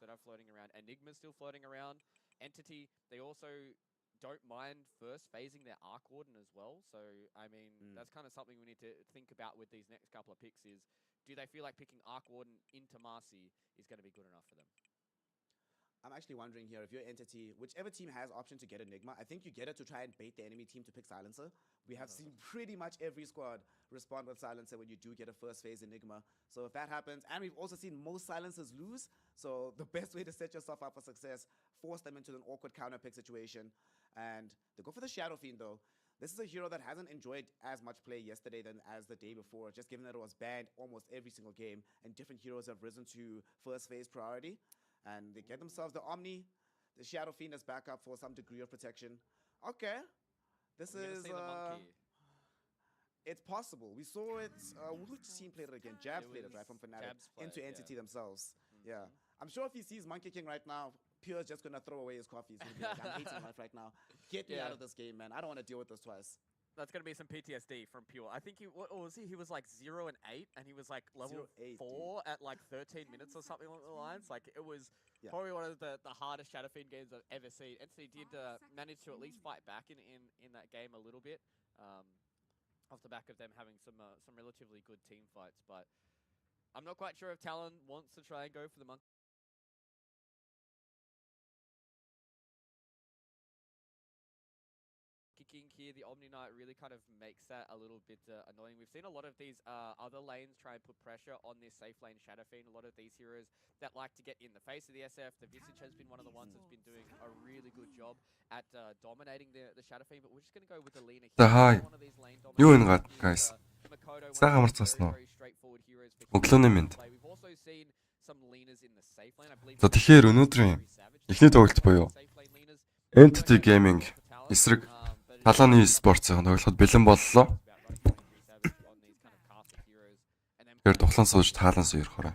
that are floating around. Enigma's still floating around. Entity, they also don't mind first phasing their Arc Warden as well. So, I mean, that's kind of something we need to think about with these next couple of picks is, do they feel like picking Arc Warden into Marcy is going to be good enough for them? I'm actually wondering here, if you're Entity, whichever team has option to get Enigma, I think you get it to try and bait the enemy team to pick Silencer. We have seen pretty much every squad respond with Silencer when you do get a first phase Enigma. So if that happens, and we've also seen most Silencers lose, so the best way to set yourself up for success, force them into an awkward counter pick situation, and they go for the Shadow Fiend though. This is a hero that hasn't enjoyed as much play yesterday than as the day before, just given that it was banned almost every single game, and different heroes have risen to first phase priority. And they get themselves the Omni, the Shadow Fiend as backup for some degree of protection. Okay, this is it's possible. We saw it. Which team played it again? Jabs played it, right, from Fnatic into Entity themselves. Yeah, I'm sure if he sees Monkey King right now, Pure's just gonna throw away his coffee. He's gonna be like, I'm hating life right now. Get me out of this game, man. I don't want to deal with this twice. That's going to be some PTSD from Pure. I think what was he? He was like 0 and 8, and he was like level 4 at like 13 minutes or something along the lines. Like it was probably one of the hardest Shadow Fiend games I've ever seen. Entity did manage to at least fight back in that game a little bit, off the back of them having some relatively good team fights. But I'm not quite sure if Talon wants to try and go for the monkey. Here, the Omni Knight really kind of makes that a little bit annoying. We've seen a lot of these other lanes try and put pressure on this safe lane Shadow Fiend. A lot of these heroes that like to get in the face of the SF. The Visage has been one of the ones that's been doing a really good job at dominating the Shadow Fiend. But we're just going to go with the Lina here. Hi. Юу энэ гад guys. Сайхан амарцсан уу? Өглөөний мэнд. За тэгэхээр өнөөдрийн эхний тоглолт буюу Entity Gaming эсрэг Talon Esports-ийн тоглоход бэлэн боллоо. Тэр тухлан сууж таалан суурхороо.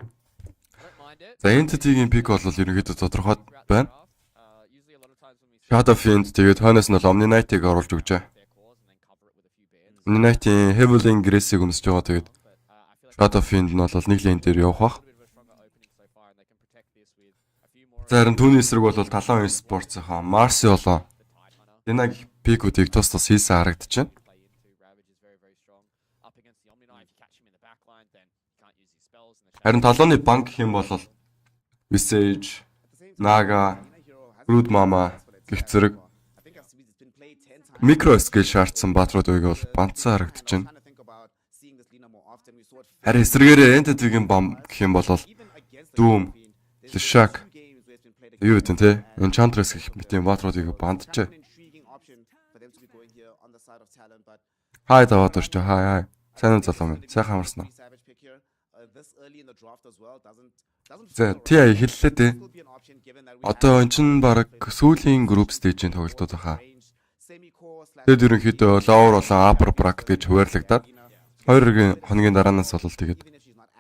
За Entity-ийн пик бол ерөнхийдөө тодорхой байна. Shadow Fiend тэгээд хойноос нь бол Omni Knight-ыг оруулж өгчээ. Omni Knight-ийн Heavily Grace-ийг өмсөж байгаа тэгээд Shadow Fiend нь бол нэг лейн дээр явах бах. За харин түүний эсрэг бол Talon Esports-ийн Marcy болоо. Динаг пикүүдийг тус хийсэн харагдаж байна. Харин Talon-ы банк гэх юм бол Visage, Naga, Brood Mama гэх зэрэг микро скил шаардсан баатрууд үеиг бол бантсан харагдаж байна. Харин эсрэгээр Entity-гийн банк гэх юм бол Doom, Leshak юу гэдэг нь те Enchantress гэх мэт юм баатруудыг бандчаа. Хай даваад орч хай. Сайн уу залуу минь. Сайхан амарсан уу? За тий эхэллээ дээ. Одоо энэ чинь баг сүүлийн group stage-ийн тоглолтууд баха. Тэгэд ерөнхийдөө lower болон upper bracket гэж хуваарлагдаад 2 хоногийн дараанаас бол тэгээд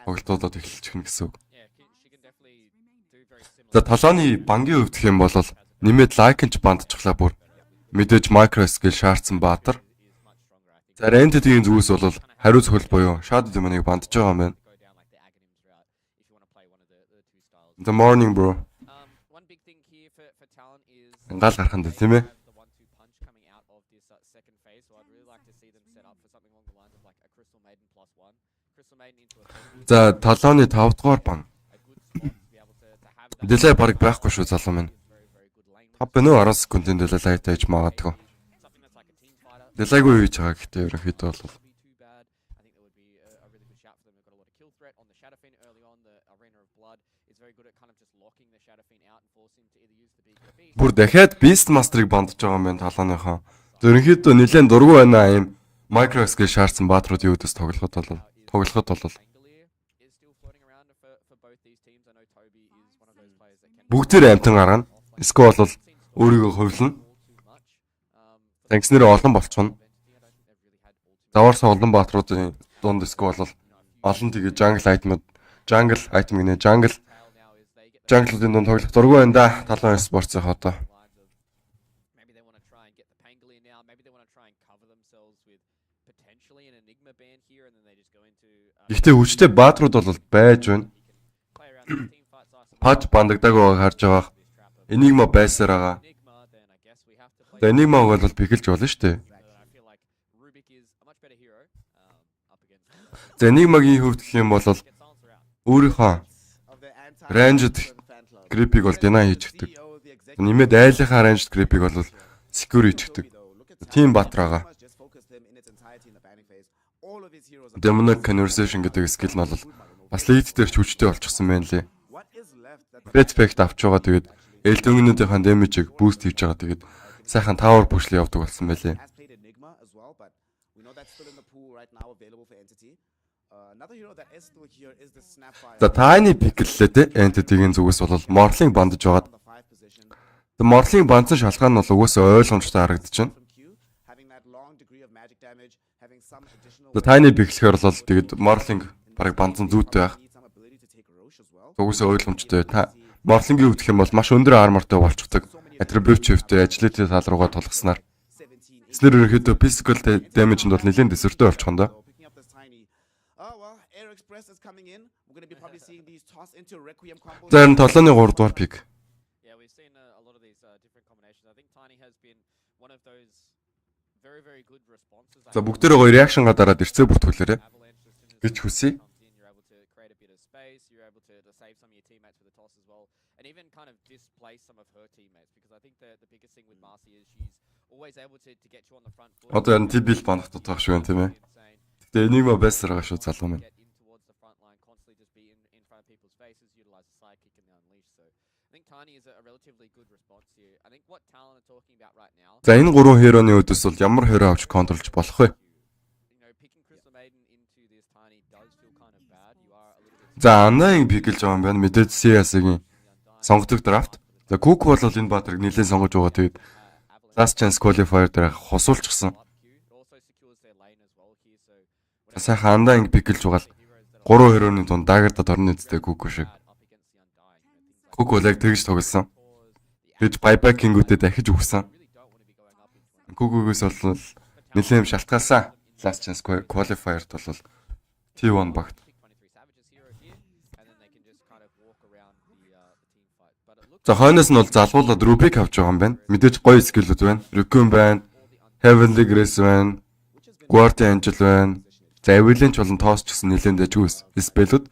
тоглолтуудад эхэлчих нь гэсэн үг. За Talon-ы бангийн хувьд гэх юм бол нэмээд like-ынч бандчихлаа бүр. Мэдээж micro skill шаардсан баатар. За Entity-ийн зүгээс бол хариу зөвхөл буюу Shadow Demon-ыг бандж байгаа юм байна. The morning bro. Гал гархан дээ тийм ээ. За Talon-ы 5 дугаар бан. Delay бараг байхгүй шүү залуу минь. 5 бинөө 10 секундын delay тааж магадгүй. Delay-гүй хийж байгаа гэхдээ ерөнхийдөө бол бүр дахиад Beast Master-ыг бандж байгаа юм байна Talon-ынхаа. Ерөнхийдөө нэлээд дургу байна юм. Micro skill шаардсан баатрууд юу гэдээс тоглоход бол бүгдээр амтан гаргана. Эсвэл бол өөрийгөө хувилна. Тэгснээр олон болчихно. Заварсан олон баатруудын дунд эсвэл бол олон тэгээ jungle jungle-уудын дунд тоглох дургу байна да. Talon Esports-ийн одоо. Гэхдээ хүчтэй баатрууд бол байж байна. Паж бандагдаг байгааг харж байгаа. Enigma байсаар байгаа. За Enigma бол бэхэлж болно шүү дээ. За Enigma-гийн хувьд гэх юм бол өөрийнхөө ranged grip-ийг бол deny хийчихдэг. Нэмээд айлынхаа ranged grip-ийг бол secure хийчихдэг. Team Butler байгаа. Demonic Conversation гэдэг skill нь бол бас lead дээр ч хүчтэй болчихсон байна лээ. Respect авч байгаа тэгээд элдөнгөнүүдийн damage-ийг boost хийж байгаа тэгээд сайхан tower push-л явдаг болсон байлээ. За Tiny pick-лээ те Entity-гийн зүгээс бол Morling бандаж байгаад. The Morling бандсан шалгаан нь бол угсаа ойлгомжтой харагдаж байна. The Tiny pick-лэхээр бол тэгээд Morling бараг бандсан зүйтэй байх. Угсаа ойлгомжтой. Morling-ийн хувьд гэх юм бол маш өндөр armor-тай болчихдог. Attribute shift-тэй agility тал руугаа тулгаснаар эснэр ерөөхдөө physical damage-нд бол нэлээд дэсвэртэй болчих юм да. За энэ толооны 3 дугаар пик. За бүгдээрээ гоё реакшнгаа дараад ирцээ бүртгүүлээрэ гэж хүсье. Одоо энэ тибил банах тутах шүү юм тийм ээ. Гэтэ Enigma байсаар байгаа шүү залуу минь. За энэ гурван хероны өдөс бол ямар херо авч контролж болох вэ? За Анаыг пиклж байгаа юм байна. Мэдээж CS-ийн сонгодог драфт. За Cook бол энэ баатрыг нэлээд сонгож байгаа. Тэгээд last chance qualifier дээр хосуулчихсан. Сайхан Анаыг пиклж байгаа л гурван хероны дунд дагардад орны үстэй Cook шиг. Cook бол яг тэгж тоглосон. Тэгж buyback-ингүүдэд дахиж өгсөн. Cook-гээс бол нэлээд шалтгаалсан. Last chance qualifier-т бол T1 багт. За хойноос нь бол залгуулад Rubik авч байгаа юм байна. Мэдээж гоё скиллүүд байна. Raccoon байна. Heavenly Grace байна. Guardian Angel байна. За Avalanche болон тоос ч гэсэн нэлээд дэжгүйс спелүүд.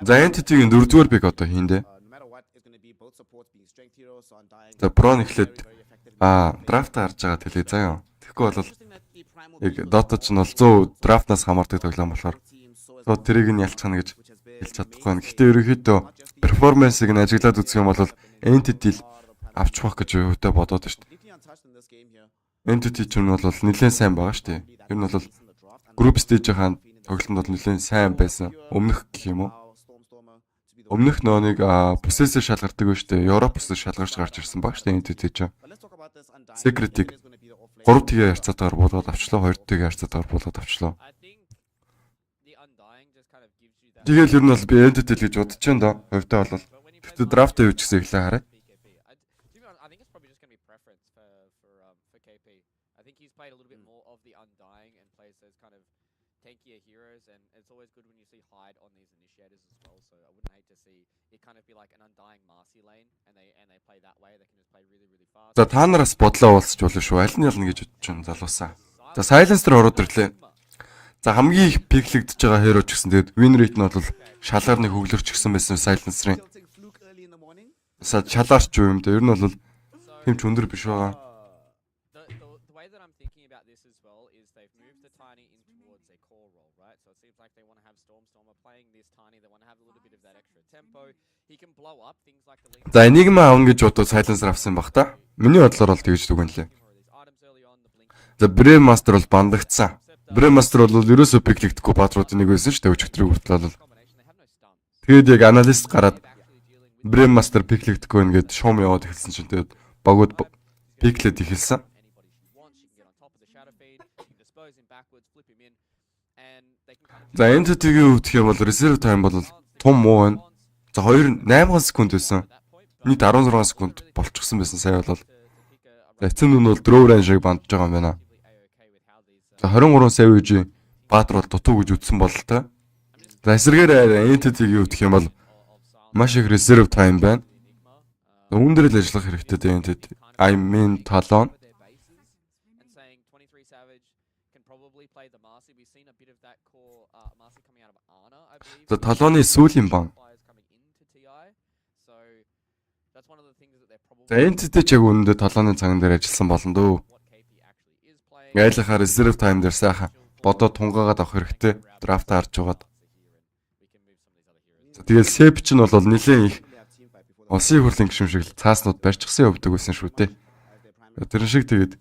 За Entity-ийн 4-р пик одоо хийндэ. За Pro нэхлээд драфт гарч байгаа тэлээ заяа. Тэгэхгүй бол яг Dota ч нь бол 100 драфтнаас хамаардаг тоглоом болохоор тэрийг нь ялцгаана гэж хэлж чадахгүй байна. Гэхдээ ерөнхийдөө перформансыг нь ажиглаад үзэх юм бол Entity л авч байх гэж өвдөө бодоод байна шүү дээ. Entity ч нь бол нэлээд сайн байгаа шүү дээ. Тэр нь бол group stage-ийн тоглолтод бол нэлээд сайн байсан. Өмнөх гэх юм уу? Өмнөх нөөнийг process шалгардаг ба шүү дээ. Европ process шалгарч гарч ирсэн баг шүү дээ Entity ч. Secret-ийг 3 тгээ харьцаатаар буулгаад авчлаа, 2 тгээ харьцаатаар буулгаад авчлаа. Тэгэл ер нь бол би Entity л гэж бодож байна да. Хувьдаа бол. Тэгтээ драфт юу ч гэсэн эхлээ хараа. За та нараас бодлоо уулзч болно шүү. Аль нь ялна гэж бодож байна залуусаа. За Silencer ороод ирлээ. За хамгийн их пиклэгдэж байгаа херо ч гэсэн тэгээд win rate нь бол шалгаар нэг хөглөрч гисэн байсан Silencer-ийн. Шалаарч юу юм дээ. Ер нь бол хэмч өндөр биш байгаа. За Enigma авна гэж бодоод Silencer авсан баг та. Миний бодлоор бол тэгж дүгнэлээ. За Brave Master бол бандагдсан. Brave Master бол ерөөсөө пиклэгдэхгүй патруудын нэг байсан шүү дээ өчигдрийг хүртэл бол. Тэгээд яг аналист гараад Brave Master пиклэгдэхгүй ингээд шуум яваад эхэлсэн чинь тэгээд богод пиклэд эхэлсэн. За Entity-гийн хувьд гэх юм бол reserve time бол том муу байна. За 8 секунд байсан. Нийт 16 секунд болчихсон байсан сая бол. За эцэн нь бол дрөөрэн шиг бандж байгаа юм байна. За 23 сая үеийн баатар бол дутуу гэж үтсэн бололтой. За эсэргээр Entity-г юу гэх юм бол маш их reserve time байна. Үүн дээр л ажиллах хэрэгтэй дээ Entity. I mean Talon. За Talon-ы сүүлийн бан. За Entity ч яг үнэндээ Talon-ы цаган дээр ажилласан болно дөө. Айлахаар reserve time дээр сайхан бодоод тунгаагаад авах хэрэгтэй. Драфт харж байгаад. Тэгээд Sep ч нь бол нэлээд их Осын хурлын гишүүн шиг цааснууд барьчихсан явдаг байсан шүү дээ. Тэр шиг тэгээд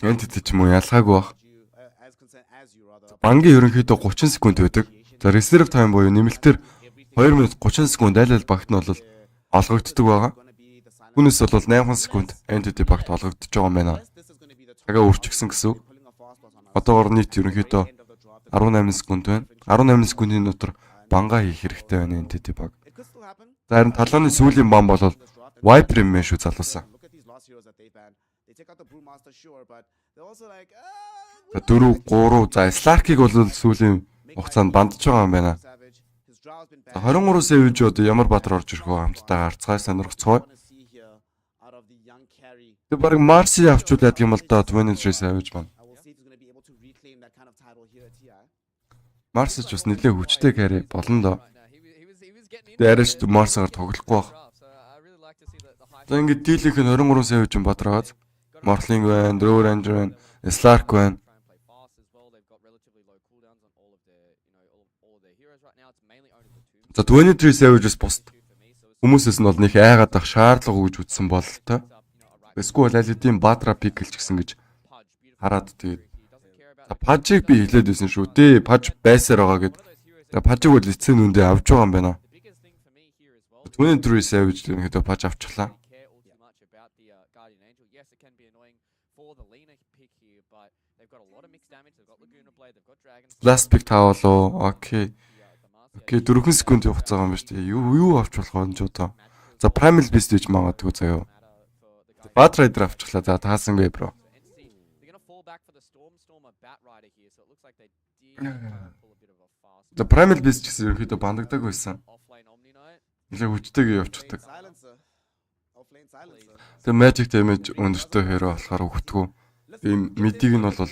Entity ч юм уу ялгаагүй бах. Бангийн ерөнхийдөө 30 секунд байдаг. За reserve time буюу нэмэлтээр 2 минут 30 секунд аль багт нь бол олгогддог байгаа. Түүнээс бол 8 секунд Entity багт олгогдож байгаа юм байна. Цагаа өөрчилсөн гэсэн. Одоогор нийт ерөнхийдөө 18 секунд байна. 18 секундын дотор бангаа хийх хэрэгтэй байна Entity баг. За харин Talon-ы сүүлийн бан бол Viper юм шүү залуусаа. За 4 3 за Slark-ыг бол сүүлийн хугацаанд бандж байгаа юм байна. За 23 Savage одоо ямар баатар орж ирэх вэ хамтдаа харцгай сонирхцгой. Тэг баг Marcy авчулаад юм л да 23 Savage байна. Marcy ч бас нэлээд хүчтэй carry болно доо. Тэг арайч Marcy-гаар тоглохгүй баг. За ингээд дийлийнх нь 23 Savage баатар аваад Morling байна, Draw Ranger байна, Slark байна. За 23 Savage-с бусд хүмүүсээс нь бол нэг айгаад ах шаардлага гэж үзсэн бололтой. Эсвэл аль хэдийн Batra pick хэлж гисэн гэж хараад тэгээд за Paj-ыг би хэлээд байсан шүү дээ. Paj байсаар байгаа гэд. За Paj-ыг бол эцсийн үндэ авч байгаа юм байна. 23 Savage гэдэг Paj авчлаа. Last pick тавлаа. Окей. Окей 4 секунд явах цаг юм ба шүү дээ. Юу авч болох вэ ч удаа. За Primal Beast гэж магадгүй заяа. Batra дээр авчлаа. За таасангүй бро. За Primal Beast гэсэн ерөөхдөө бандагдаг байсан. Нэлээд хүчтэйгээ явчихдаг. Тэгээ Magic Damage өндөртэй хэрэг болохоор өгтгөө. Тийм мидийг нь бол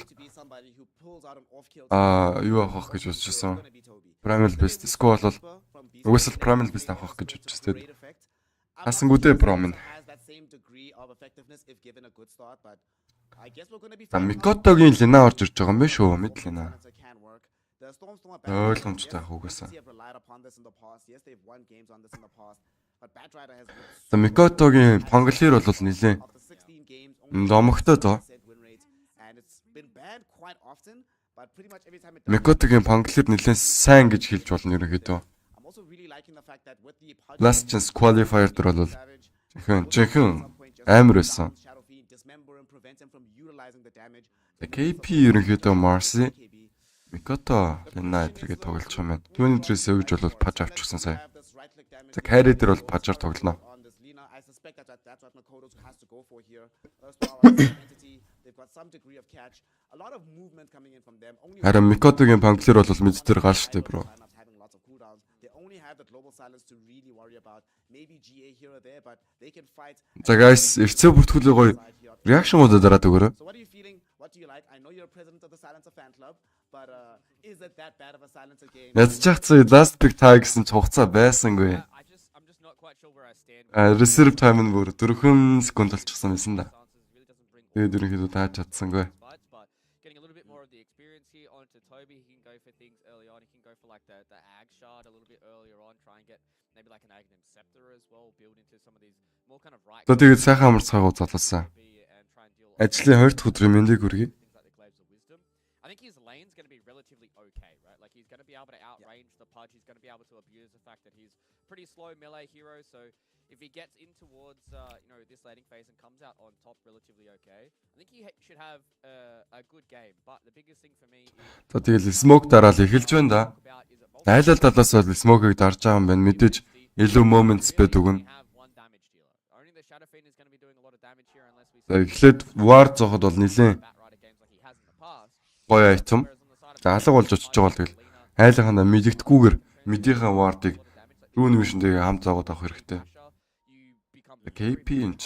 юу авах гэж бодчихсон. Primal Beast Skull бол угсаал Primal Beast авах гэж бодчихсон. Хасангүү дээ бро минь. За Mikotto-гийн Lina орж ирж байгаа юм биш үү? Мэд Lina. Ойлгомжтой ах угаасаа. За Mikotto-гийн Pangolier бол нэлээ номогтой доо. Mikotto-гийн Pangolier нэлээ сайн гэж хэлж болно ерөнхийдөө. Last Chance Qualifier дээр бол жинхэнэ амар байсан. KP ерөнхийдөө Marcy, Mikotto, Lina эдрэгээ тоглож байгаа юм. 23 Savage бол Paj авчихсан сая. За carry дээр бол Paj-аар тоглоно. Харин Mikotto-гийн Pangolier бол мэд дээр гал штэ бро. За guys, эрцээ бүртгүүлээ гоё реакшнуудаа дараад өгөөрэй. Ядчихсан last pick tag гэсэн ч хугацаа байсангүй. Reserve time нь бүр 4 секунд болчихсон байсан да. Тэгээд ерөнхийдөө тааж чадсангүй. Тэгээд сайхан амарцгаагаа залуулсан. Ажлын 2 дахь өдрийн мэндийг хүргэе. I think his lane's going to be relatively okay, right? Like he's going to be able to outrange the Pudge. He's going to be able to abuse the fact that he's pretty slow melee hero. So if he gets in towards this laning phase and comes out on top relatively okay, I think he should have a good game. But the biggest thing for me is тэгэл smoke дараал эхэлж байна да. Айлал талаас бол smoke-ыг дарж байгаа юм байна. Мэдээж илүү moments бэд өгнө. За эхлээд ward зоход бол нэлээд гоё айтем. За алга болж очиж байгаа бол тэгэл айлхандаа мэдэгдэхгүйгээр мэдийнхаа ward-ыг рүүн вишнтэйгээ хамт зоогоод авах хэрэгтэй. KP энэ ч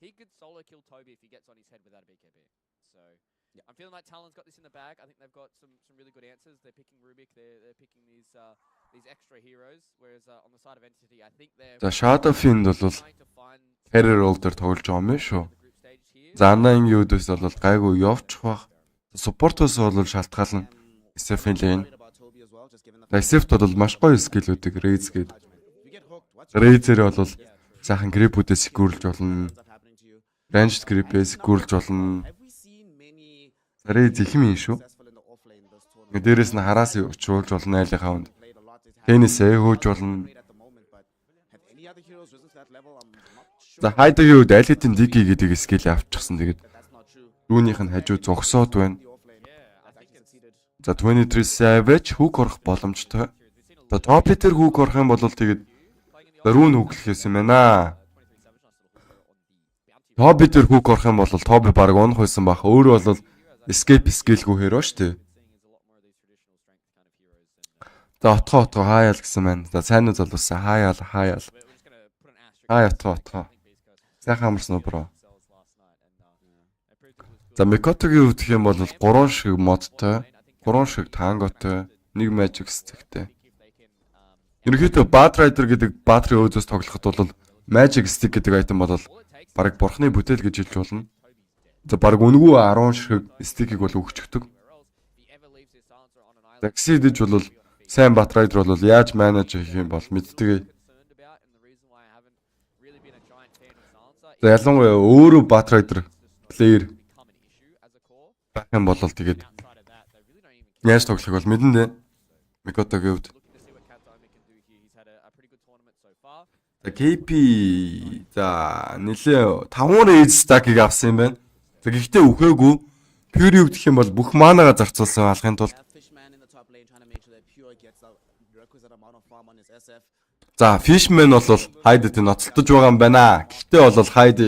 he could solo kill Toby if he gets on his head without a BKB. So I'm feeling like Talon's got this in the bag. I think they've got some really good answers. They're picking Rubik. They're picking these extra heroes. Whereas on the side of Entity, I think they're. За Shadow-Fiend бол Carrier role дээр тоглож байгаа юм байна шүү. За Anna-ийн юудээс бол гайгүй явчих бах. Support-оос бол шалтгаална. SF-ийн lane. SF-т бол маш гоё скиллүүдийг raise гээд. Raise-ээр бол сайхан grip-үүдээ secure-лж болно. Ranged grip-ээс secure-лж болно. Raise их юм шүү. Дээрээс нь хараас учруулж болно айлынхаа хүнд. Теннисээ хөөж болно. За хайдагийн үед аль хэдийн диги гэдэг скил авчихсан. Тэгээд рүүнийх нь хажуу зогсоод байна. За 23 Savage хүүг орох боломжтой. За топ дээр хүүг орох юм бол тэгээд рүүн хөглөхээс юм байна. Топ дээр хүүг орох юм бол топ баг унах байсан бах. Өөрөө бол escape skill-гүй хэрөө штэ. За отгоо хаяал гэсэн маань. За сайн уу залуусаа хаяал. Отгоо. Сайхан амарсан уу бро. За Микотогийн үгдэх юм бол 3 шиг модтой, 3 шиг танготой, 1 magic stickтэй. Ерөнхийдөө Bad Rider гэдэг баатрийн өөзөөс тоглоход бол magic stick гэдэг item бол бараг бурхны бүтээл гэж хэлж болно. За бараг үнгүү 10 шиг stick-ийг бол өгчөгдөг. Succeed-ж бол сайн Bad Rider бол яаж manage хийх юм бол мэддэг. За ялангуяа өөрөө Bad Rider player байх юм бол тэгээд яаж тоглох бол мэдэн дээ. Микотогийн хувьд. За KP за нэлээ 5 raise stack-ыг авсан юм байна. За гэхдээ үхээгүй Furi гэх юм бол бүх манагаа зарцуулсан алхын тулд. За Fishman бол Hyde-д ноцолдож байгаа юм байна. Гэхдээ бол Hyde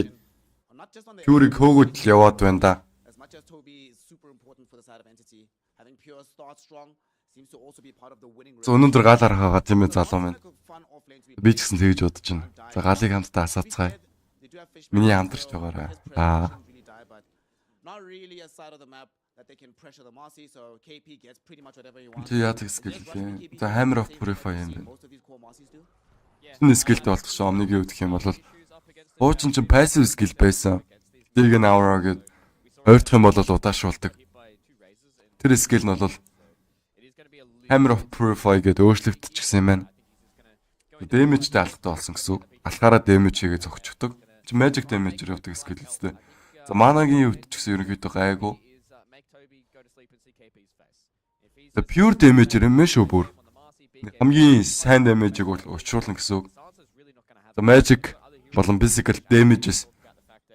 Furi-г хөөгөд л яваад байна да. За өнөөдөр гаалаар хаагаа тийм ээ залуу минь. Би ч гэсэн тэгж бодож байна. За галыг хамтдаа асаацгаая. Миний хамтарч байгаарай. Чи яадаг скил лээ. За Hammer of Purify юм байна. Энэ скилтэй болчихсон omniгийн үгдэх юм бол хуучин ч passive skill байсан. Dig an hour гэдэг ойртох юм бол удаашуулдаг. Тэр скил нь бол Hammer of Purify гэдэг өөрчлөгдчихсэн юм байна. Damage-тэй алхтаа болсон гэсэн үг. Алхаараа damage хийгээ зогчдог. Чи magic damage-ээр явдаг скил үстэй. За манагийн үт ч гэсэн ерөнхийдөө гайгүй. За pure damage юм шүү бүр. Хамгийн сайн damage-ийг бол учруулна гэсэн үг. За magic болон physical damages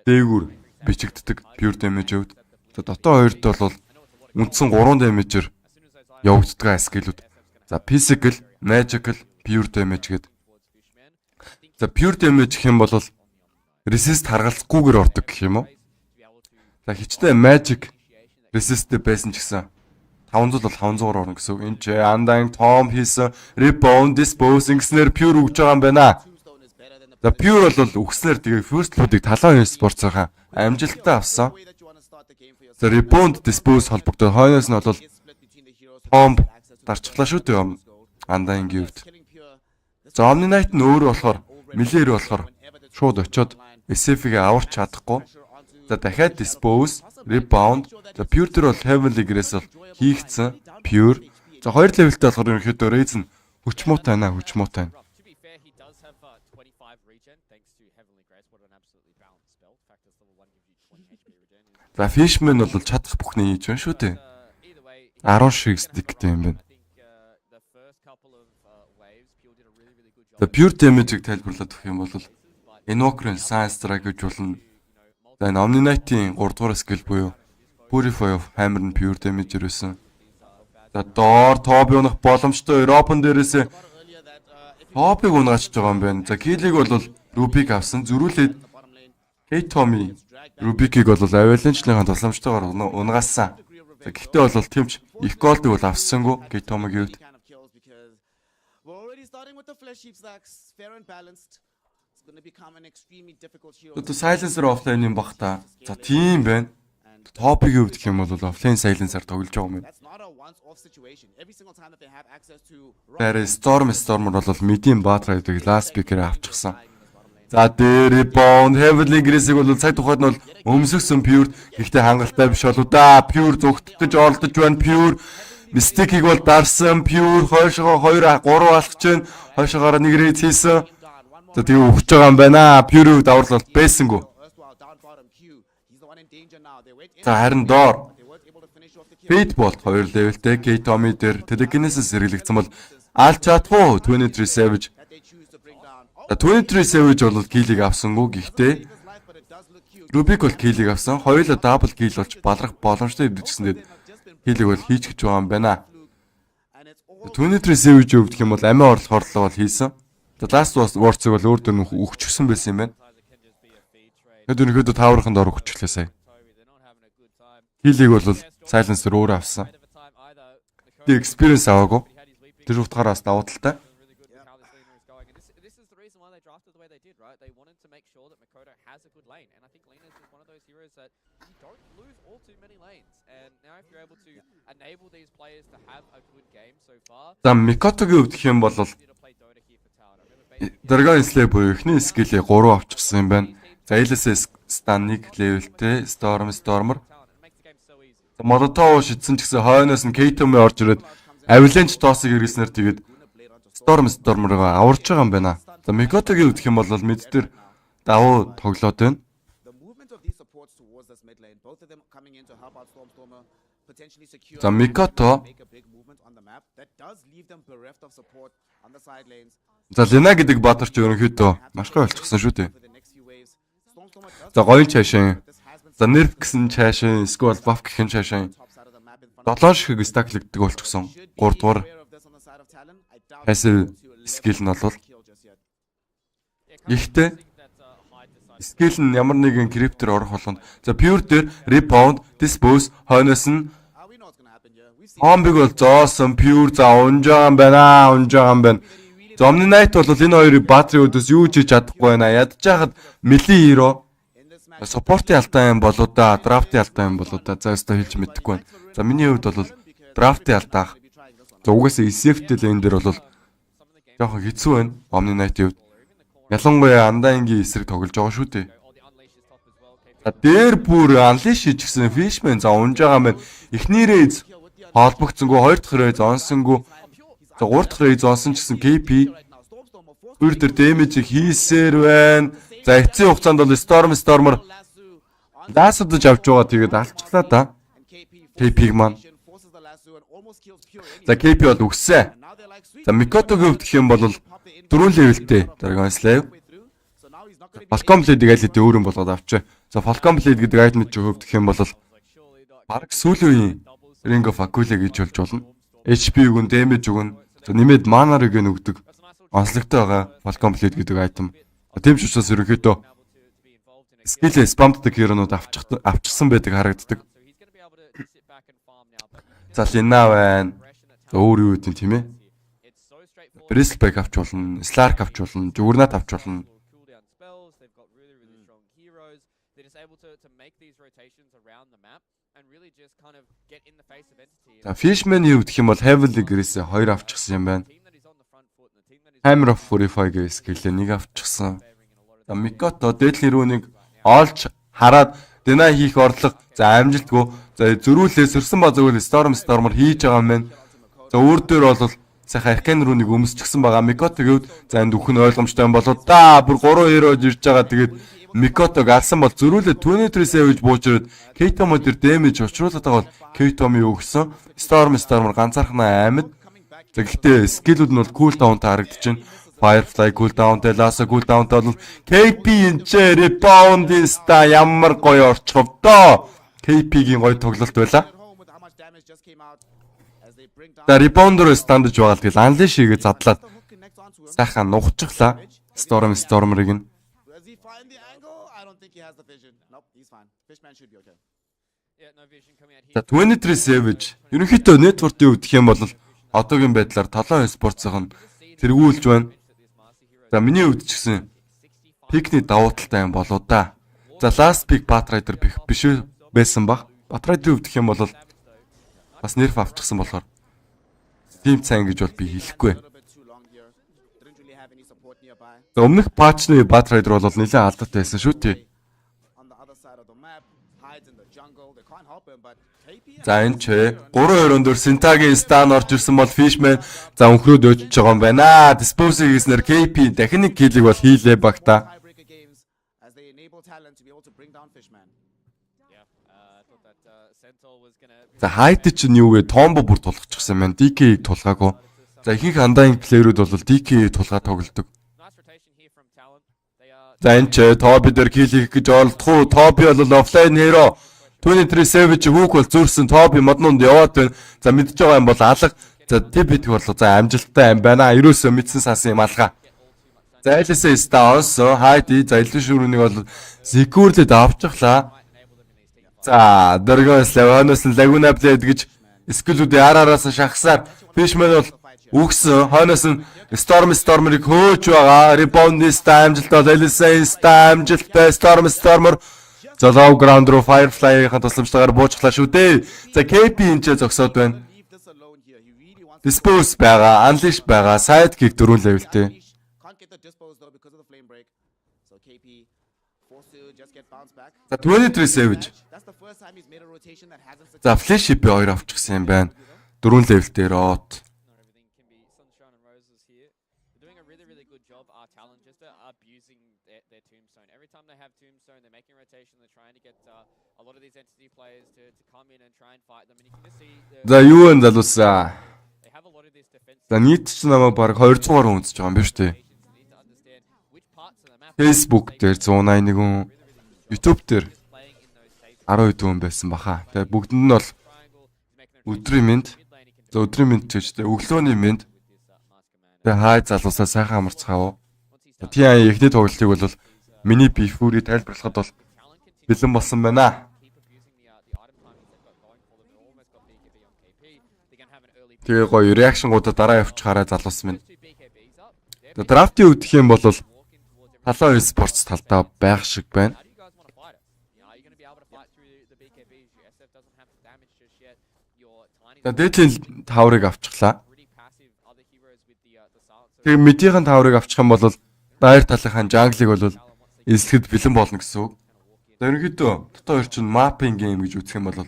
дээгүүр бичигддэг pure damage-үүд. За дотоо хоёрт бол үндсэн 3 damage-ээр явагддаг скиллүүд. За physical, magical, pure damage гэдэг. За pure damage гэх юм бол resist харгалзахгүйгээр ордог гэх юм уу? За хичнээн magic resist байсан ч гэсэн 500 бол 500-аар орно гэсэн үг. Энд ч Undying Tom хийсэн rebound disposing гэснээр pure өгж байгаа юм байна. За pure бол өгснээр тэгээ first load-ыг Talon Esports-ийн амжилттай авсан. За rebound dispose холбогдоод хойноос нь бол Tom дарчихлаа шүү дээ Undying-ийн хувьд. За Omni Knight нь өөр болохоор Miller болохоор шууд очиод SF-ийг аварч чадахгүй. За дахиад dispose, rebound, за pure дээр бол heavenly-гээс бол хийгдсэн pure. За 2 левелтэй болохоор ерөнхийдөө raise нь хүчмуутай байна. За Fishman бол чадах бүхний хийж байна шүү дээ. 10 шиг stickтэй юм байна. За pure damage-ийг тайлбарлаад өгөх юм бол Invoker-ын Science Strike гэж болно. За энэ Omni Knight-ийн 3 дугаар skill буюу Purify of Hammer нь pure damage ирсэн. За доор топ унах боломжтой Europe дээрээс топыг унгаач байгаа юм байна. За kill-ийг бол Rubik авсан. Зөрүүлээд Hey Tommy Rubik-ийг бол Avalanche-ийн тусламжтайгаар унгаасан. За гэхдээ бол тэмч их голдыг бол авсангүй K-Tom-гийн үед. Одоо silencer offline юм бах та. За тийм байна. Топигийн үед гэх юм бол offline silencer тоглож байгаа юм. Тэр Stormer бол midin Batrider last picker авчихсан. За дээр rebound heavily aggressive бол цаг тухайд нь бол өмсгсөн Pure гэхдээ хангалттай биш болоо да. Pure зүгтдэж олдож байна. Pure Mystic-ийг бол дарсан. Pure хойшоо 2-3 алхаж байна. Хойшоогоор нэг рейд хийсэн. За тэгээ өгч байгаа юм байна. Pure даврал бол байсангүй. За харин доор Fate болт 2 левелтэй K-Tommy дээр Telekinesis хэрэглэгдсэн бол алж чадахгүй 23 Savage. 23 Savage бол киллийг авсангүй гэхдээ Rubik бол киллийг авсан. Хоёулаа double kill болж балрах боломжтой хэвдчихсэндээ киллийг бол хийж гэж байгаа юм байна. 23 Savage өвдөх юм бол амиа хорлоо бол хийсэн. The Last Wars-ыг бол өөр дөр өгчихсэн байсан юм байна. Тэгээд өнөөдөр тааврын дор өгчлээ сая. Киллийг бол Silencer өөрөө авсан. The experience аваагүй. Тэр утгаараа бас давуу талтай. За Mikoto-гийн өвдөх юм бол Dragon Slayer буюу эхний скиллээ 3 авчихсан юм байна. За LSS Stan 1 левелтэй Stormer. За Molotov шидсэн ч гэсэн хойноос нь K-Tom-ыг орж ирээд Avalanche тоосыг хэрэгснээр тэгээд Stormer-ыг аварж байгаа юм байна. За Mikoto-гийн өвдөх юм бол мэддэр давуу тоглоод байна. За Mikoto За Lina гэдэг баатарч ерөнхийдөө маш гой болчихсон шүү дээ. За гоё чаашаа. За Nerf гэсэн чаашаа, эсвэл buff гэх чаашаа. 7 шиг стаклэгдэг болчихсон. 3 дугаар passive skill нь бол ихтэй skill нь ямар нэгэн cryptor орох болгонд за pure дээр rebound, dispose хойноос нь Omбиг бол зоосон pure за унжаан байна. Omni Knight бол энэ хоёрын battery өдөөс юу ч хийж чадахгүй байна. Ядж хахад melee hero support-ийн алдаан юм болоо да, draft-ийн алдаан юм болоо да. За өстө хэлж мэдэхгүй байна. За миний хувьд бол draft-ийн алдаах. За угаасаа SF-тэй лейн дээр бол жоохон хэцүү байна. Omni Knight-ийн хувьд. Ялангуяа Undying-ийн эсрэг тоглож байгаа шүү дээ. За дээр бүр unleash хийчихсэн Fishman за унж байгаа юм байна. Эхний рейз холбогдсонгүй, хоёр дахь рейз онсонгүй. За 3 дахь рейз онсон ч гэсэн KP бүр тэр damage хийсээр байна. За эцсийн хугацаанд бол Stormer даасадж авч байгаа тэгээд алчглаа да. KP-г маань. За KP бол үгсээ. За Mikoto-гийн хувьд гэх юм бол 4 левелтэй Dragon Slave. Falcon Blade-ийг аль хэдийн өөр юм болгоод авчаа. За Falcon Blade гэдэг item-ийн хувьд гэх юм бол баг сүүлийн Ring of Aquila гэж болж болно. HP өгөн, damage өгөн, за нэмээд mana-рыг өгдөг. Онцлогтой байгаа Falcon Blade гэдэг item. Тийм ч учраас ерөнхийдөө skill spamддаг хиронууд авчихсан байдаг харагддаг. За Lina байна. За өөр юу гэдэг тийм ээ. Bristleback авч болно, Slark авч болно, Juggernaut авч болно. За Fishman-ийн хувьд гэх юм бол Heavily Grace 2 авчихсан юм байна. Hammer of Furi гэх skill-ээ 1 авчихсан. За Mikoto Deadly Rune-ыг олж хараад Deny хийх орлого за амжилтгүй. За зөрүүлээ сөрсөн ба зөвхөн Stormer хийж байгаа юм байна. За өөр дөр бол сайхан Arcane Rune-ыг өмсчихсэн байгаа. Mikoto-гийн хувьд за энд өхөн ойлгомжтой юм болоо да. Бүр 3 hero ирж байгаа. Тэгээд Mikoto алсан бол зөрүүлээ 23 Savage бууж ирээд K-Tom дээр damage учруулаад байгаа бол K-Tom юу өгсөн. Stormer ганцаархнаа амьд. За гэхдээ скиллүүд нь бол cooldown-тай харагдчихэв. Firefly cooldown-тай, Lasso cooldown-тай бол KP энэ rebound-иста ямар гоё орчихв доо. KP-гийн гоё тоглолт байла. За rebound-оор стандж байгаа л тэгэл unleash хийгээ задлаад сайхан нухчихлаа. Stormer-ыг нь. think he has the vision. Nope, he's fine. Fishman should be okay. За 23 Savage ерөнхийдөө network-ийн үүдэх юм бол одоогийн байдлаар Talon Esports-ын тэргүүлж байна. За миний хувьд ч гэсэн пикний давуу талтай юм болоо да. За last pick Batrider биш байсан баг. Batrider үүдэх юм бол бас нерв авчихсан болохоор team цайн гэж бол би хэлэхгүй. За өмнөх патчны Batrider бол нэлээд алдаатай байсан шүү дээ. За энэ ч 3-2-оор Синтагийн стан орж ирсэн бол Fishman за өнхрөөд өчж байгаа юм байна. Dispose хийснээр KP дахин нэг киллийг бол хийлээ багта. За хайт чинь юу гэ Tombo бүр тулгачихсан байна. DK-ийг тулгаагүй. За ихэнх андагийн плеерүүд бол DK-ийг тулгаа тоглодог. За энэ ч Тоби дээр килл хийх гэж оролдох уу? Тоби бол офлайн hero. 23 Savage хүүк бол зүрсэн Тоби моднууд яваад байна. За мэдж байгаа юм бол алга. За тип идэх бол за амжилттай юм байна. Ерөөсөө мэдсэн сасан юм алга. За айлсаа стаус хайди за илүү шүүрүүнийг бол securely давчихлаа. За дөргөөс лаванаас лагуна плейд гэж скиллүүдийн араараас шахсаар Fishman бол үгсэн хойноос нь Stormer-ыг хөөж байгаа. Rebound-ista амжилт бол айлсаа амжилттай Stormer Залуу граунд руу Firefly-ийн тусламжтайгаар буучглаа шүү дээ. За KP энэ ч зогсоод байна. Dispose байгаа, Unleash байгаа, Sidekick 4 levelтэй. За 23 Savage. За Flash Ship 2 авчихсан юм байна. 4 levelтэй Rot. За юу вэ залуусаа? За нийт ч намайг баг 200-аар үнсэж байгаа юм биш үү? Facebook дээр 181 хүн, YouTube дээр 12 хүн байсан баха. Тэгээ бүгдэнд нь бол өдрийн мэнд. За өдрийн мэнд ч гэж өглөөний мэнд. Тэгээ хай залуусаа сайхан амарцгаав. Тийм эхний тоглолтыг бол миний Furi тайлбарлахад бол бэлэн болсон байна. Тэгээ гоё реакшнгуудаа дараа явчихаараа залуус минь. Драфтын үүдэх юм бол Talon Esports талдаа байх шиг байна. Дээдлийн таврыг авчихлаа. Тэгээ мэдийнхэн таврыг авчих юм бол дайр талынхаа jungle-ыг бол эслэхэд бэлэн болно гэсэн үг. За ерөнхийдөө дотоо хоёр чинь mapping game гэж үзэх юм бол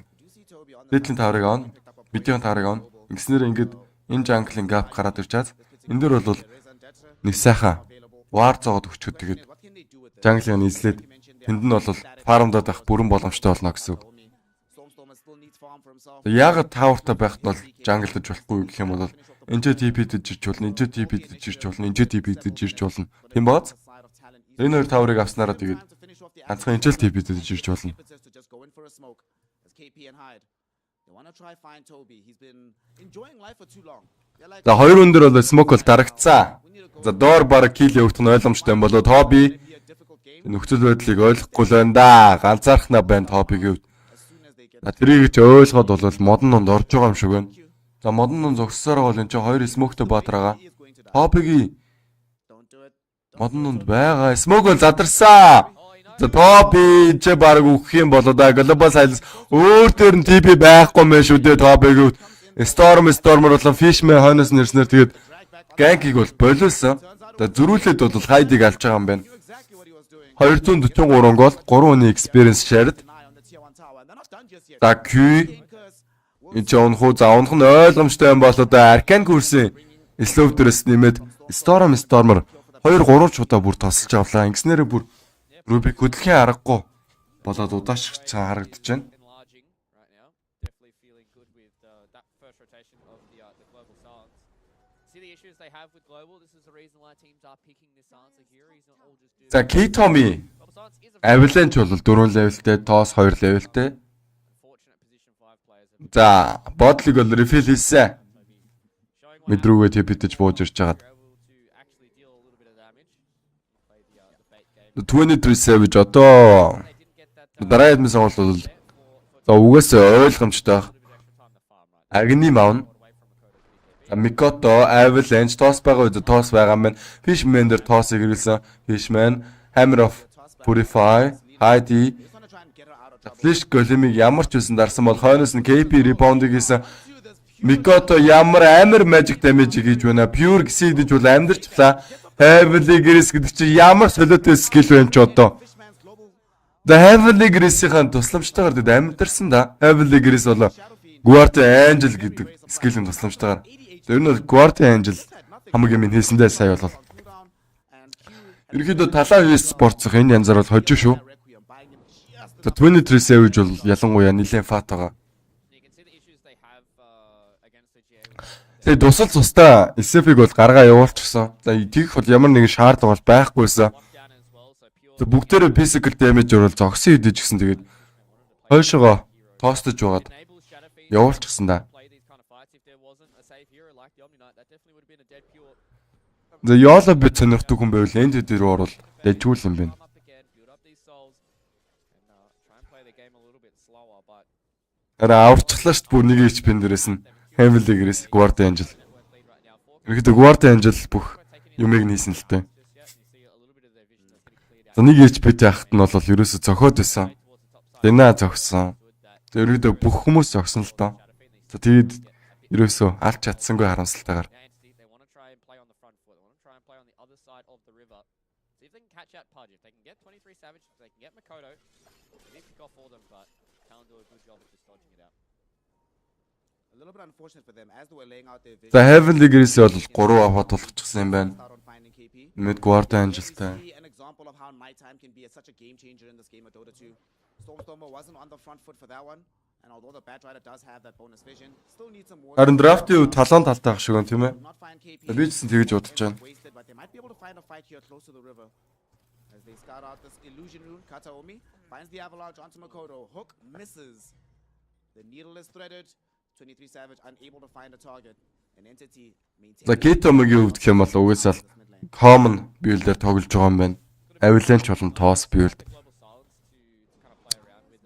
дээдлийн таврыг авна, мэдийнхэн таврыг авна. Ингэснээр ингээд энэ jungle-ын gap гараад ирчаад энэ дөр бол нэг сайхан war зоогод өчгөд тэгээд jungle-ыг эслээд тэнд нь бол farm-даад байх бүрэн боломжтой болно гэсэн үг. Яг тавартай байхад бол jungle-дж болохгүй гэх юм бол энэ TP-д жирч болно, энэ TP-д жирч болно, энэ TP-д жирч болно. Тийм бооз. Энэ хоёр таврыг авснараа тэгээд ганцхан энэ TP-д жирч болно. За хоёр хүн дээр бол smoke бол дарагцсан. За доор бараг kill явуулах нь ойлгомжтой юм болоо Тоби нөхцөл байдлыг ойлгохгүй л байна да. Ганцаархнаа байна Тобигийн хувьд. Тэрийг ч ойлгоод бол модон орж байгаа юм шиг байна. За модон зогссоор бол энэ чинь хоёр smokeтэй баатрага. Тобигийн модон байгаа. Smoke бол задарсан. За Тоби ч баг өгөх юм болоо да. Global Silence өөр төр нь TP байхгүй мэн шүү дээ Тобигийн хувьд. Stormer болон Fishman хойноос нэрснээр тэгээд ганкийг бол болиулсан. За зөрүүлээд бол хайдыг алж байгаа юм байна. 243 гол 3 хүний experience shared. За Q энэ ч унах за унах нь ойлгомжтой юм болоо да. Arcane курсын slow дээрээс нэмээд Stormer 2-3 ч удаа бүр тосолж авлаа. Ингэснээр бүр Rubik хөдөлгөхийн аргагүй болоод удаашрч харагдаж байна. За K-Tommy Avalanche бол 4 levelтэй, Toss 2 levelтэй. За бодлыг бол refill хийсэн. Мэдрүүгээ TP-дэж бууж ирж хагаад. 23 Savage одоо дараа ядмын сонголт бол за угаасаа ойлгомжтой байх. Агни Maun. Mikoto, Avalanche, тоос байгаа үед тоос байгаа маань Fishman дээр тоосыг ирүүлсэн. Fishman, Hammer of Furi, Heidi. Flash големиг ямар ч үсэн дарсан бол хойноос нь KP rebound-ыг хийсэн. Mikoto ямар амар magic damage хийж байна. Pure гэсэн гэж бол амьдэрчлаа. Heavenly Grace гэдэг чинь ямар солиотой skill вэ ч одоо. The Heavenly Grace-ийн тусламжтайгаар дэд амьдэрсэн да. Heavenly Grace бол Guardian Angel гэдэг skill-ийн тусламжтайгаар. Тэр нь бол Guardian Angel хамгийн минь хийсэндээ сая болов. Ерөнхийдөө Talon Esports энэ янзаар бол хожив шүү. За 23 Savage бол ялангуяа нэлээд фат байгаа. Тэгээ тусал цустаа SF-ийг бол гаргаа явуулчихсан. За тийх бол ямар нэгэн шаардлага бол байхгүйсэн. За бүгдээрээ physical damage бол зогсон хэдэж гисэн тэгээд хойшоогоо тоостож байгаад явуулчихсан да. За Yolo бит сонирхдаг хүн байвал Entity рүү орвол дэжүүл юм байна. Ара аварчлаа шүү дээ бүр нэг HP-н дээрээс нь Heavenly Grace, Guardian Angel. Ерөнхийдөө Guardian Angel бүх юмыг нийсэн л дээ. За нэг HP-тэй ахт нь бол ерөөсө зохиод байсан. Дэнаа зогссон. За ерөнхийдөө бүх хүмүүс зогсон л доо. За тэгээд ерөөсө алж чадсангүй харамсалтайгаар За Heavenly Grace бол 3 аваад тулчихсан юм байна. Мэд Guardian Angelтай. Харин драфтын үед Talon талтай ах шиг юм тийм ээ. Би ч гэсэн тэгэж бодож байна. За Getomo-гийн хувьд гэх юм бол угаасаа common build-ээр тоглож байгаа юм байна. Avalanche болон toss build.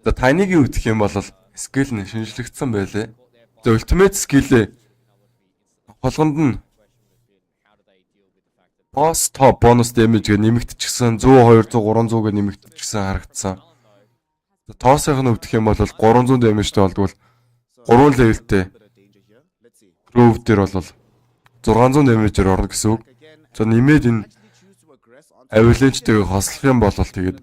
За Tiny-гийн хувьд гэх юм бол skill нь шинжлэгдсэн байлээ. За ultimate skill холгонд нь boss top bonus damage гэ нэмэгдчихсэн 100 200 300 гэ нэмэгдчихсэн харагдсан. За toss-ын хувьд гэх юм бол 300 damage-тэй болдгоо 3 level-тэй. Proof дээр бол 600 damage-ээр орно гэсэн үг. За нэмээд энэ Avalanche-тэйг хослох юм бол тэгээд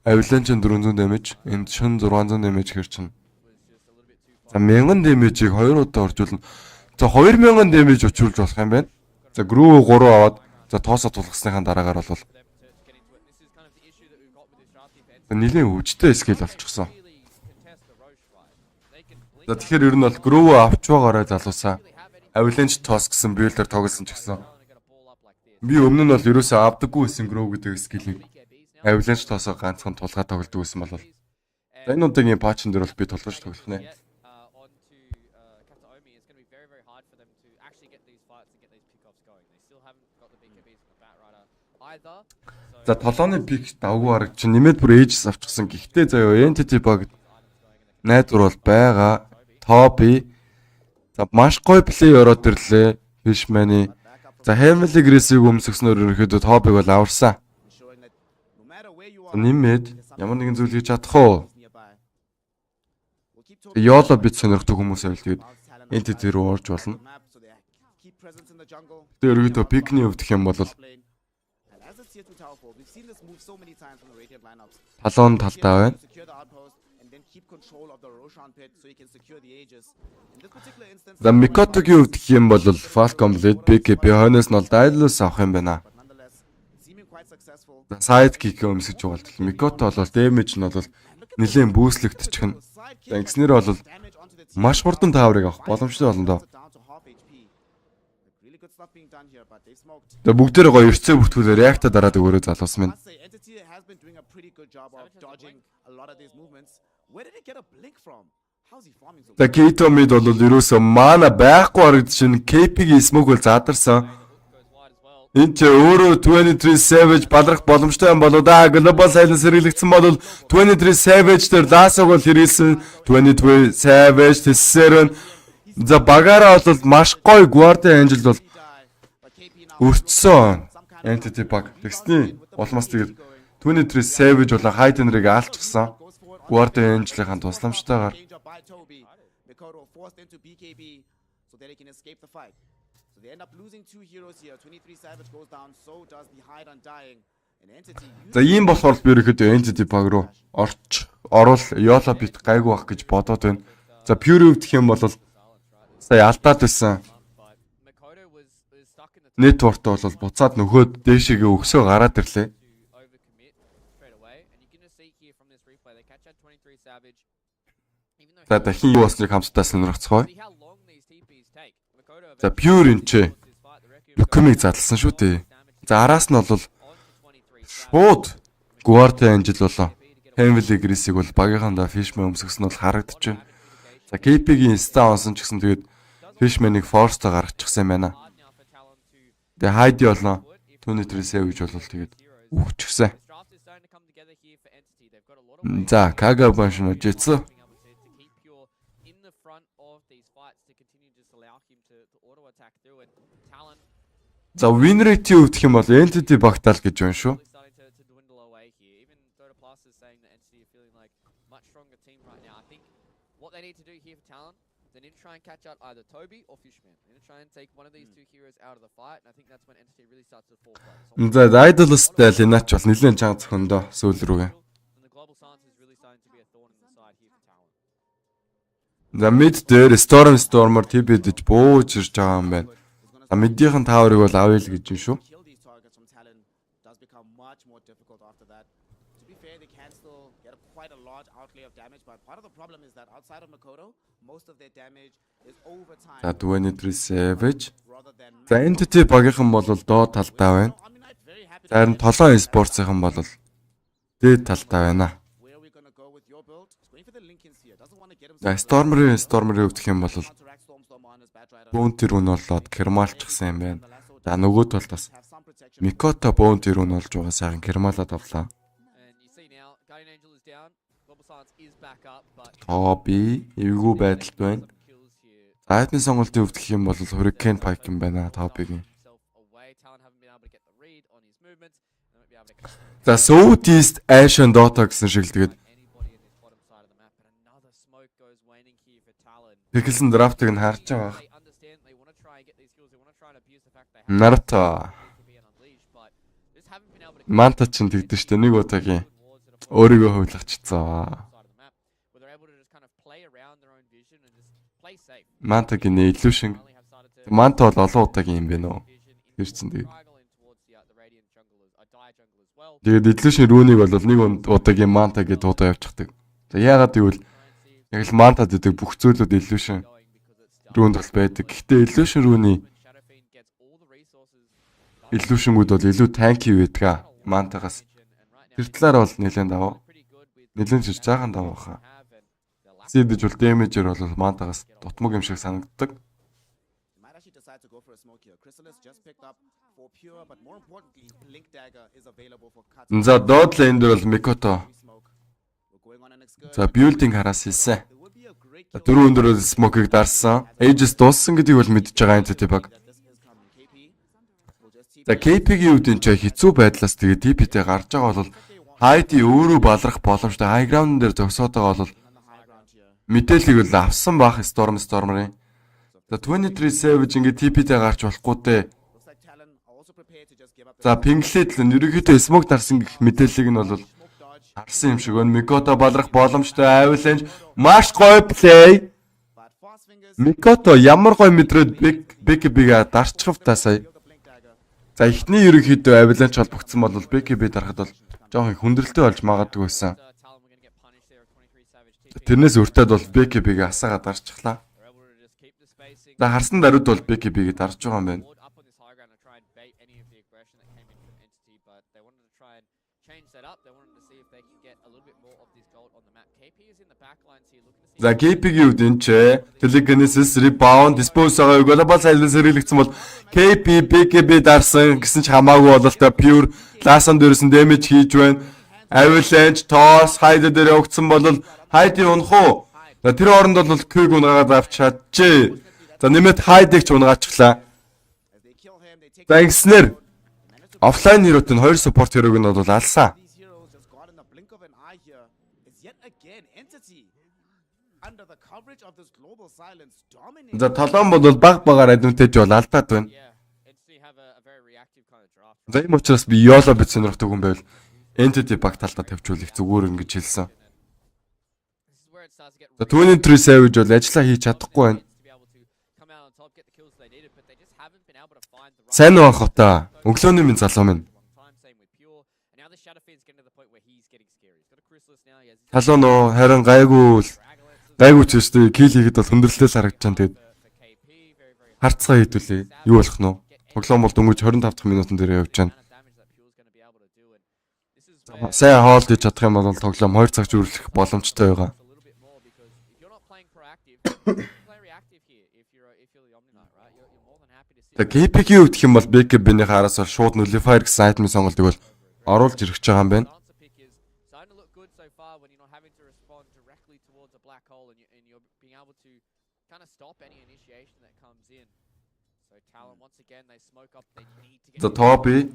Avalanche 400 damage, энд шин 600 damage хэр чинь. За 1000 damage-ийг 2 удаа оржуулна. За 2000 damage очруулж болох юм байна. За Groove 3 аваад за тоосоо тулгасныхаа дараагаар бол нэлээд өвчтэй skill болчихсон. За тэгэхээр ер нь бол Groove авч байгаарай залуусаа. Avalanche toss гэсэн build-ээр тоглосон ч гэсэн. Би өмнө нь бол ерөөсөө авдаггүй байсан Groove гэдэг skill-ийг. Avalanche тоосоо ганцхан тулгаад тоглодог байсан бол. За энэ удаагийн patch-н дээр бол би тулгаж тоглох нэ. За Talon-ы пик давгүй хараг чинь нэмээд бүр Aegis авчихсан. Гэхдээ заяа Entity Bo2Ti найдвар бол байгаа. Тоби. За маш гоё плей ороод ирлээ. Fishman-ы. За Heavenly Grace-ийг өмсгснөөр ерөнхийдөө Тобиг бол аварсан. Нэмээд ямар нэгэн зүйл хийж чадах уу? Yolo бит сонирхдаг хүмүүс байл тэгээд Entity рүү орж болно. Тэр ерөнхийдөө пикний хувьд гэх юм бол Talon талтай байна. За Mikoto-гийн хувьд гэх юм бол Fall Complete BKB хойноос нь бол Dailos авах юм байна. За Sidekick өмсөж байгаа бол Mikoto бол damage нь бол нэлээд бүүслэгдчихнэ. За ингэснээр бол маш хурдан тааврыг авах боломжтой болно доо. За бүгдээрээ гоё эрцээ бүртгүүлээ реакта дараад өгөөрэй залуус минь. За Keto mid бол ерөөсөө мана байхгүй харагдаж байна. KP-гийн smoke бол задарсан. энэ ч өөрөө 23 Savage балрах боломжтой юм болоо да. Global Silence хэрэглэгдсэн бол 23 Savage дээр лаасаг бол хэрэгэлсэн 23 Savage тэсээр за багаараа бол маш гоё Guardian Angel бол өртсөн. Entity баг. Тэгсний улмаас тэгээд 23 Savage болон Hydra-ыг алчсан. Guardian Angel-ийн тусламжтайгаар So they end up losing two heroes here. 23 Savage goes down, so does the Hide Undying. And Entity. За ийм болохоор би ерөөхдөө Entity баг руу орвол Yola бит гайгүй бах гэж бодоод байна. За Furi гэх юм бол сая алдаад байсан. Network-т бол буцаад нөхөд дээшээгээ өгсөө гараад ирлээ. За дахин юу болсныг хамтдаа сонирхцгоо. За Furi энэ ч Lukumi задлсан шүү дээ. За араас нь бол шууд Guardian Angel болоо. Heavenly Grace-ийг бол багийнхандаа Fishman өмсгсөн нь бол харагдчих. За KP-гийн Star онсон ч гэсэн тэгээд Fishman-ыг Force-той гаргачихсан юм байна. Тэгээ Heidi болоо 23 Savage бол тэгээд үхчихсэн. За Kaga Banshino жицээ. За win rate-ийн хувьд гэх юм бол Entity багтаал гэж байна шүү. They need to try and catch out either Toby or Fishman. They need to try and take one of these two heroes out of the fight, and I think that's when Entity really starts to fall apart. За Idol-стай Linaч бол нэлээд чанга зөхөндөө сүүл рүүгээ. За mid дээр Stormer TB-дэд бууж ирж байгаа юм байна. За mid-ийн таврыг бол авъя л гэж юм шүү. Quite a large outlay of damage, but part of the problem is that outside of Makoto, most of their damage is over time. За 23 Savage. За Entity багийнхан бол доод талдаа байна. Харин Talon Esports-ийн бол дээд талдаа байна. За Stormer-ийн хувьд гэх юм бол Bounty руу нь болоод кермалчихсан юм байна. За нөгөө талдаас Mikoto Bounty руу нь болж байгаа сайхан кермалаад авлаа. Тоби эвгүй байдалд байна. Зайдны сонголтын хувьд гэх юм бол Hurricane Pike юм байна Тобигийн. За Southeast Asian Dota гэсэн шиг л тэгээд Pixel драфтыг нь харж байгаа. Naruto. Manta ч тэгдэж штэ нэг удаагийн өөрийгөө хувилгачцсан. Manta-гийн illusion. Manta бол олон удаагийн юм байна уу? Ирсэн тэгээд. Тэгээд illusion рүүнийг бол нэг удаагийн Manta гэдээ удаа явчихдаг. За яагаад гэвэл яг л Manta гэдэг бүх зүйлүүд illusion рүүнд бол байдаг. Гэхдээ illusion рүүний illusion-гууд бол илүү танки байдаг. Manta-гаас тэр талаар бол нэлээд даваа. Нэлээд ч жаахан даваа хаа. Сэдэж бол damage-ээр бол Manta-гаас дутмаг юм шиг санагддаг. За доод лейн дээр бол Mikoto. За building хараас хийсэн. Дөрөв өндөр smoke-ыг дарсан. Aegis дууссан гэдгийг бол мэдж байгаа Entity баг. За KP-гийн үед энэ хэцүү байдлаас тэгээд TP-тэй гарч байгаа бол Heidi өөрөө балрах боломжтой high ground дээр зогсоод байгаа бол мэдээллийг л авсан баах Stormer-ийн. За 23 Savage ингээд TP-тэй гарч болохгүй дээ. За Pingled л ерөнхийдөө smoke дарсан гэх мэдээллийг нь бол харсан юм шиг өн Mikoto балрах боломжтой avalanche маш гоё play. Mikoto ямар гоё мэдрээд BKB-гээ дарчихв та сая. За эхний ерөнхийдөө avalanche холбогдсон бол BKB дарахад бол жоохон хүндрэлтэй болж магадгүй байсан. Тэрнээс өртөөд бол BKB-гээ асаагаад дарчихлаа. За харсан даруйд бол BKB-гээ дарж байгаа юм байна. За KP-ийн үед энэ ч Telekinesis rebound dispose байгаа global silence хэрэглэгдсэн бол KP BKB дарсан гэсэн ч хамаагүй бололтой pure last-ын дээрсэн damage хийж байна. Avalanche toss hide дээр явагдсан бол hide унах уу? За тэр оронд бол Q-г унгаад авч чаджээ. За нэмээд hide-ыг ч унгаачлаа. За ингэснээр offline hero-т нь 2 support hero-г нь бол алсан. За Talon бол баг багаар адвантаж бол алдаад байна. За ийм учраас би YOLO бит сонирхдаг хүн байвал Entity баг талдаа тавьчулах зүгээр ингэж хэлсэн. За түүний трис авиж бол ажиллаа хийж чадахгүй байна. Сайн уу хата. Өглөөний минь залуу минь. Talon уу харин гайгүй ч үстэй кил хийхэд бол хөндөрлөлтөөс харагдаж байна. Тэгээд харцгаа хийдүүлээ. Юу болох нь вэ? Тоглоом бол дөнгөж 25 дахь минутын дээр явж байна. Сайн хоолд хийж чадах юм бол тоглоом 2 цаг үргэлжлэх боломжтой байгаа. Тэгээд KP-ийн хувьд гэх юм бол BKB-ний хараас шууд nullifier гэсэн айтмын сонголтыг бол оруулж ирэх гэж байгаа юм байна. За Toby.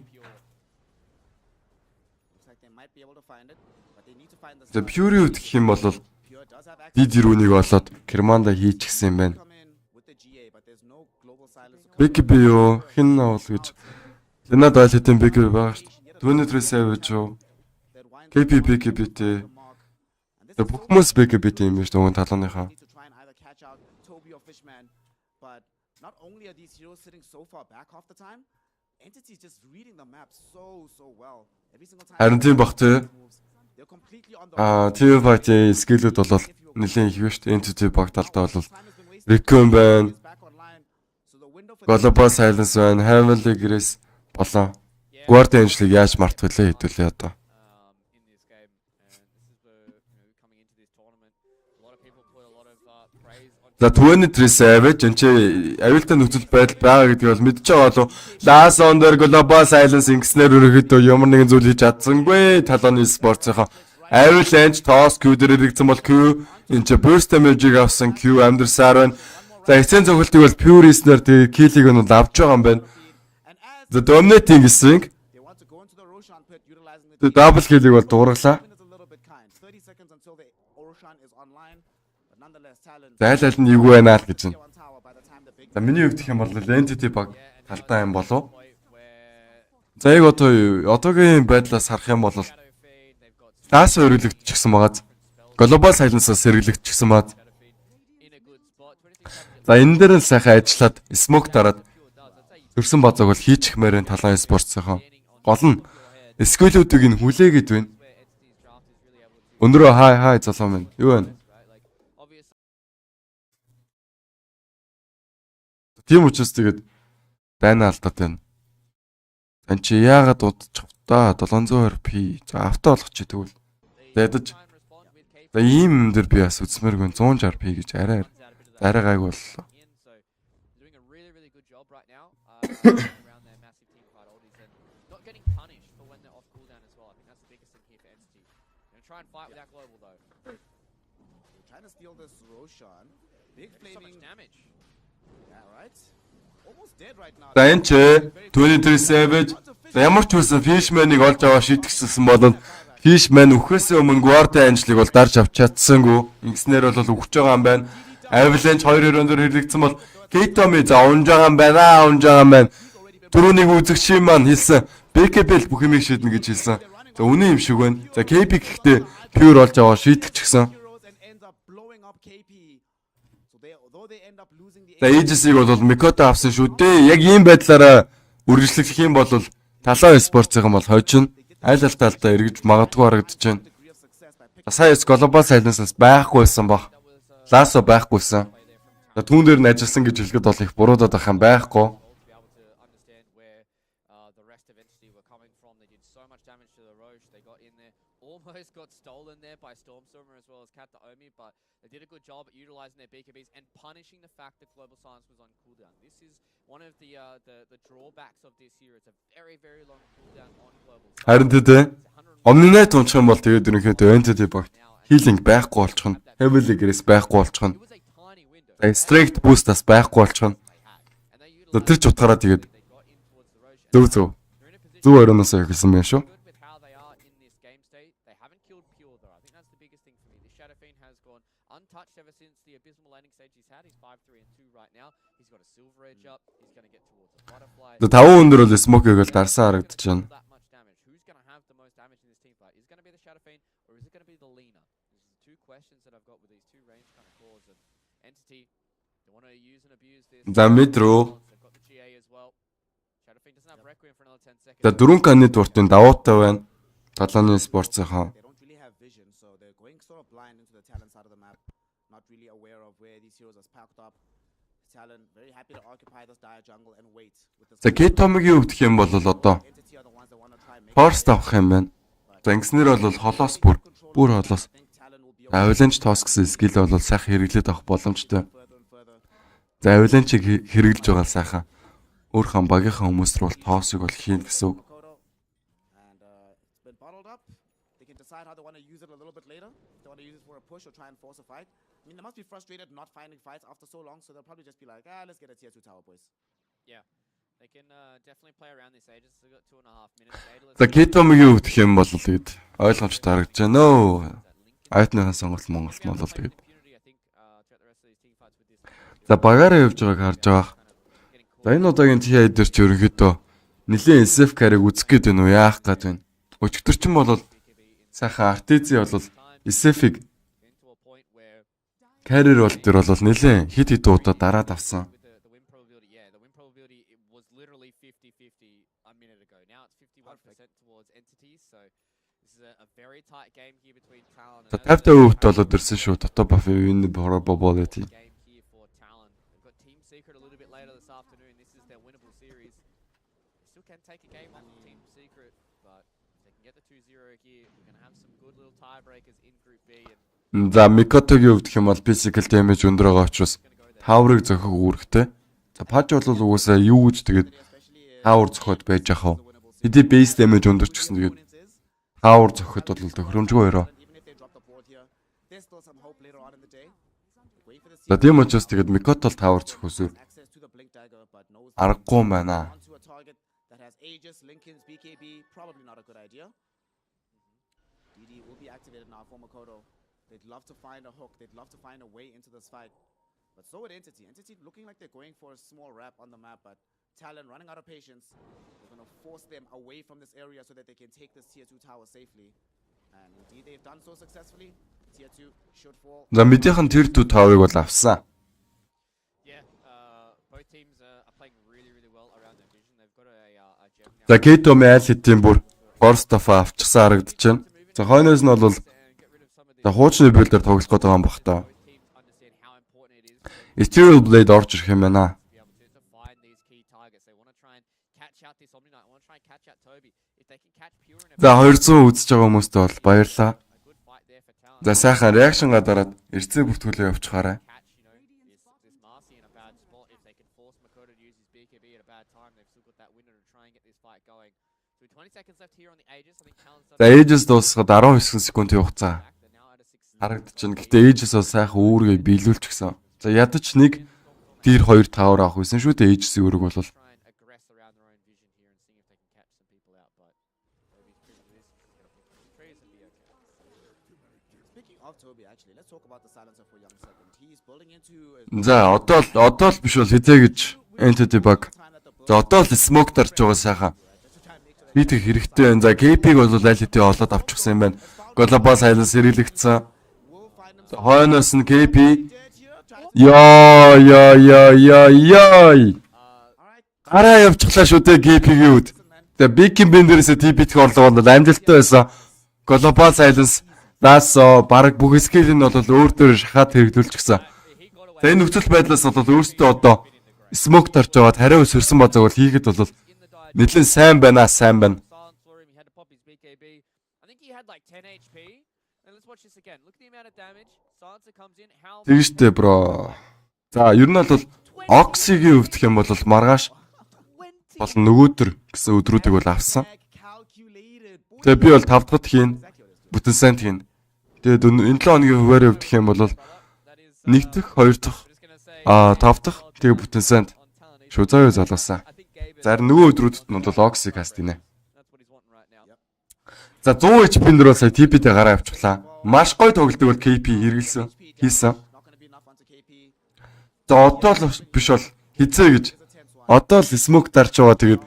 За Furi үед гэх юм бол дид ирүүнийг олоод Керманда хийчихсэн юм байна. BKB юу хин наул гэж Лэнад ойл хэдэн BKB байгаа шүү дээ. Түүний трес авиж юу KP BKB-тэй. За бүх хүмүүс BKB-тэй юм биш нөгөө талууныхаа. Харин тийм бах тий. TV fight-ийн скиллүүд бол нэлээд их байна шүү дээ. Entity баг талдаа бол Recon байна. Global silence байна. Heavenly Grace болоо. Guardian Angel-ыг яаж мартах вүлээ хэдүүлээ одоо. За 23 savage энэ чи аюултай нөхцөл байдал байгаа гэдгийг бол мэдчихэж байгаа болов. Last on дээр global silence ингэснээр өргөдөө ямар нэгэн зүйл хийж чадсангүй. Talon Esports-ийн Avalanche toss Q дээр иргэсэн бол Q энэ чи burst damage-ийг авсан Q амдэрсаар байна. За эцсийн цогцолтыг бол Furi-снээр тэгээ kill-ийг нь авч байгаа юм байна. За dominating гэсэн. The double kill-ийг бол дуурглаа. Зайлал нь юу байна л гэж байна. За миний хувьд гэх юм бол Entity баг талдаа юм болов. За яг одоогийн байдлаас харах юм бол лаас өргөлөгдчихсэн байгаа. Global silence-аас сэргэлэгдчихсэн байгаа. За энэ дээр нь сайхан ажиллаад smoke дараад төрсэн базааг бол хийчих мээрэн Talon Esports-ийн гол нь скиллүүдийг нь хүлээгээд байна. Өндрөө хай залуу минь юу вэ? Тийм учраас тэгээд байна алдаад байна. Тан чи яагаад удчих та 700 RP за авто болгочих тэгвэл. Ядаж. За ийм юм дээр би бас үзмээргүй 160 RP гэж арай гайг боллоо. За энэ ч 23 savage ямар ч үсэн Fishman-ыг олж аваа шийтгэсэн бол Fishman үхээс өмнө Guardian Angel-ыг бол дарж авч чадсангүй. Ингэснээр бол өгч байгаа юм байна. Avalanche 2-2 хэрэглэгдсэн бол K-Tommy за унж байгаа юм байна. Түрүүнийг үзэгч маань хэлсэн. BKB бүх юмыг шийднэ гэж хэлсэн. За үнэн юм шиг байна. За KP гэхдээ Pure олж аваа шийтгэчихсэн. За Aegis-ийг бол Mikoto авсан шүү дээ. Яг ийм байдлаараа үргэлжлэх юм бол Talon Esports-ийн бол хожино. Айл талдаа эргэж магадгүй харагдаж байна. За сая Global Silence-аас байхгүйсэн баг. Ласо байхгүйсэн. За түүн дээр нь ажилласан гэж хэлэхэд бол их буруудаад ах юм байхгүй. got stolen there by Stormstormer as well as Cat the Omi, but they did a good job at utilizing their BKBs and punishing the fact that Global Silence was on cooldown. This is one of the drawbacks of this here. It's a very, very long cooldown on Global Silence. Харин тэ Omni-Knight унчих юм бол тэгээд ерөнхийдөө Entity Bo2Ti healing байхгүй болчихно. Heavy Regress байхгүй болчихно. Strength boost бас байхгүй болчихно. Тэр ч утгаараа тэгээд зөв орноос эхэлсэн байх шүү. Untouched ever since the abysmal landing stage he's had. He's 5-3-2 right now. He's got a silver edge up. He's going to get towards the butterfly. The 5 өндөр бол smoke-ийг л дарсаа харагдаж байна. Who's going to have the most damage in this team fight? Is it going to be the Shadow Fiend or is it going to be the Lina? These are the two questions that I've got with these two range kind of cores. And Entity, they want to use and abuse this. За mid roo. They've got the GA as well. Shadow Fiend doesn't have Requiem for another 10 seconds. За 4 канны дуртын давуутай байна. Talon Esports-ийнхаа. They don't really have vision, so they're going sort of blind into the Talon side of the map. Not really aware of where these heroes are packed up. Talon very happy to occupy this dire jungle and wait with the. За K-Tom-гийн хувьд гэх юм бол одоо Force авах юм байна. За ингэснээр бол холоос бүр холоос. Avalanche toss гэсэн скил бол сайхан хэрэглээд авах боломжтой. За Avalanche-ийг хэрэглэж байгаа сайхан. Өөр хан багийнхаа хүмүүс рүү тоосыг бол хийн гэсэн үг. They can decide how they want to use it a little bit later. If they want to use it for a push or try and force a fight. I mean, they must be frustrated not finding fights after so long, so they'll probably just be like, let's get a tier 2 tower, boys. Yeah, they can definitely play around this Aegis. They've got 2.5 minutes. За K-Tom-гийн хувьд гэх юм бол тэгээд ойлгомжтой харагдаж байна өө. Айтныхаа сонголт Монголд бол тэгээд. За багаараа явж байгааг харж байгаа. За энэ удаагийн TI дээр ч ерөнхийдөө нэлийн SF carry-г үзэх гээд байна уу, яах гээд байна. Өчигдөр ч юм бол сайхан Artezi бол SF-ийг carrier бол тэр бол нэлийн хит удаа дараад авсан. The win probability was literally 50-50 a minute ago. Now it's 51% towards Entities. So this is a very tight game here between Talon and. За 50% болоод ирсэн шүү. Тото баф энэ probability. Game here for Talon. They've got Team Secret a little bit later this afternoon. This is their winnable series. They still can take a game off Team Secret, but if they can get the 2-0 here, we're going to have some good little tiebreakers in Group B. За Mikoto-гийн хувьд гэх юм бол physical damage өндөр байгаа учраас Tower-ыг зөхөх үүрэгтэй. За Pudge бол угаасаа юу гэж тэгээд Tower зөхөд байж ахав. Хэдий base damage өндөр ч гэсэн тэгээд Tower зөхөд бол тохиромжгүй өрөө. За тийм учраас тэгээд Mikoto л Tower зөхөөсөө аргагүй байна. They'd love to find a hook. They'd love to find a way into this fight. But so would Entity. Entity looking like they're going for a small wrap on the map, but Talon running out of patience. They're going to force them away from this area so that they can take this tier 2 tower safely. And indeed they've done so successfully. Tier 2 should fall. За мэдийнхэн tier 2 tower-ыг бол авсан. Yeah, both teams are playing really well around their vision. They've got a gem now. За K-Tom айл хэдийн бүр Force тафа авчихсан харагдаж байна. За хойноос нь бол за хуучны билдер тоглох гээд байгаа юм бах та. Ethereal Blade орж ирэх юм байна. За 200 үзэж байгаа хүмүүстээ бол баярлалаа. За сайхан реакшнга дараад эрцээ бүртгүүлээ явуулчихаарай. За Aegis дуусгаад 19 секунд хугацаа харагдаж байна. Гэхдээ Aegis бол сайхан үүргээ биелүүлчихсэн. За ядаж нэг дээр 2 tower авах байсан шүү дээ Aegis-ийн үүрэг бол. За одоо л биш бол хэзээ гэж Entity Bo2Ti. За одоо л smoke дарж байгаа сайхан. Би тэг хэрэгтэй байна. За KP-г бол аль хэдийн олоод авчихсан юм байна. Global Silence сэрэлэгдсэн. За хойноос нь KP. Яа. Гараа явчихлаа шүү дээ KP-гийн үед. За Big Bender-ээс TP-т орлого бол амжилттай байсан. Global Silence Ласо баг бүх скил нь бол өөр дөр шахаад хэрэглүүлчихсэн. За энэ нөхцөл байдлаас бол өөртөө одоо smoke тарж аваад хариу сөрсөн базаг бол хийгээд бол нэлээд сайн байна. Тэгштэй бро. За ер нь бол Oxy-гийн хувьд гэх юм бол маргааш болон нөгөөдөр гэсэн өдрүүдийг бол авсан. Тэгээ би бол 5 дахьд хийн, бүтэн сайд хийн. Тэгээд энэ 7 хоногийн хуваарийн хувьд гэх юм бол 1 дахь, 2 дахь, 5 дахь тэгээ бүтэн сайд шүзааю залуусаа. Зарим нөгөө өдрүүдэд нь бол Oxy каст гинэ. За 100 HP нэр бол сая TP-тэй гараа авчихлаа. Маш гоё тоглолтыг бол KP хийсэн. За одоо л биш бол хизээ гэж. Одоо л smoke дарж байгаа тэгээд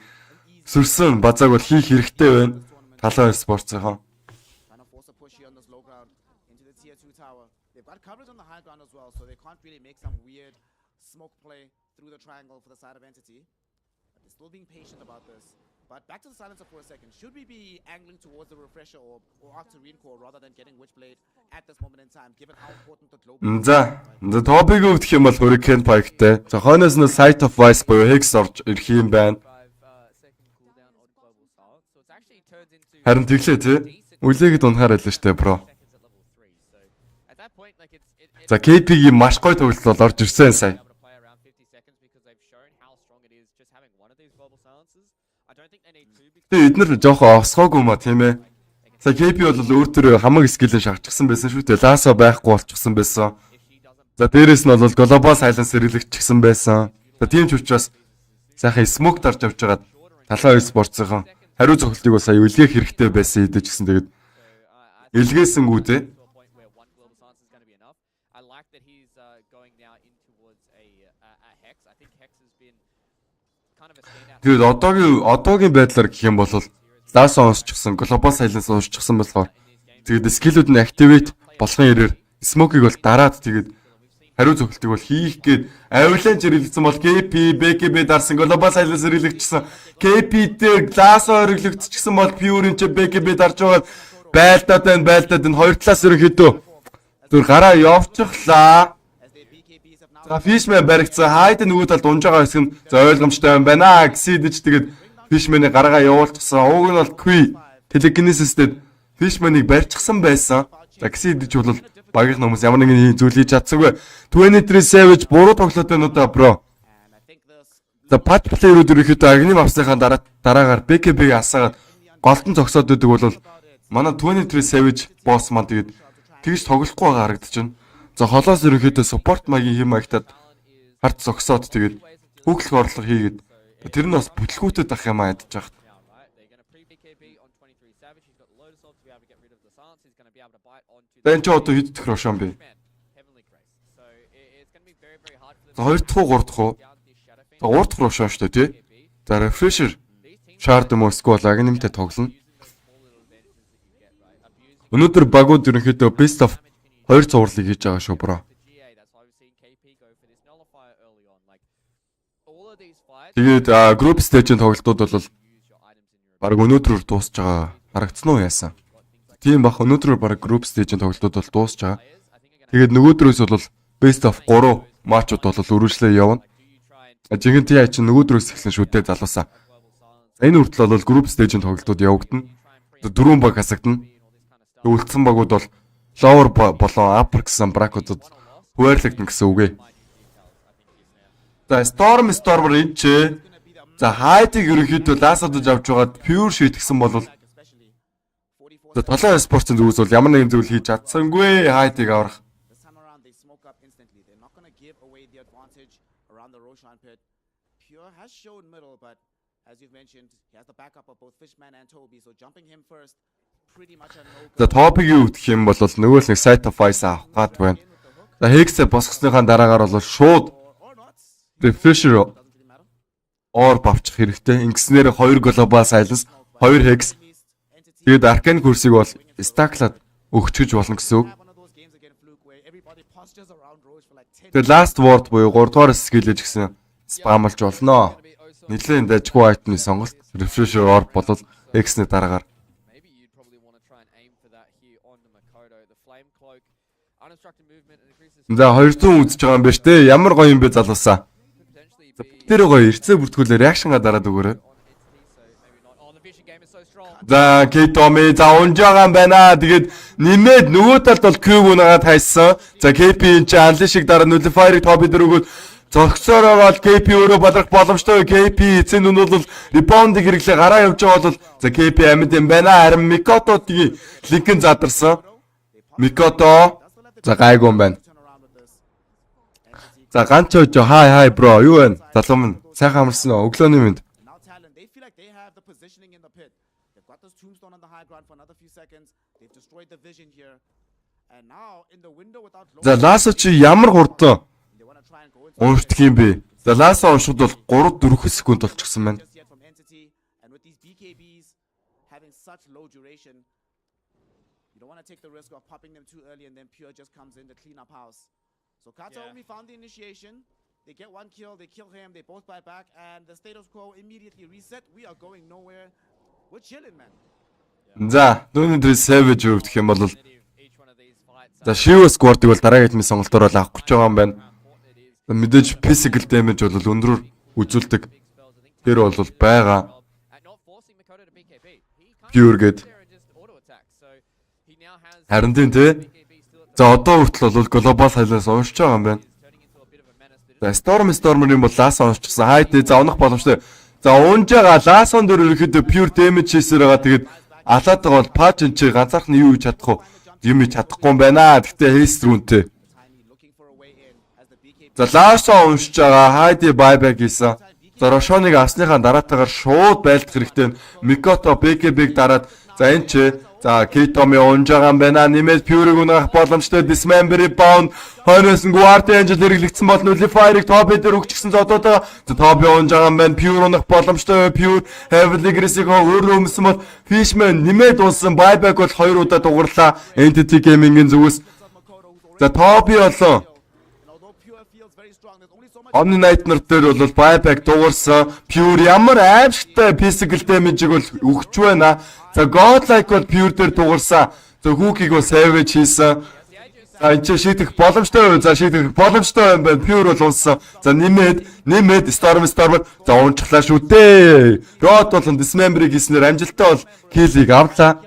сүрсэн базааг бол хийх хэрэгтэй байна. Talon Esports-ийн. Still being patient about this. But back to the silencer for a second. Should we be angling towards the refresher or Octarine core rather than getting Witchblade at this moment in time, given how important the global... За топиг өвдөх юм бол Hurricane Pike-тэй. За хойноос нь Sight of Vice буюу Hex орж ирэх юм байна. Харин тэглээ тий. Үлээгэд унахаар байлаа штэ бро. За KP-гийн маш гоё тоглолт бол орж ирсэн сая. Эднэр жоохон осгоогүй ма тийм ээ. Сая KP бол өөртөө хамаг скилэн шахчихсан байсан шүү дээ. Лаасаа байхгүй болчихсон байсан. За дээрэс нь бол глобал сайленсер хэрэглэгдчихсэн байсан. За тийм ч учраас сайхан smoke дарж авч байгаа Talon Esports-ийн хариу цогцолтыг бол сая үлгээх хэрэгтэй байсан хэдэж гисэн. Тэгээд илгээсэнгүү дээ. Тэгээд одоогийн байдлаар гэх юм бол лаасаа унсчихсан, глобал сайленс унсчихсан болохоор тэгээд скиллүүд нь activate болохын ирээр smoke-ыг бол дараад тэгээд хариу цогцолтыг бол хийх гээд авилан зэрэглэгдсэн бол KP, BKB дарсан глобал сайленс хэрэглэгдсэн. KP дээр лаасаа хэрэглэгдчихсэн бол Furi ч BKB дарж байгаа байлдаад энэ хоёр талаас ерөнхийдөө зүр гараа явчихлаа. За Fishman баригдсан. Хайд нөгөө талд унж байгаа хэсэг нь за ойлгомжтой юм байна гэсэдэж тэгээд Fishman-ыг гараагаа явуулчихсан. Уг нь бол Qui Telekinesis-тэй Fishman-ыг барьчихсан байсан. За гэсэдэж бол багийн хүмүүс ямар нэгэн зүйл хийж чадсангүй. 23 Savage буруу тоглоод байна уу да бро. За patch player-ууд ерөөхдөө агним авсныхаа дараагаар BKB-г асаагаад голтон зогсоод байдаг бол манай 23 Savage boss маань тэгээд тэгж тоглохгүй байгаа харагдчихна. За холоос ерөнхийдөө support магийн хэм маягтад харт зогсоод тэгээд хүүхлэх орлого хийгээд тэр нь бас бүтлгүүтэд ах юм аа ядж байгаа. Тэн ч одоо хэд дэх рошон бэ? За 2 дахь уу 3 дахь уу? За 3 дахь рошон шүү дээ тий. За refresher shard Moscow агнимтай тоглоно. Өнөөдөр багууд ерөнхийдөө best of 2 цувралыг хийж байгаа шүү бро. Тэгээд group stage-ийн тоглолтууд бол баг өнөөдрөөр дуусж байгаа харагдсан уу яасан? Тийм бах өнөөдрөөр баг group stage-ийн тоглолтууд бол дуусж байгаа. Тэгээд нөгөөдрөөс бол best of 3 матчууд бол үргэлжлээ явна. Жинхэнэ тий чинь нөгөөдрөөс эхлэн шүү дээ залуусаа. Энэ хүртэл бол group stage-ийн тоглолтууд явагдана. 4 баг хасагдана. Үлдсэн багууд бол lower болон upper гэсэн бракуудад хуваарлагдана гэсэн үг ээ. За Stormer энэ ч за Hyde-ыг ерөнхийдөө лаасадж авч байгаад pure shit гэсэн бол за Talon Esports-ын зүйлс бол ямар нэгэн зүйл хийж чадсангүй Hyde-ыг аврах. За топигийн өвдөх юм бол нөгөө л нэг Sight of Vice авах гад байна. За Hex-ээ босгосныхаа дараагаар бол шууд refresher or авчих хэрэгтэй. Ингэснээр 2 global silence, 2 Hex. Тэгээд Arcane Curse-ийг бол stacklаад өгчөж болно гэсэн үг. Тэгээд last word буюу 3 дугаар skill-эж гэсэн спамлж болно. Нилээн дажгүй item-ны сонголт refresher or болол Hex-ний дараагаар за 200 үзэж байгаа юм байна штэ. Ямар гоё юм бэ залуусаа. За бүтээрээ гоё эрцээ бүртгүүлээ реакшнга дараад өгөөрэй. За K-Tommy за унж байгаа юм байна. Тэгээд нэмээд нөгөө талд бол Q-гунагаа тайсан. За KP энэ анлин шиг дараа Nullify-ыг топ дээр өгөөд зогсоор ороод KP өөрөө балрах боломжтой. KP эцэн нь бол ребаундыг хэрэглээ гараа явж байгаа бол за KP амьд юм байна. Харин Mikoto-гийн линкэн задарсан. Mikoto за гайгүй юм байна. За ганч очоо хай бро юу вэ? Залуу минь сайхан амарсан уу? Өглөөний минь. Now Talon, they feel like they have the positioning in the pit. They've got this tombstone on the high ground for another few seconds. They've destroyed the vision here. And now in the window without За Ласо чи ямар хурдан they want to try and go in уншдаг юм бэ? За Ласо уншихад бол 3-4 секунд болчихсон байна. just yet from Entity. And with these BKBs having such low duration, you don't want to take the risk of popping them too early and then Pure just comes in to clean up house. So Kata only found the initiation. They get one kill, they kill him, they both buy back, and the status quo immediately reset. We are going nowhere. We're chilling, man. За дүүний дээр Savage өгдөх юм бол за Shiva squad-ыг бол дараагийн хэлмийн сонголтоор л авах гэж байгаа юм байна. Мэдээж physical damage бол өндрөөр үзүүлдэг. Тэр бол байгаа. Pure гээд. Харин тийм. За одоо хүртэл бол global silence уншиж байгаа юм байна. За Stormer-ын бол Last уншчихсан. Хайд за унах боломжтой. За унж байгаа Last-ын дөр ерөөхдөө pure damage хийсээр байгаа. Тэгээд алаад байгаа бол patch энэ чи ганцаарх нь юу хийж чадах вэ? Юм хийж чадахгүй юм байна. Гэхдээ haste рүүнтэй. За Last уншиж байгаа. Хайд buyback хийсэн. За Рошоныг авсныхаа дараатаагаар шууд байлдах хэрэгтэй. Mikoto BKB-г дараад за энэ чи за K-Tommy унж байгаа юм байна. Нэмээд Pure-ыг унах боломжтой. Dismember rebound. Хойноос нь Guardian Angel хэрэглэгдсэн бол Nullify-ыг топ дээр өгчихсэн зодоодоо. За Toby унж байгаа юм байна. Pure унах боломжтой. Pure heavily aggressive өөрөө өмсөн бол Fishman нэмээд унсан. Buyback бол 2 удаа дугарлаа. Entity Gaming-ийн зүгээс. За Toby болоо. Omni Knight нар дээр бол buyback дуурсан. Pure ямар аимшигтай physical damage-ыг бол өгч байна. За Godlike бол Pure дээр дуурсан. За Hook-ийг бол Savage хийсэн. За энэ ч шийдэх боломжтой. За шийдэх боломжтой юм байна. Pure бол унсан. За нэмээд Stormer за унчглаа шүү дээ. Rod болон Dismember-ыг хийснээр амжилттай бол kill-ийг авлаа.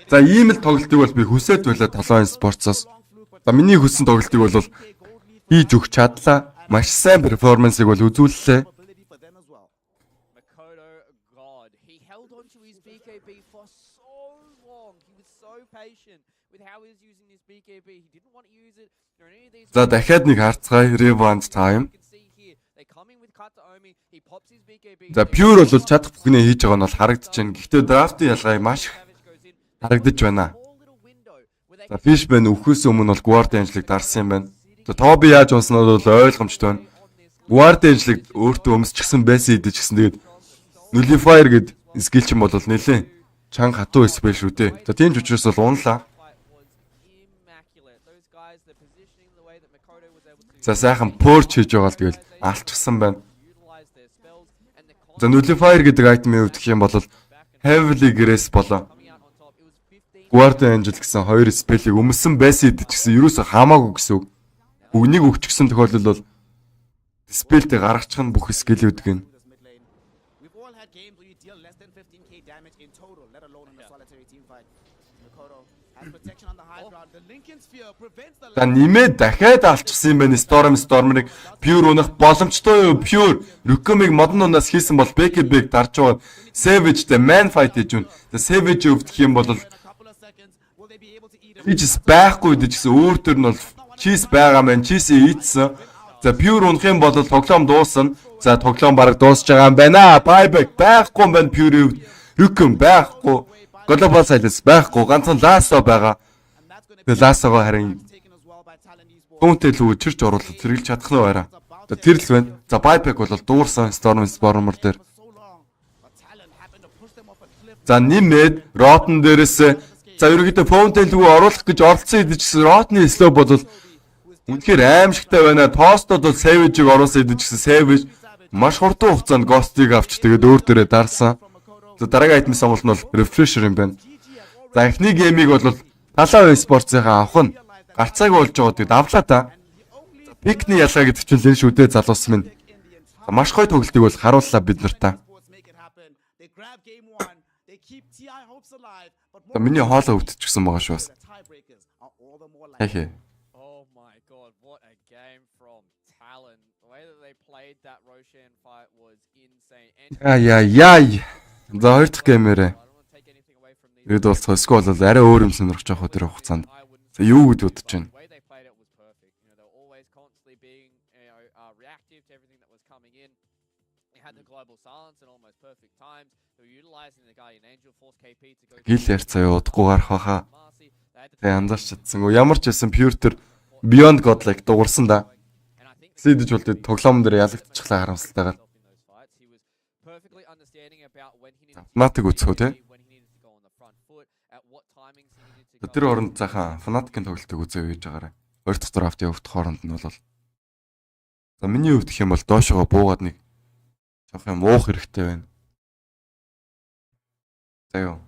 За ийм л тоглолтыг бол би хүсэж байлаа Talon Esports-оос. За миний хүссэн тоглолтыг бол хийж өгч чадлаа. Маш сайн перформансыг бол үзүүллээ. За дахиад нэг харцгаая rebound time. За Pure бол чадах бүхнээ хийж байгаа нь бол харагдаж байна. Гэхдээ draft-ийн ялгааг маш харагдаж байна. За Fishman өхөөс өмнө бол Guardian Angel-ыг дарсан юм байна. За Toby яаж унснаа бол ойлгомжтой байна. Guardian Angel-ыг өөртөө өмсчихсэн байсан идэж гисэн. Тэгээд Nullify гээд skill чинь бол нэлээд чанга хатуу байсан байх шүү дээ. За тийм ч учраас бол унлаа. За сайхан Purge хийж байгаа л тэгэл алчсан байна. За Nullify гэдэг айтмын хувьд гэх юм бол heavily aggressive болоо. Guardian Angel гэсэн хоёр спелийг өмсөн байсан идэж гэсэн ерөөсө хамаагүй гэсэн үг. Үгнийг өгчихсэн тохиолдол бол спелтэй гаргачих нь бүх скил үүдэг юм. За нэмээд дахиад алчсан юм байна Stormer-ыг Pure унах боломжтой юу? Pure Rukumi-г модон унаас хийсэн бол BKB-г дарж байгаа. Savage-тэй man fight хийж байна. За Savage өвдөх юм бол Cheese байхгүй гэж гэсэн өөр төр нь бол cheese байгаа маань cheese ийдсэн. За Pure унах юм бол тоглоом дуусна. За тоглоом бараг дуусж байгаа юм байна. Buyback байхгүй юм байна Pure. Rukumi байхгүй. Global Silence байхгүй. Ганцхан Lasso байгаа. Тэгээ Lasso-го харин түүнтэй л үчирч оруулаад зэрэглэж чадах нь байна. За тэр л байна. За Buyback бол дуурсан Stormer дээр. За нэмээд Rotten дээрээс за ерөнхийдөө Fountain руу оруулах гэж оролцсон идэж Rotny slow бол үнэхээр аимшигтай байна. Toast-од бол Savage-ыг оруулсан идэж Savage маш хурдан хугацаанд Ghost-ыг авч тэгээд өөр дээрээ дарсан. За дараагийн айтмын сонголт нь бол Refresher юм байна. За эхний геймийг бол Talon Esports-ийнхаа авах нь гарцааг болж байгаа тэгээд авлаа та. Пикний ялгаа гэдэг чинь л энэ шүү дээ залуус минь. Маш гоё тоглолтыг бол харууллаа бид нарт. Миний хоолоо өвдчихсэн байгаа шүү бас. Хэ. Oh my god, what a game from Talon. The way that they played that Roshan fight was insane. Яй. За хоёр дахь геймээрээ. Эд бол цосгүй бол арай өөр юм сонирхож байгаа тэр хугацаанд. За юу гэж бодож байна? Reactive to everything that was coming in. They had the global silence at almost perfect times. They were utilizing the Guardian Angel Force KP to go. Гил ярьцаа удахгүй гарах байхаа. Тэ анзаарч чадсан. Ямар ч байсан Pure тэр Beyond Godlike дуурсан да. Сэдэж бол тоглоом дээр ялагдчихлаа харамсалтайгаар. Fnatic үзэхөө те. Тэр оронд цаахан Fnatic-ийн тоглолтыг үзээ гэж байгаарай. Хоёр дахь драфт явагдах хооронд нь бол за миний хувьд гэх юм бол доошоо буугаад нэг жоох юм уух хэрэгтэй байна. За юу.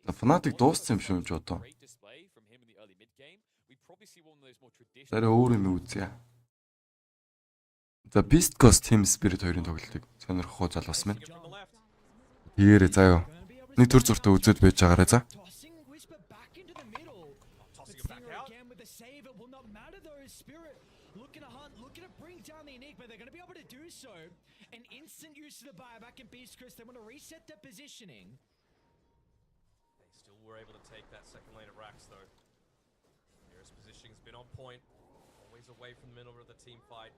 Fnatic дууссан юм шүү ч одоо. Зарай өөр юм үзье. За Beast Ghost Team Spirit хоёрын тоглолтыг сонирхох залуус минь. Тэгээрээ за юу. Нэг төр зуртаа үзээд байж байгаарай за. An instant use of the buyback in Beast Chris. They want to reset their positioning. They still were able to take that second lane of racks though. Nearest positioning's been on point. Always away from the middle of the team fight.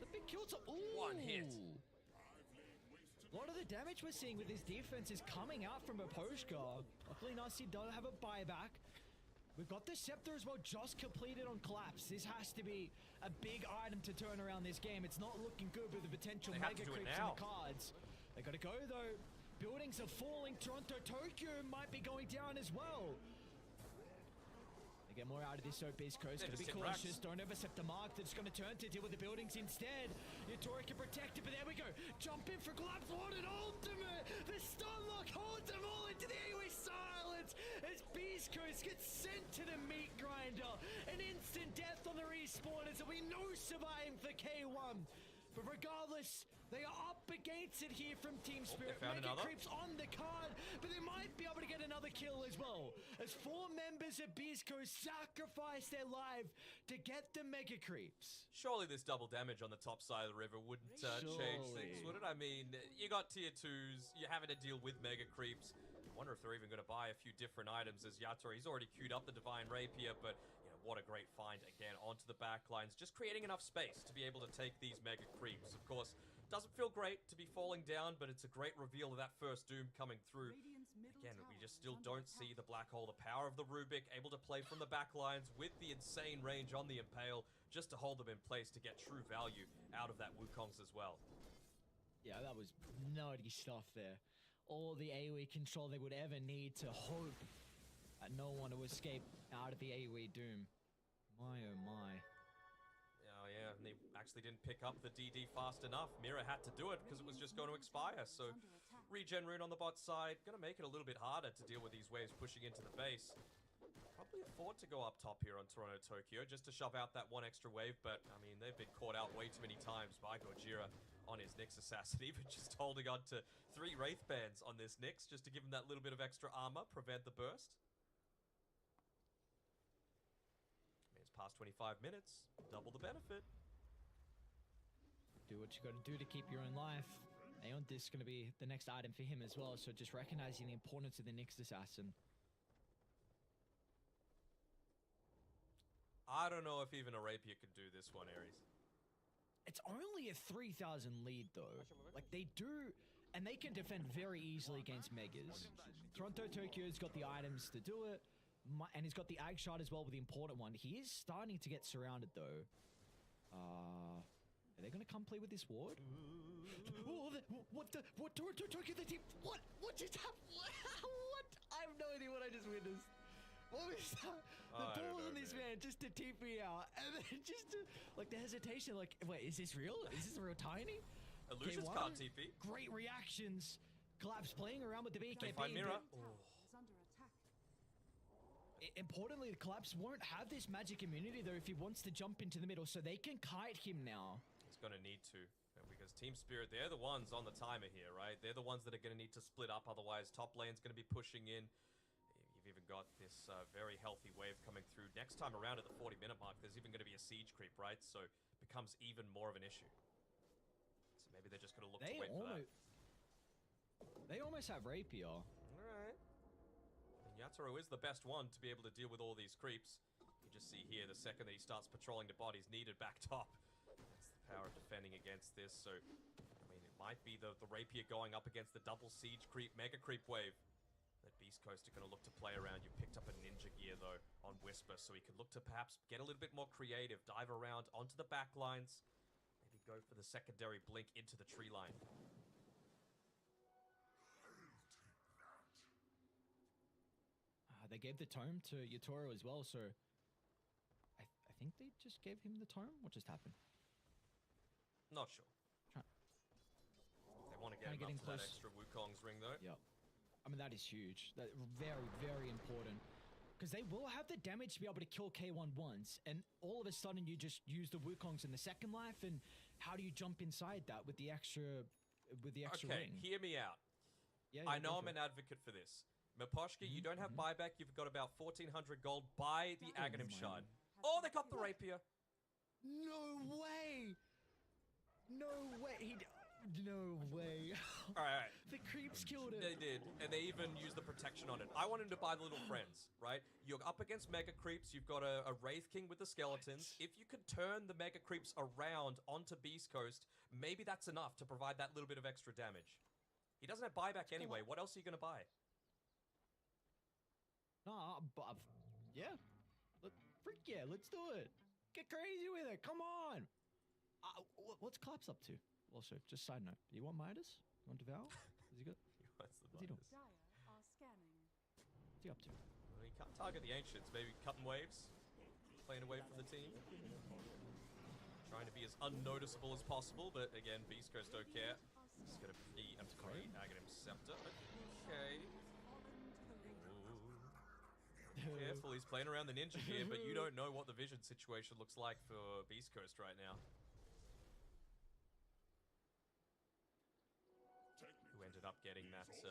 The big kill to one hit. A lot of the damage we're seeing with this defense is coming out from Aposhka. Luckily Nasi does have a buyback. We've got the Scepter as well, just completed on Collapse. This has to be a big item to turn around this game. It's not looking good with the potential mega creeps in the cards. They got to go though. Buildings are falling. Toronto, Tokyo might be going down as well. They get more out of this, so Beast Coast gonna be cautious. Don't overstep the mark. They're just gonna turn to deal with the buildings instead. Yatori can protect it, but there we go. Jump in for Collapse. What an ultimate! The stun lock holds them all into the AoE silence as Beast Coast gets sent to the meat grinder. An instant death on the respawners, and we know surviving for K1. But regardless, they are up against it here from Team Spirit. Mega creeps on the card, but they might be able to get another kill as well. As 4 members of Beast Coast sacrifice their life to get the mega creeps. Surely this double damage on the top side of the river wouldn't change things, would it? I mean, you got tier 2s, you're having to deal with mega creeps. I wonder if they're even going to buy a few different items as Yatori, he's already queued up the Divine Rapier, but what a great find again onto the backlines, just creating enough space to be able to take these mega creeps. Of course, doesn't feel great to be falling down, but it's a great reveal of that first Doom coming through. Again, we just still don't see the Black Hole, the power of the Rubik, able to play from the backlines with the insane range on the Impale, just to hold them in place to get true value out of that Wukongs as well. Yeah, that was nutty stuff there. All the AoE control they would ever need to hope that no one will escape out of the AoE Doom. My oh my. Oh yeah, and they actually didn't pick up the DD fast enough. Mira had to do it because it was just going to expire. So regen rune on the bot side, going to make it a little bit harder to deal with these waves pushing into the base. Probably afford to go up top here on Toronto Tokyo just to shove out that one extra wave, but I mean they've been caught out way too many times by Gojira on his Nyx assassin, even just holding on to 3 Wraith Bands on this Nyx just to give him that little bit of extra armor, prevent the burst. Past 25 minutes, double the benefit. Do what you gotta do to keep your own life. Aeon Disc is gonna be the next item for him as well, so just recognizing the importance of the Nyx assassin. I don't know if even a Rapier could do this one, Aries. It's only a 3,000 lead though. Like they do, and they can defend very easily against Megas. Toronto Tokyo's got the items to do it. And he's got the Ag Shard as well with the important one. He is starting to get surrounded though. Are they going to come play with this ward? What Tokyo the team? What just happened? What? I have no idea what I just witnessed. What was that? The ball on this man just to TP me out, and then just to, like the hesitation. Like, wait, is this real? Is this real tiny? Illusions can't TP. Great reactions. Collapse playing around with the BKB. They find Mira. Importantly, the Collapse won't have this magic immunity though if he wants to jump into the middle, so they can kite him now. He's going to need to, because Team Spirit, they're the ones on the timer here, right? They're the ones that are going to need to split up, otherwise top lane's going to be pushing in. You've even got this very healthy wave coming through. Next time around at the 40-minute mark, there's even going to be a siege creep, right? So it becomes even more of an issue. So maybe they're just going to look to wait for that. They almost have Rapier. Alright. Yatoro is the best one to be able to deal with all these creeps. You just see here, the second that he starts patrolling the bodies needed back top. That's the power of defending against this. So, I mean, it might be the Rapier going up against the double siege creep, mega creep wave that Beast Coast are going to look to play around. You picked up a ninja gear, though, on Whisper, so he could look to perhaps get a little bit more creative, dive around onto the back lines, maybe go for the secondary blink into the tree line. They gave the tome to Yatoro as well, so I think they just gave him the tome. What just happened? Not sure. They want to get him up to that extra Wukong's ring, though. Yeah. I mean, that is huge. That very, very important. Because they will have the damage to be able to kill K1 once, and all of a sudden you just use the Wukongs in the second life, and how do you jump inside that with the extra ring? Okay, hear me out. Yeah, I know I'm an advocate for this. Miposhka, you don't have buyback. You've got about 1,400 gold. Buy the Aghanim Shard. Oh, they got the Rapier. No way! No way! No way! Alright. The creeps killed it. They did, and they even used the protection on it. I wanted to buy the little friends, right? You're up against Mega Creeps. You've got a Wraith King with the skeletons. If you could turn the Mega Creeps around onto Beast Coast, maybe that's enough to provide that little bit of extra damage. He doesn't have buyback anyway. What else are you going to buy? Nah, but yeah, freak yeah, let's do it. Get crazy with it. Come on. What's Collapse up to? Also, just side note, do you want Midas? You want Devour? Is he good? What's the What's he doing? Midas? What's he up to? Well, he can't target the Ancients. Maybe cutting waves, playing away from the team, trying to be as unnoticeable as possible. But again, Beast Coast don't care. He's gonna be up to Aghanim Scepter. Okay. Careful, he's playing around the ninja here, but you don't know what the vision situation looks like for Beast Coast right now. Who ended up getting that, it's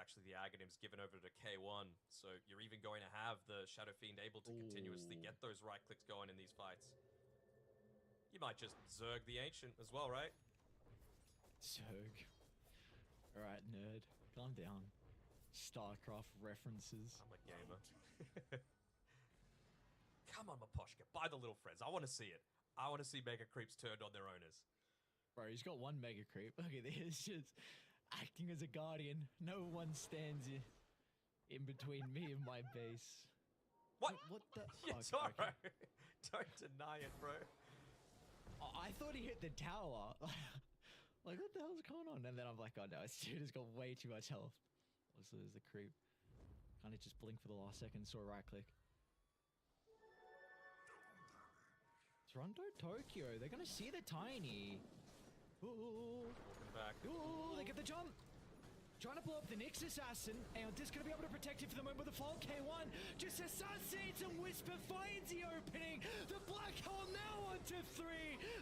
actually the Aghanims given over to K1, so you're even going to have the Shadow Fiend able to continuously get those right clicks going in these fights. You might just Zerg the Ancient as well, right? Zerg. Alright, nerd. Calm down. StarCraft references. I'm a gamer. Come on, Miposhka. Buy the little friends. I want to see it. I want to see Mega Creeps turned on their owners. Bro, he's got one Mega Creep. Look at this. Just acting as a guardian. No one stands in between me and my base. What? What the? Yatoro. Okay. Don't deny it, bro. I thought he hit the tower. Like, what the hell's going on? And then I'm like, oh no, this dude has got way too much health. Also, there's the creep. Kind of just blink for the last second, saw a right click. Toronto, Tokyo, they're gonna see the tiny. Ooh. Welcome back. Ooh, they get the jump. Trying to blow up the Nyx Assassin, and just gonna be able to protect him for the moment with the fall. K1 just assassinates and Whisper finds the opening. The black hole now onto 3.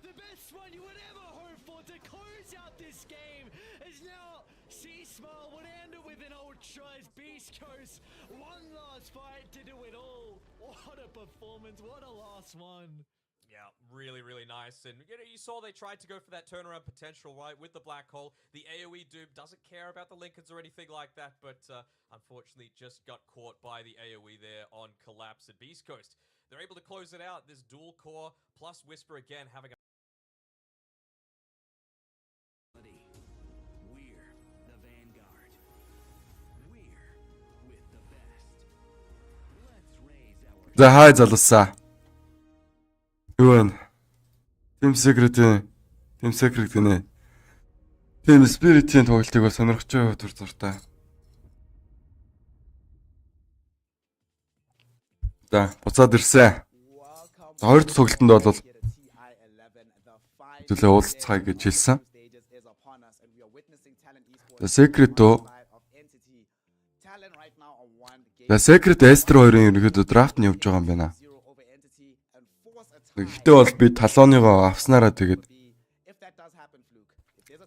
The best one you would ever hope for to close out this game is now C-Smile would end it with an ultra as Beast Coast. One last fight to do it all. What a performance, what a last one. Yeah, really, really nice. And you saw they tried to go for that turnaround potential, right, with the black hole. The AoE Doom doesn't care about the Linkens or anything like that, but unfortunately just got caught by the AoE there on Collapse at Beast Coast. They're able to close it out. This dual core plus Whisper again having a... We're the Vanguard. We're with the best. Let's raise our... За хай залуусаа. Юу вэ? Team Secret гинэ. Team Spirit-ийн тоглолтыг бол сонирхож байгаа төр зуртаа. За, буцаад ирсэн. Хоёр дахь тоглолтод бол төлөө уулзцгаая гэж хэлсэн. The Secret to За Secret Esther хоёрын ерөнхийдөө драфт нь явж байгаа юм байна. Гэхдээ бол би Talon-ыг авснараа тэгээд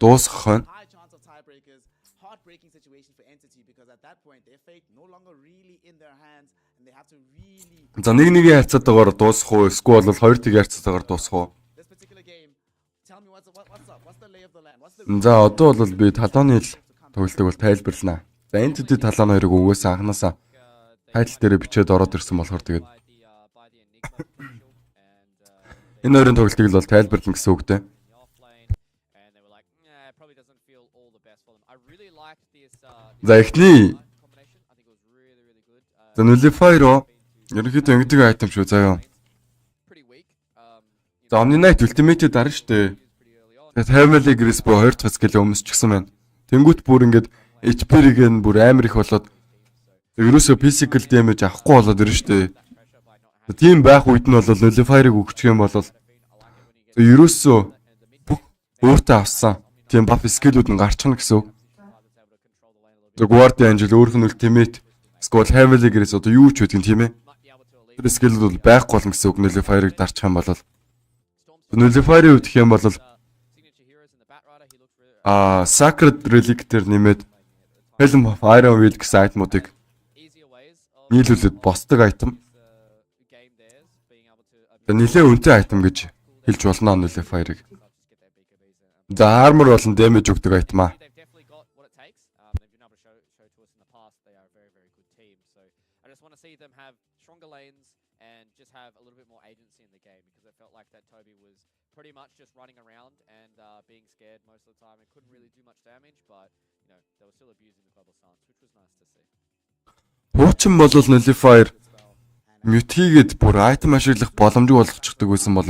дуусгах байна. За нэг харьцаатаагаар дуусгах уу? Эсвэл бол хоёр тийг харьцаатаагаар дуусгах уу? За одоо бол би Talon-ы л тоглолтыг бол тайлбарлана. За Entity Talon хоёрыг угаасаа анханасаа тайтл дээр бичээд ороод ирсэн болохоор тэгээд энэ хоёрын тоглолтыг л бол тайлбарлана гэсэн үг дээ. За эхний за Nullify руу ерөнхийдөө ингэдэг айтем шүү заяа. За Omni Knight Ultimate дарна штэ. Тэгээд Family Grace бо 2 дахь скил өмнөс ч гисэн байна. Тэнгүүт бүр ингээд HP-ийг нь бүр амар их болоод ерөөсөө physical damage авахгүй болоод ирнэ штэ. Тийм байх үед нь бол Nullify-ыг өгчих юм бол ерөөсөө өөртөө авсан тийм buff skill-үүд нь гарчихна гэсэн үг. Guardian Angel өөрх нь Ultimate Skull Family Grace одоо юу ч үдгэн тийм ээ. Тэр skill-үүд бол байхгүй болно гэсэн үг. Nullify-ыг дарчих юм бол Nullify-ыг өгөх юм бол Sacred Relic дээр нэмээд Helm of Iron Will гэсэн айтмуудыг нийлүүлээд босдог айтем. Нилээ үнэтэй айтем гэж хэлж болно Nullify-ыг. За armor болон damage өгдөг айтем аа. Pretty much just running around and being scared most of the time and couldn't really do much damage, but you know they were still abusing the global stance, which was nice to see. Хуучин бол Nullify mute хийгээд бүр item ашиглах боломжгүй болгочихдаг байсан бол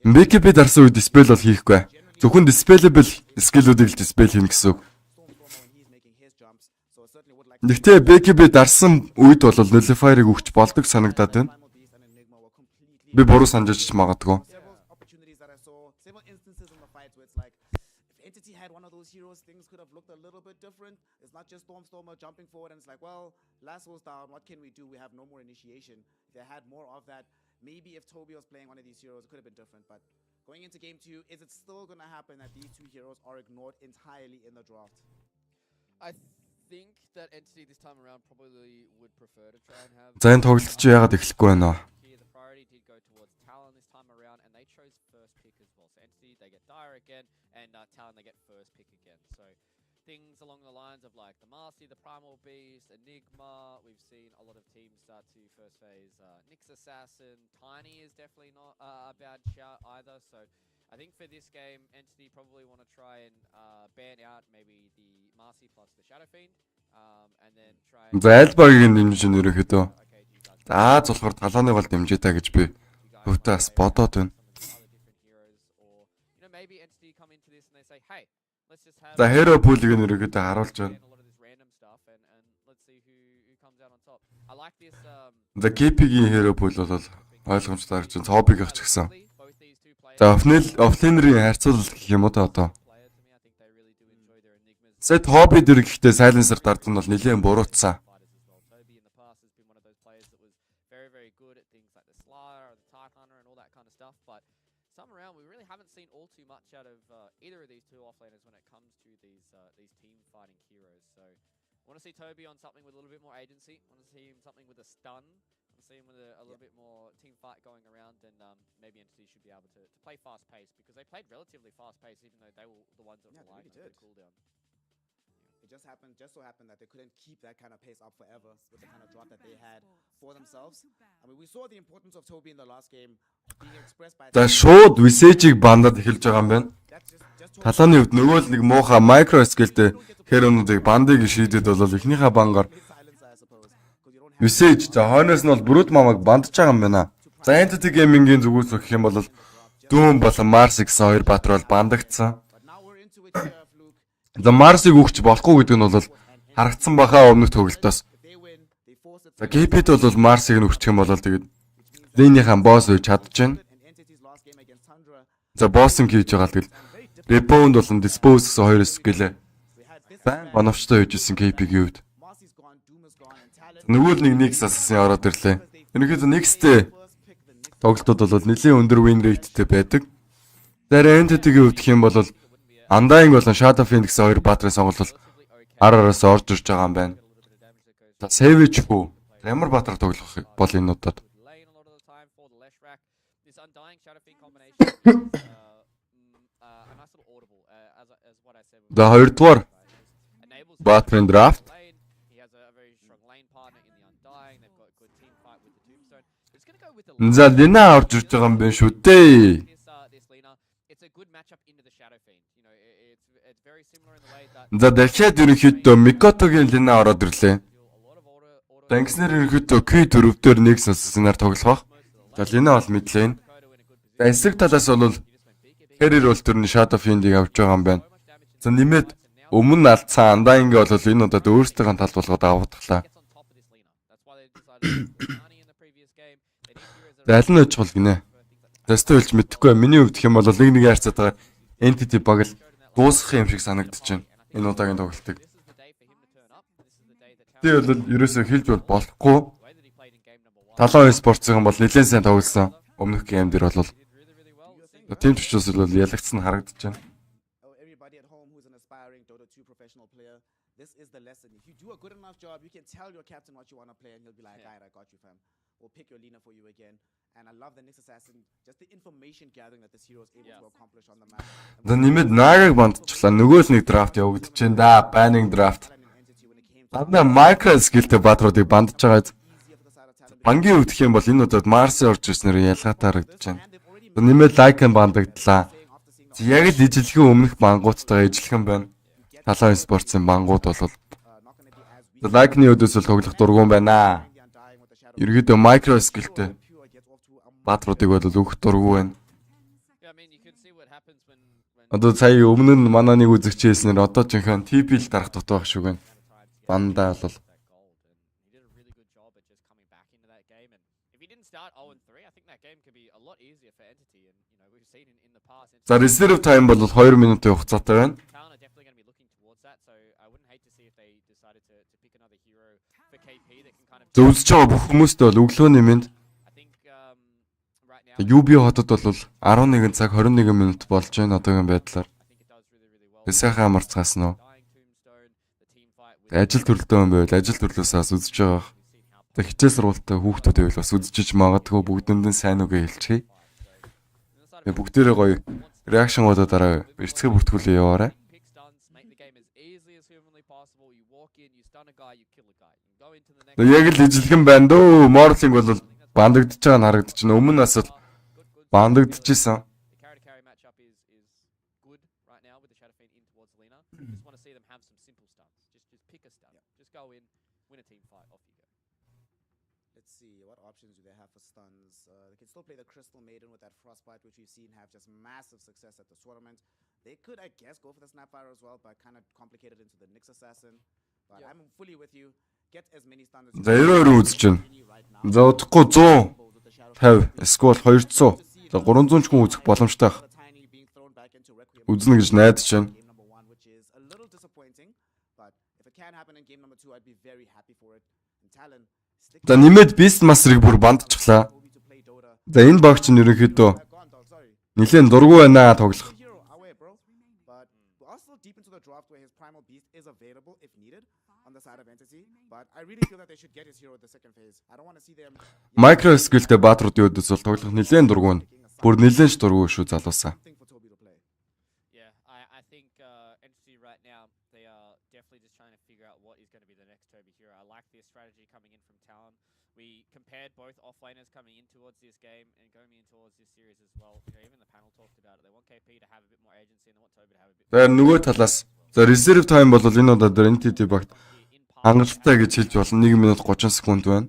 BKB дарсан үед dispel бол хийхгүй. Зөвхөн dispellable skill-үүдийг л dispel хийнэ гэсэн үг. Гэхдээ BKB дарсан үед бол Nullify-ыг өгч болдог санагдаад байна. Би буруу санджиж магадгүй. Entity had one of those heroes, things could have looked a little bit different. It's not just Stormstormer jumping forward and it's like, well, Lasso's down, what can we do? We have no more initiation. If they had more of that, maybe if Toby was playing one of these heroes, it could have been different. But going into game 2, is it still going to happen that these two heroes are ignored entirely in the draft? I think that Entity this time around probably would prefer to try and have... За энэ тоглолт чи яагаад эхлэхгүй байна вэ? The priority did go towards Talon this time around and they chose first pick as well. So Entity, they get Dire again and Talon, they get first pick again. So things along the lines of like the Marcy, the Primal Beast, Enigma. We've seen a lot of teams start to first phase Nyx Assassin. Tiny is definitely not a bad shout either. So I think for this game, Entity probably want to try and ban out maybe the Marcy plus the Shadow Fiend, and then try. За Альбагийн дэмжиж нэрхэдөө. За зөвхөн Таланы бол дэмжээ та гэж би хөвтөөс бодоод байна. За hero pool-ыг нэрхэдөө харуулж байна. За KP-гийн hero pool бол ойлгомжтой харж байна. Hobby гэх ч гэсэн. За offlaner-ийн харьцуулал гэх юм уу та одоо. Set hobby дэр гэхдээ silencer дард нь бол нэлээд буруутсан. Either of these two offlaners when it comes to these team fighting heroes. So I want to see Toby on something with a little bit more agency. I want to see him something with a stun. See him with a little bit more team fight going around, and maybe Entity should be able to play fast pace because they played relatively fast pace, even though they were the ones that were relying on the cooldown. It just so happened that they couldn't keep that kind of pace up forever with the kind of drop that they had for themselves. I mean, we saw the importance of Toby in the last game being expressed by. За шууд Visage-ийг бандад эхэлж байгаа юм байна. Талааны хувьд нөгөө л нэг муухай micro skill-тэй херөнүүдийг бандыг шийдэд бол эхнийхээ бангаар Visage за хойноос нь бол Brute Mama-г бандж байгаа юм байна. За Entity Gaming-ийн зүгээс гэх юм бол Doom болон Mars гэсэн хоёр баатар бол бандагдсан. За Mars-ыг өгч болохгүй гэдэг нь бол харагдсан бахаа өмнөх тоглолтоос. За KP-д бол Mars-ыг нь өгчих юм бол тэгээд Lane-ийн босс үе чадчихна. За босс-ыг хийж байгаа л тэгэл Rebound болон Dispose гэсэн хоёр скиллээ байн боновчтой хийжсэн KP-гийн үед. Нөгөө л нэг асасын ороод ирлээ. Ерөнхийдөө next-тэй тоглолтууд бол нэлийн өндөр win rate-тэй байдаг. Тэр Entity-гийн хувьд гэх юм бол Undying болон Shadow Phoenix хоёр баатрын сонголт араас орж ирж байгаа юм байна. За Savage хүү ямар баатар тоглох бол энэ удаад. За хоёрдугаар баатрын драфт. За Лина орж ирж байгаа юм байна шүү дээ. За дахиад ерөнхийдөө Микотогийн Лина ороод ирлээ. Тэгснээр ерөнхийдөө Q4-дөр нэг сэнаар тоглох. За Лина бол мэдлээ. За эсрэг талаас бол Carrier бол төрний Shadow Fiend-ийг авч байгаа юм байна. За нэмээд өмнө алдсан Undying бол энэ удаад өөрсдөө тал болгоод авахтлаа. За аль нь очих бол гинэ. Тэстэ хэлж мэдэхгүй. Миний хувьд гэх юм бол нэг харьцаад байгаа Entity баг л дуусах юм шиг санагдаж байна. Энэ удаагийн тоглолтыг. Тэр бол ерөөсөө хэлж болохгүй. Talon Esports-ын бол нэлээд сайн тоглосон. Өмнөх гейм дээр бол тийм ч учраас бол ялагдсан харагдаж байна. This is the lesson. If you do a good enough job, you can tell your captain what you want to play and he'll be like, "Alright, I got you, fam. We'll pick your Lina for you again." And I love the next assassin, just the information gathering that this hero is able to accomplish on the map. За нэмээд Nagag бандчлаа. Нөгөө л нэг драфт явагдаж байна да. Banning draft. Гадна micro skillтэй баатруудыг бандж байгаа. Бангийн хувьд гэх юм бол энэ удаад Mars орж ирснээр ялгаатай харагдаж байна. За нэмээд Lycan бандагдлаа. Яг л ижилхэн өмнөх бангуудтайгаа ижилхэн байна. Talon Esports-ын бангууд бол Lycan-ийн өдөөс л тоглох дургуун байна. Ерөнхийдөө micro skillтэй баатруудыг бол өгөх дургуун байна. Одоо сая өмнө нь манай нэг үзэгч хэлснээр одоо ч ихэнх TP л дарах дутаа байх шиг байна. Бандаа бол За reserve time бол 2 минутын хугацаатай байна. Зөвсөж байгаа бүх хүмүүст бол өглөөний мэнд. UB хотод бол 11 цаг 21 минут болж байна одоогийн байдлаар. Сайхан амарцгаас нь. Ажил төрлөө юм байвал ажил төрлөөсөөс үзэж байгаа. Тэг хичээл сургуультай хүүхдүүд байвал бас үзэж магадгүй бүгдэнд нь сайн үгээ хэлчихье. Тэг бүгдээрээ гоё реакшнгуудаа дараа бэлтгэл бүртгүүлээ яваарай. Яг л ижилхэн байна дөө. Морлинг бол бандагдж байгаа нь харагдаж байна. Өмнө нас л бандагдчихсан. Let's see what options do they have for stuns. They can still play the Crystal Maiden with that Frostbite, which we've seen have just massive success at the tournament. They could, I guess, go for the Snapfire as well, but kind of complicated into the Nyx Assassin. But I'm fully with you. Get as many stuns as you За 92 үзэж байна. За удахгүй 150, эсвэл 200. За 300 ч хүн үзэх боломжтой байх. Үзнэ гэж найдаж байна. За нэмээд Beast Master-ыг бүр бандчихлаа. За энэ багч нь ерөнхийдөө нэлээд дургу байна тоглох. Micro skill-тэй баатруудын өдөөс бол тоглох нэлээд дургу байна. Бүр нэлээд ч дургу шүү залуусаа. Compared both offlaners coming in towards this game and going in towards this series as well. You know, even the panel talked about it. They want KP to have a bit more agency and they want Toby to have a bit more. За нөгөө талаас за reserve time бол энэ удаад Entity багт хангалттай гэж хэлж болно. 1 минут 30 секунд байна.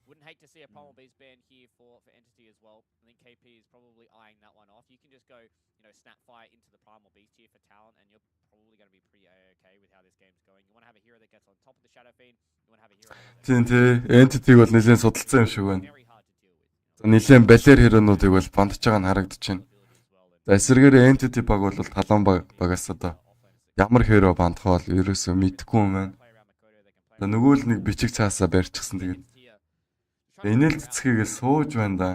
Wouldn't hate to see a Pommel Beast ban here for Entity as well. I think KP is probably eyeing that one off. You can just go, you know, Snapfire into the Primal Beast here for Talon and you're probably going to be pretty okay with how this game's going. You want to have a hero that gets on top of the Shadow Fiend. You want to have a hero Тийм Entity бол нэлээд судалсан юм шиг байна. За нэлээд балер хиронуудыг бол бандж байгаа нь харагдаж байна. За эсрэгээр Entity баг бол Talon багаас одоо ямар хөрөө бандах бол ерөөсөө мэдэхгүй юм байна. Нөгөө л нэг бичиг цаасаа барьчихсан тэгээд. Энэл цэцгийгээ сууж байна да.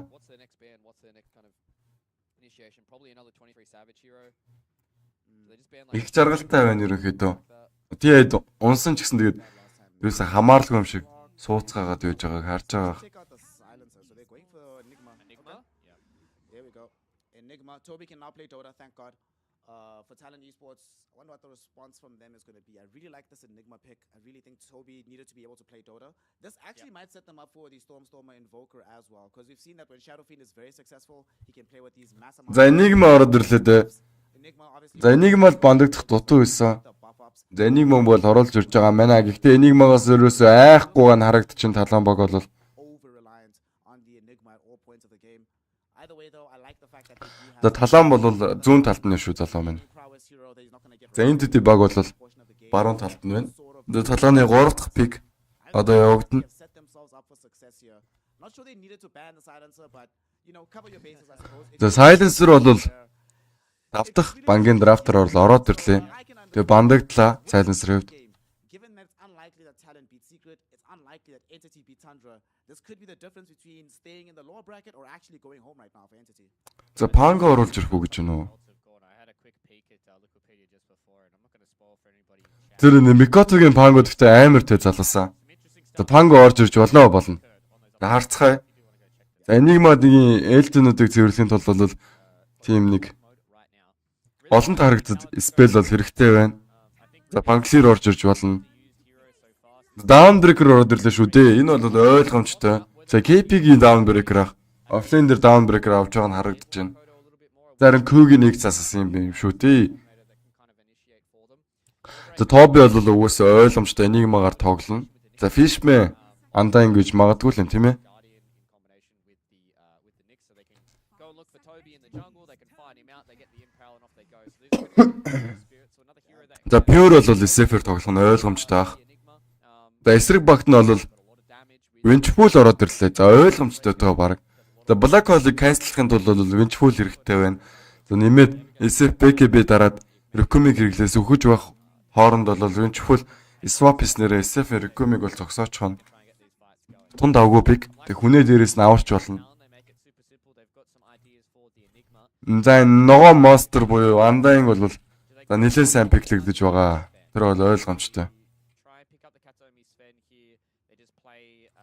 Их жаргалтай байна ерөнхийдөө. Тэгээд унсан ч гэсэн тэгээд ерөөсөө хамааралгүй юм шиг сууцгаагаад байж байгааг харж байгаа. Enigma. Toby can now play Dota, thank God. For Talon Esports, I wonder what the response from them is going to be. I really like this Enigma pick. I really think Toby needed to be able to play Dota. This actually might set them up for the Stormer Invoker as well, because we've seen that when Shadow Fiend is very successful, he can play with these massive. За Enigma ороод ирлээ дээ. За Enigma л бандагдах дутуу байсан. За Enigma бол оруулж ирж байгаа манай. Гэхдээ Enigma-гаас ерөөсөө айхгүй гань харагдчихын Talon баг бол За Talon бол зүүн талд нь шүү залуу минь. За Entity баг бол баруун талд нь байна. За Talon-ы 3 дахь пик одоо явагдана. За Silencer бол 5 дахь бангийн драфтер ороод ирлээ. Тэгээ бандагдлаа Silencer-ийн хувьд. Entity beat Tundra. This could be the difference between staying in the lower bracket or actually going home right now for Entity. За Panga оруулж ирэх үү гэж байна уу? Тэр Mikoto-гийн Panga гэхдээ амар тэ залуусаа. За Panga орж ирж болно. За харцгаая. За Enigma-гийн Elton-уудыг цэвэрлэхийн тулд бол тийм нэг олон тарагдад spell бол хэрэгтэй байна. За Pangler орж ирж болно. Downbreaker ороод ирлээ шүү дээ. Энэ бол ойлгомжтой. За KP-гийн Downbreaker ах. Offlane дээр Downbreaker авч байгаа нь харагдаж байна. Зарим Q-гийн нэг зассан юм шүү дээ. За Toby бол угсаа ойлгомжтой Enigma-гаар тоглоно. За Fishman Undying гэж магадгүй л юм тийм ээ. За Pure бол SF-ээр тоглох нь ойлгомжтой ах. За эсрэг багт нь бол Winchpool ороод ирлээ. За ойлгомжтой тоо баг. За Black Hole-ыг cancelахын тулд бол Winchpool хэрэгтэй байна. За нэмээд SF BKB дараад Recum-ыг хэрэглээс өгөж байх хооронд бол Winchpool swap хийснээр SF Recum-ыг бол зогсоочихно. Тунд авгүй пик. Тэг хүнээ дээрээс нь аварч болно. За нөгөө monster буюу Undying бол за нэлээд сайн пиклэгдэж байгаа. Тэр бол ойлгомжтой.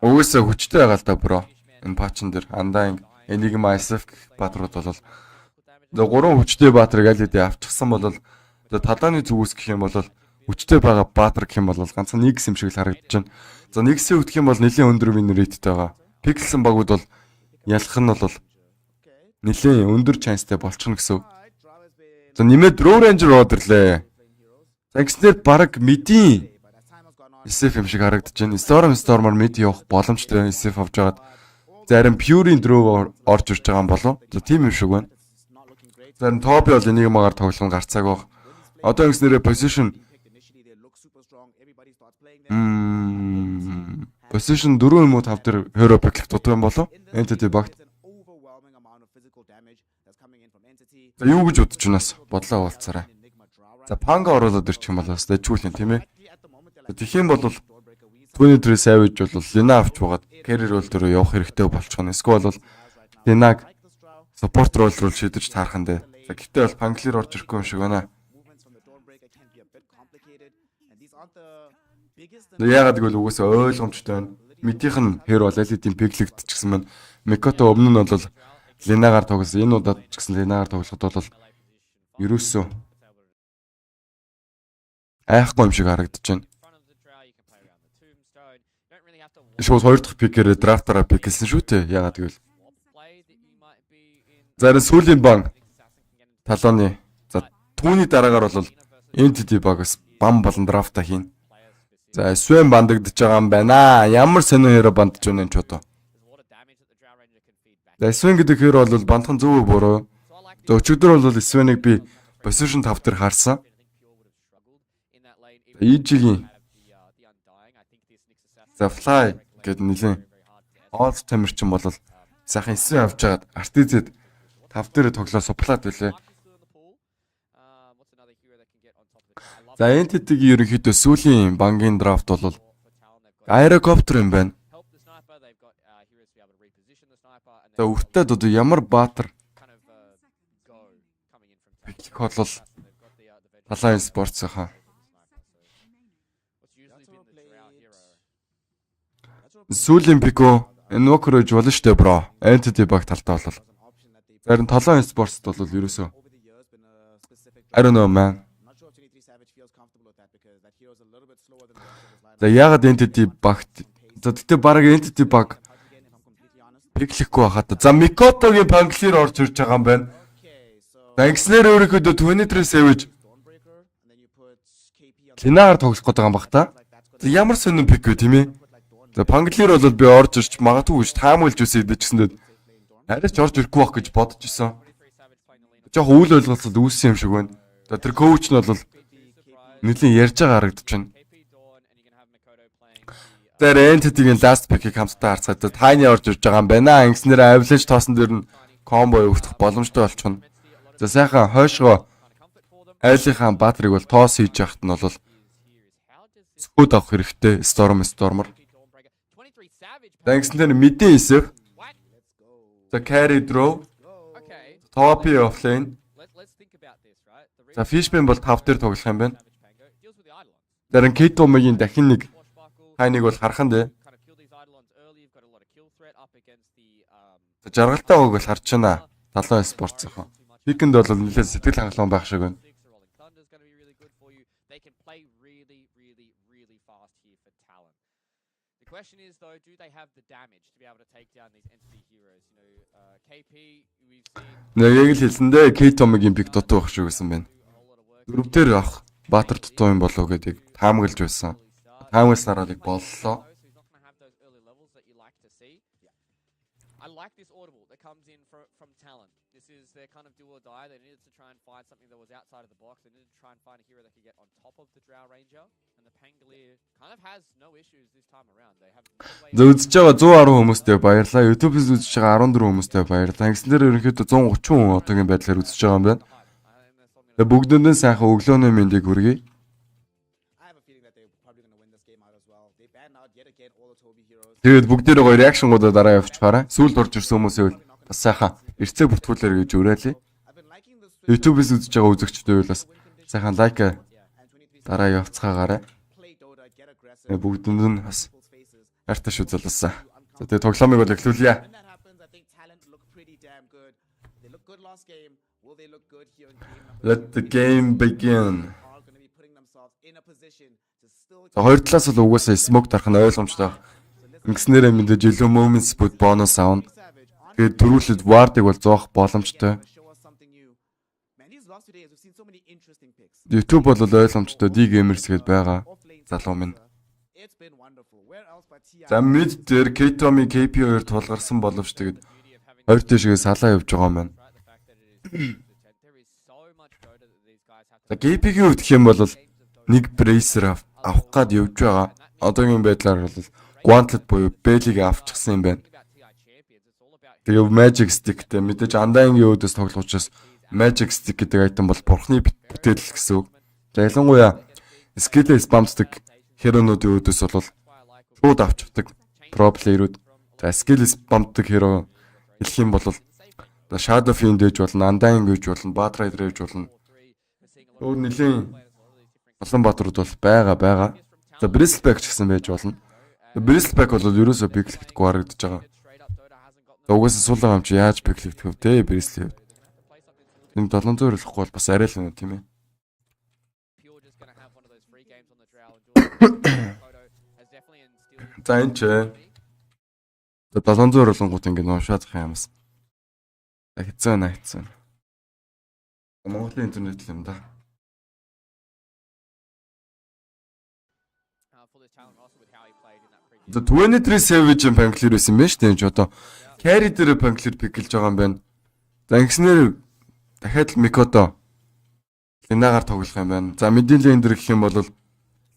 Уусаа хүчтэй байгаа л да бро. Энэ патчн дээр Undying, Enigma, SF баатрууд бол за гурван хүчтэй баатрыг аль хэдийн авчихсан бол за Talon-ы зүгээс гэх юм бол хүчтэй байгаа баатар гэх юм бол ганцхан нэг юм шиг л харагдаж байна. За нэгсээ үтх юм бол нэлийн өндөр win rate-тэй байгаа. Pixelсэн багууд бол ялах нь бол нэлийн өндөр chance-тэй болчихно гэсэн. За нэмээд Draw Ranger ороод ирлээ. За ингэснээр баг мэдийн SF юм шиг харагдаж байна. Stormer mid явах боломжтой SF авч байгаад зарим Pure-ийн Draw орж ирж байгаа юм болов. За тийм юм шиг байна. Зарим Toby бол Enigma-гаар тоглох гарцааг баг. Одоо ингэснээр position 4 юм уу 5 дээр hero pick дутдаг юм болов. Entity багт. За юу гэж бодож банаас бодлоо уулцаарай. За Panga оруулаад ирчих юм бол бас дэжгүүл юм тийм ээ. Тэгэх юм бол түүний төрөө Savage бол Lina авч байгаад carry role дээр явах хэрэгтэй болчихно. Эсвэл бол Lina-г support role руу шийдэж таарах нь дээ. За гэхдээ бол Pangler орж ирэхгүй юм шиг байна. Яагаад гэвэл угаасаа ойлгомжтой байна. Мэдийнх нь hero бол LED-ийн пиглэгдчихсэн маань Mikoto өмнө нь бол Lina-гаар тоглосон. Энэ удаад ч гэсэн Lina-гаар тоглоход бол ерөөсөө айхгүй юм шиг харагдаж байна. Шууд 2 дахь пикээр драфтараа пикэлсэн шүү дээ. Яагаад гэвэл зарим сүүлийн баг Talon-ы за түүний дараагаар бол Entity баг-аас бам болон драфта хийн. За Swain бандагдж байгаа юм байна. Ямар сонио хero бандж байна ч одоо. За Swain гэдэг хero бол бандхан зөв буруу. За өчигдөр бол Swain-ыг би position 5 дээр харсан. EG-ийн за Fly гэдэг нэлийн Old Tamerчин бол сайхан 9 авч жагаад Artized 5 дээр тоглоо суплаад байлээ. За Entity-гийн ерөнхийдөө сүүлийн бангийн драфт бол аэрокоптер юм байна. За үртээд одоо ямар баатар пиклэх бол Talon Esports хаа. Сүүлийн пико Invoker-ж болно штэ бро. Entity баг талтаа бол. Зарим Talon Esports бол ерөөсөө I don't know man. За ягаад Entity багт за тэгтээ баг Entity баг пиклэхгүй байхад. За Mikotогийн Pangler орж ирж байгаа юм байна. За ингэснээр өөрөөхөдөө 23 Savage Линагаар тоглох гээд байгаа юм бах та. За ямар сонирн пик вэ тийм ээ? За Pangler бол би орж ирч магадгүй гэж таамаглаж үсэ идэж гисэн дэд. Арайч орж ирэхгүй байх гэж бодож исэн. Жохо үйл ойлголцол үүссэн юм шиг байна. За тэр коуч нь бол нэлийн ярьж байгаа харагдаж байна. Тэр Entity-гийн last pick-ийг хамтдаа харцгаад тайны орж ирж байгаа юм байна. Ингэснээр Avalanche тоосон дээр нь комбо өгөх боломжтой болчихно. За сайхан хойшгоо айлынхаа баатрыг бол тоос хийж яхад нь бол сөхөд авах хэрэгтэй. Stormer. За ингэснээр мэдээ эсэх. За carry draw. Top off lane. За Fishman бол 5 дээр тоглох юм байна. Зарим K2-ийн дахин нэг хайныг бол харах нь дээ. За жаргалтай үг бол харж байна. Talon Esports хаа. Пикэнд бол нэлээд сэтгэл хангалуун байх шиг байна. Question is though, do they have the damage to be able to take down these Entity heroes? You know, KP we've seen. Яг л хэлсэндээ K2-ийн пик дутуу байх шиг байсан байна. Дөрөвдөр авах Баатар дутуу юм болов гэдгийг таамаглаж байсан. Таамагласараа нэг боллоо. I like this audible that comes in from Talon. This is their kind of do or die. They needed to try and find something that was outside of the box. They needed to try and find a hero that could get on top of the Drow Ranger. And the Pangolier kind of has no issues this time around. They have no way. Үзэж байгаа 110 хүмүүстэй баярлалаа. YouTube-с үзэж байгаа 14 хүмүүстэй баярлалаа. Ингэснээр ерөнхийдөө 130 хүн одоогийн байдлаар үзэж байгаа юм байна. Тэгээ бүгдөөндөө сайхан өглөөний мэндийг хүргэе. Тэгээд бүгдээрээ гоё реакшнгуудаа дараа явуулчихаарай. Сүүлд орж ирсэн хүмүүсээ бас сайхан эрцээ бүртгүүлээрэй гэж уриалъя. YouTube-с үзэж байгаа үзэгчдээ бас сайхан лайк дараа явуулцгаагаарай. Бүгдэнд нь бас хайртай шүү залуусаа. За тэгээд тоглоомыг бол эхлүүлье. Let the game begin. За хоёр талаас бол угаасаа smoke дарах нь ойлгомжтой. Ингэснээрээ мэдээж илүү moments бүд бонус аавна. Тэгээд төрүүлээд ward-ыг бол зоох боломжтой. YouTube бол ойлгомжтой D-gamers гээд байгаа залуу минь. За мид дээр K2-ийн KP2 тулгарсан боловч тэгээд хоёр дэшгээ салаа явж байгаа юм байна. За KP-ийн хувьд гэх юм бол нэг bracer авах гад явж байгаа. Одоогийн байдлаар бол Gauntlet буюу Bell-ийг авчихсан юм байна. Тэгээ Magic Stick-тэй мэдээж Undying-ийн өөдөөс тоглох учраас Magic Stick гэдэг айтем бол бурхны бүтээл гэсэн үг. За ялангуяа skill spamдаг херонуудын өөдөөс бол шууд авчдаг pro player-ууд. За skill spamдаг херо хэлэх юм бол Shadow Fiend гэж болно, Undying гэж болно, Bad Rider гэж болно. Өөр нэлийн олон баатрууд бол байгаа. За Bristleback ч гэсэн байж болно. Bristleback бол ерөөсөө пиклэгдэхгүй харагдаж байгаа. Угаасаа суулгаа юм чи яаж пиклэгдэх вэ те Bristleback. Нэг 700 болохгүй бол бас арай л юм тийм ээ. За энэ ч 700 болонгууд ингэ уушаад зах юмас. Хэцүү. Монголын интернет л юм да. За 23 Savage Pangler байсан байна шүү дээ. Энд ч одоо carry дээр Pangler пиклж байгаа юм байна. За ингэснээр дахиад Mikoto Линагаар тоглох юм байна. За midden lane дээр гэх юм бол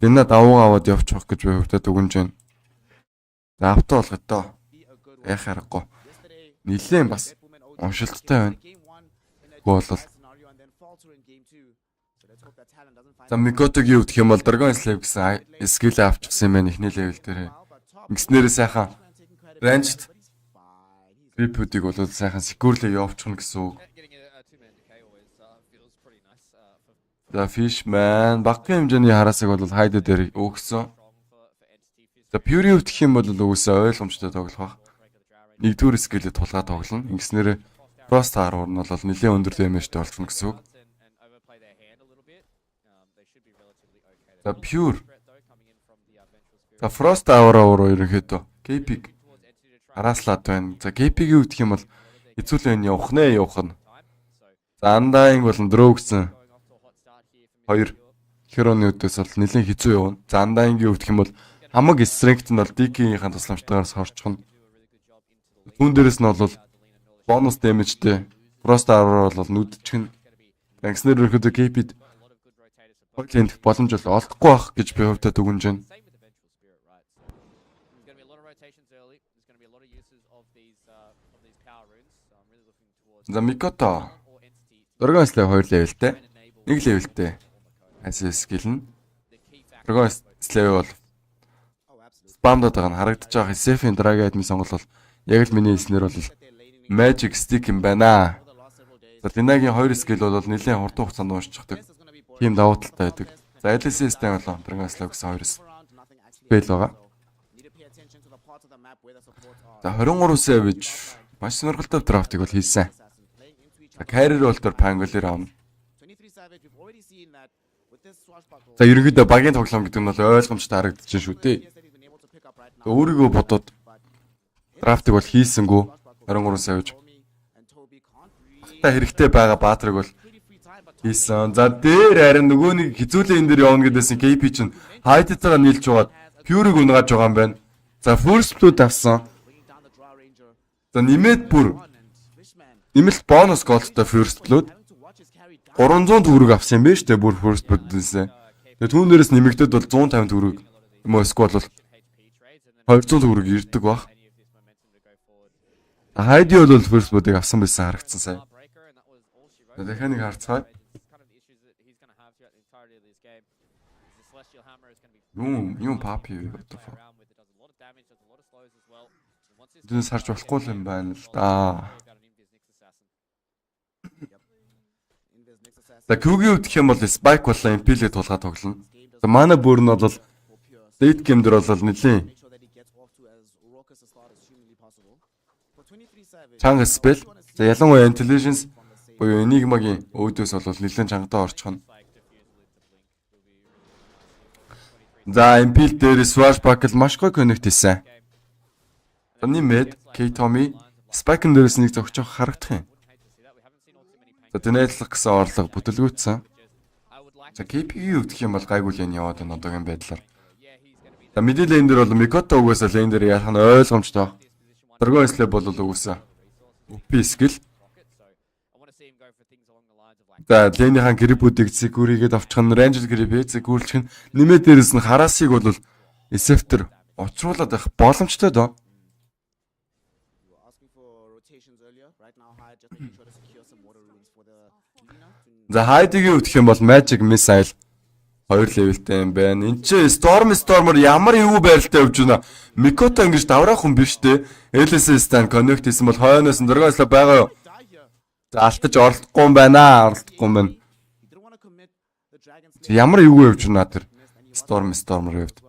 Лина давуугаа аваад явчих гэж би хөвтөд өгөнж байна. За автаа болгоо доо. Яах аргагүй. Нилээн бас уншилттай байна. Гол бол За Микотогийн өвдөх юм бол Dragon Slave гэсэн скил авчихсан юм байна эхний левел дээр. Ингэснээрээ сайхан ranged creep-үүдийг бол сайхан securely явуулчихна гэсэн үг. За Fishman багахан хэмжээний хараасыг бол хайд дээр өгсөн. За Furi өвдөх юм бол үгүйсээ ойлгомжтой тоглох баг. Нэгдүгээр скиллэд тулгаа тоглоно. Ингэснээрээ Frost Armor нь бол нэлээд өндөр дэмэжтэй болчихно гэсэн үг. За Pure. За Frost Armor ерөнхийдөө KP-г харааслаад байна. За KP-гийн үүдэх юм бол эцүүлэн явах нэ явах нь. За Undying болон Draw гэсэн хоёр хероны үдээс бол нэлээд хэцүү явна. За Undying-ийн үүдэх юм бол хамаг strength нь бол DK-ийн тусламжтайгаар хорчхон. Түүн дээрээс нь бол бонус дэмэжтэй Frost Armor бол нүдчихнэ. Гангснэр ерөөхдөө KP-д хоёулын боломж бол олдохгүй байх гэж би хувьдаа дүгнэж байна. За Mikoto Dragon Slave 2 левелтэй, 1 левелтэй Assist skill нь Dragon Slave бол спамдаад байгаа нь харагдаж байгаа. SF-ийн Dragon Admin сонголт бол яг л миний хэлснээр бол Magic Stick юм байна. За Динагийн 2 skill бол нэлээд хурдан хугацаанд уушчихдаг. Тийм давуу талтай байдаг. За LSS-тэй болоо Dragon Slave гэсэн 2 spell байгаа. За 23 Savage маш сонирхолтой драфтыг бол хийсэн. За Carrier Walter Pangolier авна. За ерөнхийдөө багийн тоглоом гэдэг нь бол ойлгомжтой харагдаж байна шүү дээ. Өөрийгөө бодоод драфтыг бол хийсэнгүү 23 Savage. Та хэрэгтэй байгаа баатрыг бол хийсэн. За дээр харин нөгөө нэг хизүүлээ энэ дээр явна гэдээсэн KP чинь хайдтайгаа нийлж жагаад Furi-г унгааж байгаа юм байна. За First Blood авсан. За нэмээд бүр нэмэлт бонус голтой First Blood 300 төгрөг авсан юм байна шүү дээ бүр First Blood-ээс. Тэгээ түүн дээрээс нэмэгдээд бол 150 төгрөг юм уу эсвэл бол 200 төгрөг ирдэг баг. Хайди бол First Blood-ыг авсан байсан харагдсан сая. Дахиад нэг харцгаая. Юм папи юу гэдэг вэ? Дэнс харж болохгүй юм байна л да. За Q-гийн үүдэх юм бол Spike болон MP-лээ тулгаад тоглоно. За манай бүр нь бол Late game дээр бол нэлийн чанга spell. За ялангуяа Intelligence буюу Enigma-гийн өөдөөс бол нэлийн чангатай орчихно. За MP дээр Swashbuckle маш гоё connect хийсэн. Нэмээд K-Tommy Spike-ын дээрээс нэг зогсож харагдах юм. За тэнэйлэх гэсэн орлого бүтлгүүцсэн. За KP-ийн өвдөх юм бол гайгүй л яваад байна одоогийн байдлаар. За мэдээлэл энэ дээр бол Mikoto угаасаа лейн дээр яах нь ойлгомжтой. Dragon Slave бол угаасаа OP skill. За лейнийхэн грипүүдийг зэгүүрийгээд авчих нь Ranger грипээ зэгүүрлэх нь нэмээд дээрээс нь хараасыг бол SF-тер уцруулаад байх боломжтой доо. За Хайдигийн өвдөх юм бол Magic Missile 2 левелтэй юм байна. Энд чи Stormer ямар юу байралтай явж байна. Mikoto ингэж давраах хүн биш те. LSS-тай connect хийсэн бол хойноос нь Dragon Slave байгаа юу? За алтаж оролдохгүй юм байна. Оролдохгүй юм байна. Ямар юу явж байна тэр Stormer явд.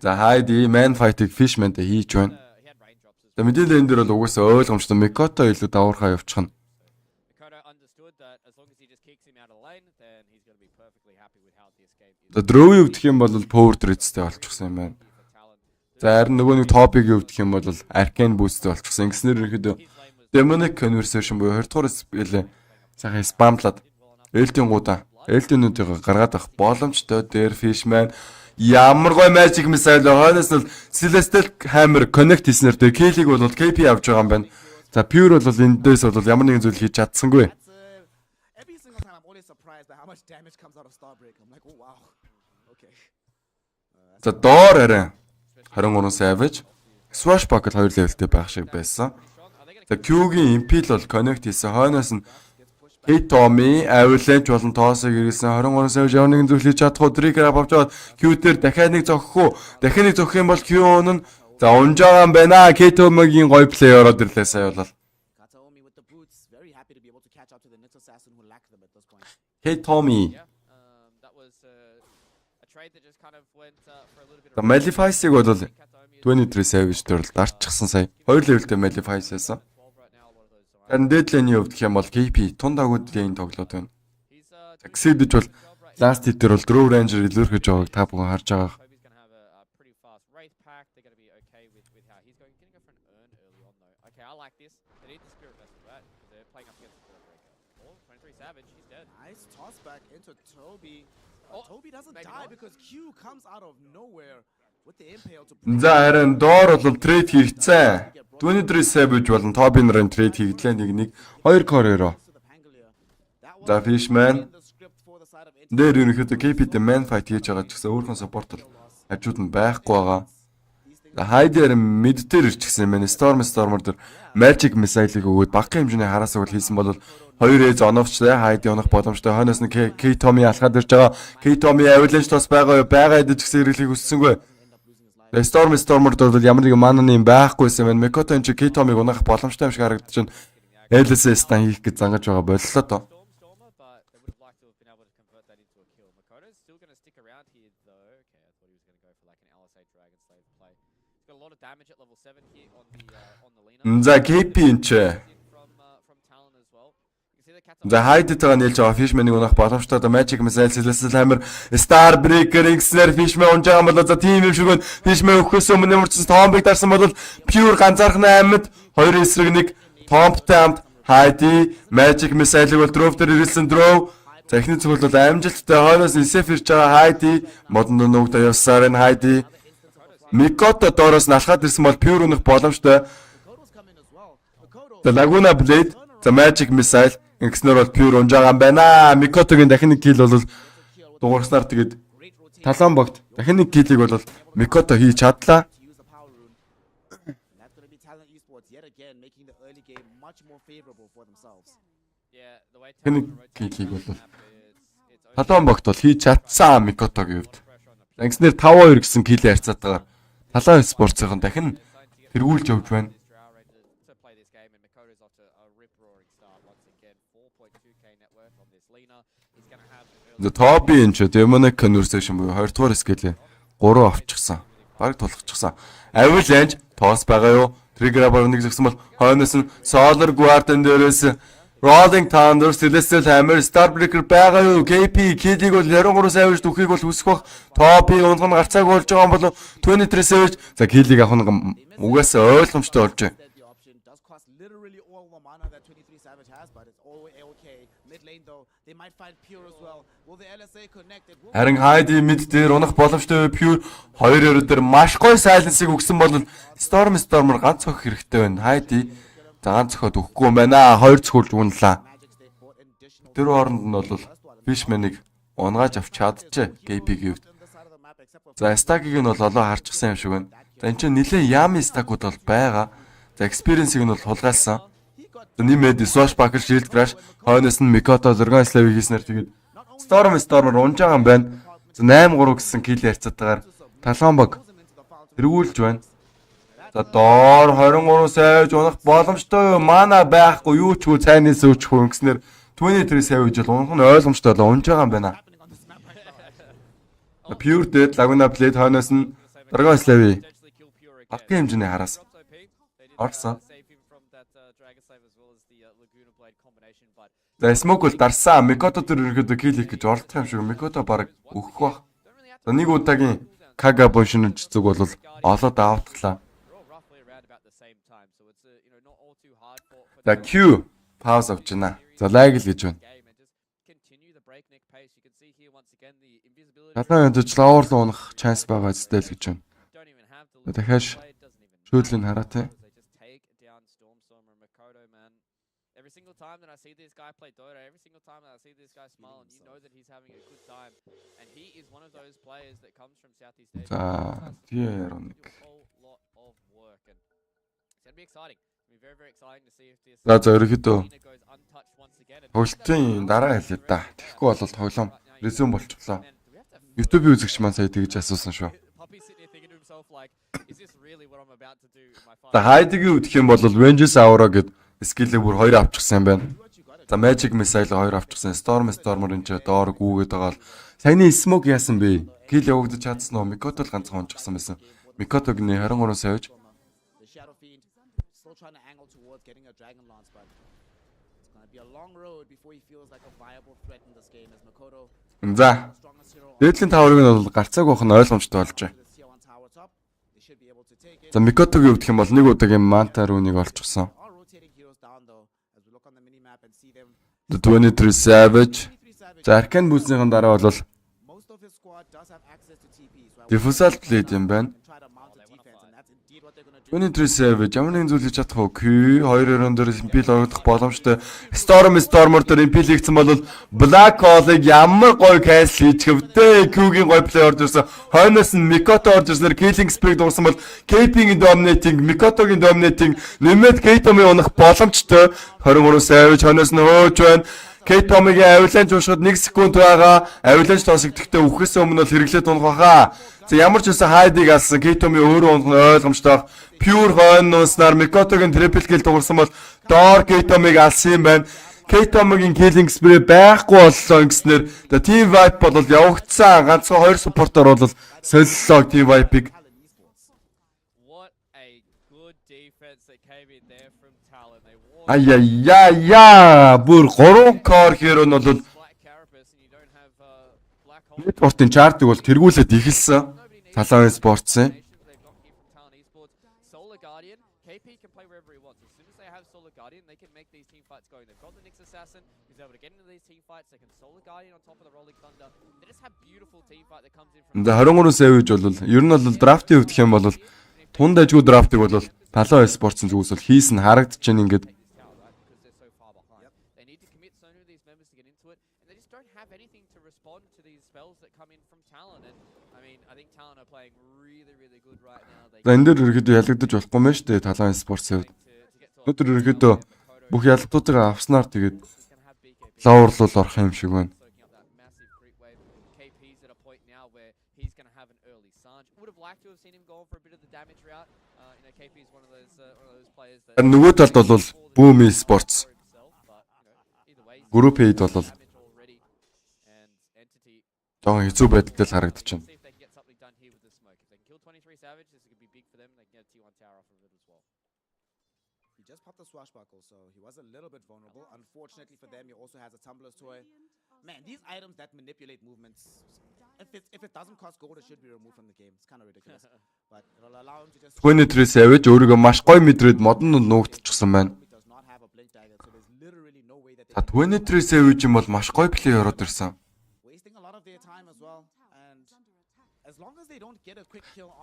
За Хайди man fight-ыг Fishman-тэй хийж байна. За мэдээлэл энэ дээр бол угаасаа ойлгомжтой Mikoto илүү давуурхаа явуучих нь. За Draw-ийн өвдөх юм бол Power Threats-тэй болчихсон юм байна. За харин нөгөө нэг Top-ийн өвдөх юм бол Arcane Boost-тэй болчихсон. Ингэснээр ерөөдөө Demonic Conversion буюу 20 дугаар спелээ сайхан спамлаад элтинүүдийг гаргаад авах боломжтой. Дээр Fishman ямар гой Magic Missile хойноос нь Celestial Hammer connect хийснээр тэр Kelly-г бол KP авч байгаа юм байна. За Pure бол эндээс бол ямар нэгэн зүйл хийж чадсангүй. За доор арай 23 Savage Swashbuckle 2 левелтэй байх шиг байсан. За Q-гийн Impel бол connect хийсэн хойноос нь Tommy Avalanche болон тоосыг ирсэн 23 сая явныг зөвлөж чадах уу? Тригger авч аваад Q-дээр дахиад нэг зогсох уу? Дахиад нэг зогсох юм бол Q нь за унж байгаа юм байна. Tommy-гийн гоё плей ороод ирлээ сая болол. Kataomi with the boots, very happy to be able to catch up to the Nix assassin who lacked them at this point. Tommy. Yeah, that was a trade that just kind of went for a little bit За of Malefice-ыг бол 23 Savage төрөл дарчихсан сая. 2 левелтэй Malefice байсан. Харин Deadline-ийн хувьд гэх юм бол KP тундагуудын тоглоод байна. Succeed-ж бол last hit дээр бол Draw Ranger илүүрхэж байгааг та бүхэн харж байгаа. Kobe's going to have a pretty fast wraith pack. They're going to be okay with how he's going. Going to go for an earn early on though. Okay, I like this. They need the spirit vessel for that because they're playing up against the Spirit Breaker. Oh, 23 Savage, he's dead. Nice toss back into Toby. Oh, Toby doesn't maybe die not. because Q comes out of nowhere with the impale to За харин доор бол трейд хийгдсэн. 23 Savage болон Toby нарын трейд хийгдлээ нэг 2 Corero. the Pangolier. That was За Fishman in the script for the side of Entity. дээр ерөнхийдөө KP-тэй man fight хийж байгаа ч гэсэн өөрхөн support л хажууд нь байхгүй байгаа. За Hyder mid дээр ирчихсэн юм байна. Stormer дээр Magic Missile-ыг өгөөд багахан хэмжээний хараасаг бол хийсэн бол 2 оновчтой Hyder унах боломжтой. Хойноос нь Tommy алхаад ирж байгаа. Tommy Avalanche тос байгаа эдэж гэсэн хэрэглийг хүссэнгүй. Stormer дээр ямар нэг мананы юм байхгүйсэн байна. Mikoto энэ Tommy-г унах боломжтой юм шиг харагдаж байна. LSS-тан хийх гэж зангаж байгаа боллоо тоо. Stormer, but they would have liked to have been able to convert that into a kill. Makoto's still going to stick around here though. Okay, I thought he was going to go for like an LSA Dragon Slave play. He's got a lot of damage at level 7 here on the Lina. За KP энэ ч From Talon as well. You can see the cat за Hyder-тагаа нийлж байгаа Fishman-ыг унах боломжтой. Magic Missile Celestial Hammer Starbreaker X-нэр Fishman унж байгаа юм бол за тийм юм шиг байна. Fishman өгөхөөс өмнө ямарчсан Tomb-ыг дарсан бол pure ганцаархан амьд 2 эсрэг нэг Tomb-тай хамт Hyde Magic Missile-ыг бол Drove дээр ирсэн Drove. За эхний цогт бол амжилттай хойноос SF ирж байгаа Hyde модон нүгдэ явсаар энэ Hyde Mikoto доороос налхаад ирсэн бол pure унах боломжтой. Makoto's come in as well. Makoto За Laguna Blade за Magic Missile X-нэр бол pure унж байгаа юм байна. Mikoto-гийн дахин нэг kill бол дуурснаар тэгээд Talon богт дахин нэг kill-ийг бол Mikoto хийж чадлаа. to use the power rune. And that's going to be Talon Esports yet again making the early game much more favorable for themselves. Yeah, the way Тэний Talon rotates kill-ийг бол it's Talon богт бол хийж чадсан Mikoto-гийн хувьд. X-нэр 5-2 гэсэн kill харьцаад байгаа. Talon Esports-ын дахин тэргүүлж явж байна. to play this game, and Makoto's off to a rip-roaring start once again. 4.2k net worth on this Lina. He's going to have an За Toby энэ ч Demonic Conversation буюу 20 дугаар скелээ 3 авчихсан. Бараг тулахчихсан. Avalanche тоос байгаа юу? Trigger баг нэг згсэн бол хойноос нь Solar Guardian дээрээс Rolling Thunder, Celestial Hammer, Starbreaker байгаа юу? KP kill-ийг бол 23 Savage дөхийг бол хүсэх бах. Toby унган гарцааг болж байгаа юм бол 23 Savage за kill-ийг авах нь угаасаа ойлгомжтой болж байна. The option does cost literally all the mana that 23 Savage has, but it's all okay. Mid lane though, they might find Pure as well. Will the LSA connect? It will. Харин Hyde mid дээр унах боломжтой Pure 2-2 дээр маш гоё silence-ыг өгсөн бол Stormer ганц цохих хэрэгтэй байна. Hyde за ганц цохоод өгөхгүй юм байна. 2 цохолж унлаа. Magic Stake bought additional Тэр оронд нь бол Fishman-ыг унгааж авч чадчихэ KP-гийн хувьд. on the side of the map except for За Stack-ийг нь бол олоо харчихсан юм шиг байна. За энэ чинь нэлээд Yami Stack-ууд бол байгаа. За Experience-ийг нь бол хулгайлсан. За нэмээд Sosh Buckle Shield Crash хойноос нь Mikoto Zurgan Slave хийснээр тэгээд Stormer унж байгаа юм байна. За 8-3 гэсэн kill харьцаатаагаар Talon баг тэргүүлж байна. За доор 23 Savage унах боломжтой юу? Мана байхгүй юу ч хүү цайнаас өчх үү гэснээр 23 Savage бол унах нь ойлгомжтой болоо унж байгаа юм байна. Pure Dead Laguna Blade хойноос нь Zurgan Slave potentially kill Pure again. багахан хэмжээний хараас Drops OP. They did Орсон. save him from that Dragon Slave as well as the Laguna Blade combination, but За Smoke бол дарсан. Mikoto тэр ерөнхийдөө kill хийх гэж оролдох юм шиг. Mikoto баг өгөх бах. don't really have За нэг удаагийн Kaga Boshin зүг бол олоод авахтлаа. they're all roughly around about the same time, so it's not all too hard for За Q pause авч байна. За lag л гэж байна. game and just continue the breakneck pace. You can see here once again the invisibility Талан энэ лавр руу унах chance байгаа зүтэй л гэж байна. don't even have to За дахиад blade, doesn't even шүүдлийг хараатай. they just take down Stormer and Makoto, man. Every single time that I see this guy play Dota, every single time that I see this guy smile, and you know that he's having a good time. And he is one of those players that comes from Southeast Asia. За He tier do 1. a whole lot of work, and it's gonna be exciting. За ерөөхдөө тоглолтын дараа хэлээ да. Тэгэхгүй бол тоглоом резюм болчихлоо. YouTube-ийн үзэгч маань сая тэгж асуусан шүү. За хайдгийн үдх юм бол Vengeance Aura гэд скиллээ бүр 2 авчихсан байна. За Magic Missile 2 авчихсан. Stormer энэ ч доор гүүгээд байгаа л саяны Smoke яасан бэ? Kill явагдаж чадсан уу? Mikoto л ганцхан онцгсан байсан. Mikoto-гийн 23 савж. За. Дээдлийн таврыг нь бол гарцааг байх нь ойлгомжтой болжээ. За Mikoto-гийн өвдөх юм бол нэг удаагийн Manta руунийг олчихсон. 23 Savage. За Arcane Boost-ийн дараа бол Diffusal Blade юм байна. 23 Savage ямар нэгэн зүйл хийж чадах уу? Q 2-2 дээр импил орогдох боломжтой. Stormer дээр импил хийгдсэн бол Black Hole-ыг ямар гоё cancel хийчих вдэ. Q-гийн гоё плей орж ирсэн. Хойноос нь Mikoto орж ирсээр Killing Spree дууссан бол KP-ийн dominating, Mikoto-гийн dominating нэмээд K-Tom-ыг унах боломжтой. 23 Savage хойноос нь хөөж байна. K-Tom-ыг авиланж уушхад 1 секунд байгаа. Авиланж тоосогдохтой үхээс өмнө бол хэрэглээд унах баха. За ямар ч үсэн хайдыг алсан K-Tom-ийн өөрөө унах нь ойлгомжтой. Pure хойноснаар Mikoto-гийн triple kill дуурсан бол доор K-Tom-ыг алсан юм байна. K-Tom-гийн killing spree байхгүй боллоо гэснээр Team Vibe бол явагдсан. Ганцхан 2 supporter бол солиллоо Team Vibe-ыг. Аяя бүр 3 core hero нь бол Network-ийн chart-ыг бол тэргүүлээд эхэлсэн. Talon Esports-ийн The 23 Savage бол ер нь бол драфтын өвдөх юм бол тунд ажгүй драфтыг бол Talon Esports-ын зүгээс бол хийсэн харагдаж байна ингээд. За энэ дээр ерөөдөө ялагдаж болохгүй мэн штэ Talon Esports-ийн хувьд. Өнөөдөр ерөөдөө бүх ялгуудыг авснаар тэгээд лаврлуул орох юм шиг байна. Нөгөө талд бол Boom Esports Group Aid бол жоохон хэцүү байдалтай л харагдаж байна. Swashbuckle, so he was a little bit vulnerable. Unfortunately for them, he also has a Tumbler's Toy. Man, these items that manipulate movements, if it doesn't cost gold, it should be removed from the game. It's kind of ridiculous. But it'll allow him to just 23 Savage өөрийгөө маш гоё мэдрээд модон нуугдчихсан байна. За 23 Savage юм бол маш гоё плей ороод ирсэн.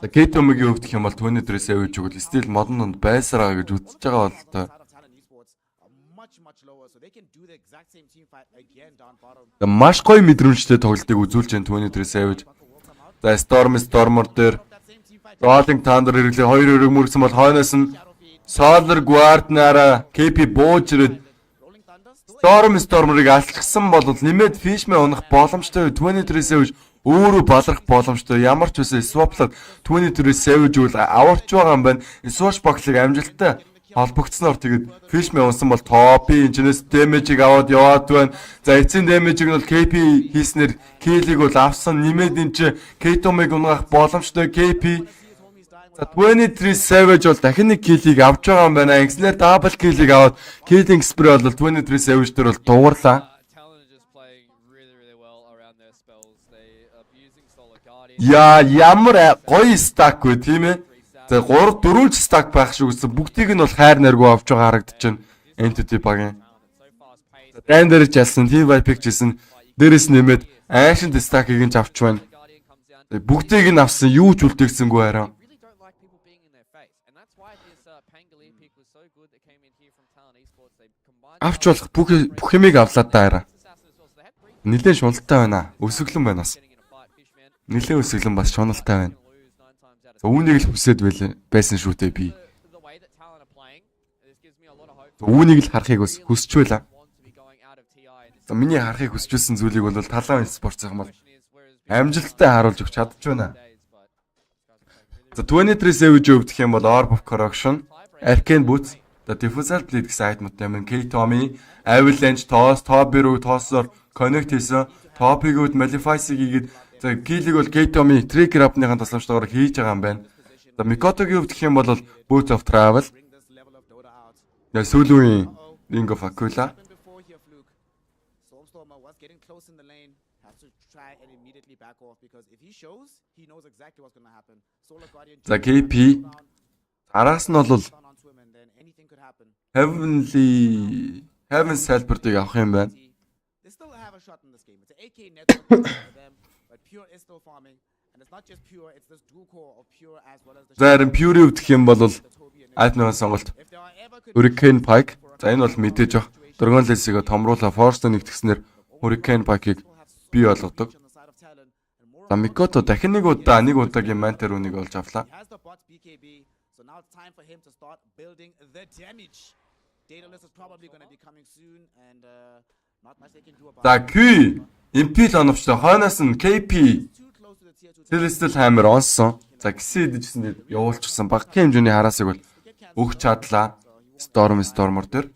За K-Tom-гийн өвдөх юм бол 23 Savage өгөл стил модон донд байсараа гэж үзэж байгаа бол та. Маш гоё мэдрэмжтэй тоглолтыг үзүүлж байна 23 Savage. За Stormer дээр Rolling Thunder хэрэглээ 2-2 мөргсөн бол хойноос нь Solar Guard-наараа KP бууж ирээд Stormer-ыг алчсан бол нэмээд Fishman унах боломжтой 23 Savage өөрөө баларх боломжтой. Ямар ч үсэн swaplаад 23 Savage үл аварч байгаа юм байна. Swashbuckle-ыг амжилттай холбогдсноор тэгээд Fishman унсан бол top-ийн инженээс damage-ийг аваад яваад байна. За эцсийн damage-ийг нь бол KP хийснээр kill-ийг бол авсан. Нэмээд энэ чи K-Tom-ыг унгах боломжтой KP. За 23 Savage бол дахин нэг kill-ийг авч байгаа юм байна. Ингэснээр double kill-ийг аваад killing spree бол 23 Savage дээр бол дуугарлаа. Яа ямар гоё стак вэ тийм ээ. За 3 4 стак байх шиг үсэн. Бүгдийг нь бол хайр наргүй авч байгаа харагдаж байна. Entity багийн. Дан дээр ч ялсан, Team Vibe хийсэн. Дээрээс нэмээд Ancient стакийг нь авч байна. Бүгдийг нь авсан. Юу ч үлдээгсэнгүй хараа. Авч болох бүх юмыг авлаа да хараа. Нилээн шуналтай байна. Өсөглөн байна бас. Нилээн өсөглөн бас шуналтай байна. Үүнийг л хүсээд байсан шүү дээ би. Үүнийг л харахыг хүсэж байлаа. За миний харахыг хүсчихсэн зүйлийг бол Talon Esports юм бол амжилттай харуулж өгч чадж байна. За 23 Savage өвдөх юм бол Orb of Corruption, Arcane Boots, The Diffusal Blade гэсэн айтмуудтай юм. K-Tommy, Avalanche, Toss, Top-оор Toss-оор connect хийсэн. Top-ийг Malefice хийгээд за kill-ийг бол K-Tommy Trigger Up-ныхаа тасламжтайгаар хийж байгаа юм байна. За Mikotогийн өвдөх юм бол Boat of Travel. Сүүлийн Ring of Aquila. За KP араас нь бол Heaven Salper-ыг авах юм байна. Зарим Furi өвдөх юм бол Альтныхаа сонголт Hurricane Pike. За энэ бол мэдээж баг. Dragon Lance-ийг томруулаа Force нэгтгэснээр Hurricane Pike-ыг бий болгодог. За Mikoto дахин нэг удаагийн Manta Rune-ыг олж авлаа. За Q Impel оновчтой хойноос нь KP Celestial Hammer онсон. За гисэн идчихсэн явуулчихсан багагийн хэмжээний хараасыг бол өгч чадлаа. Stormer дээр.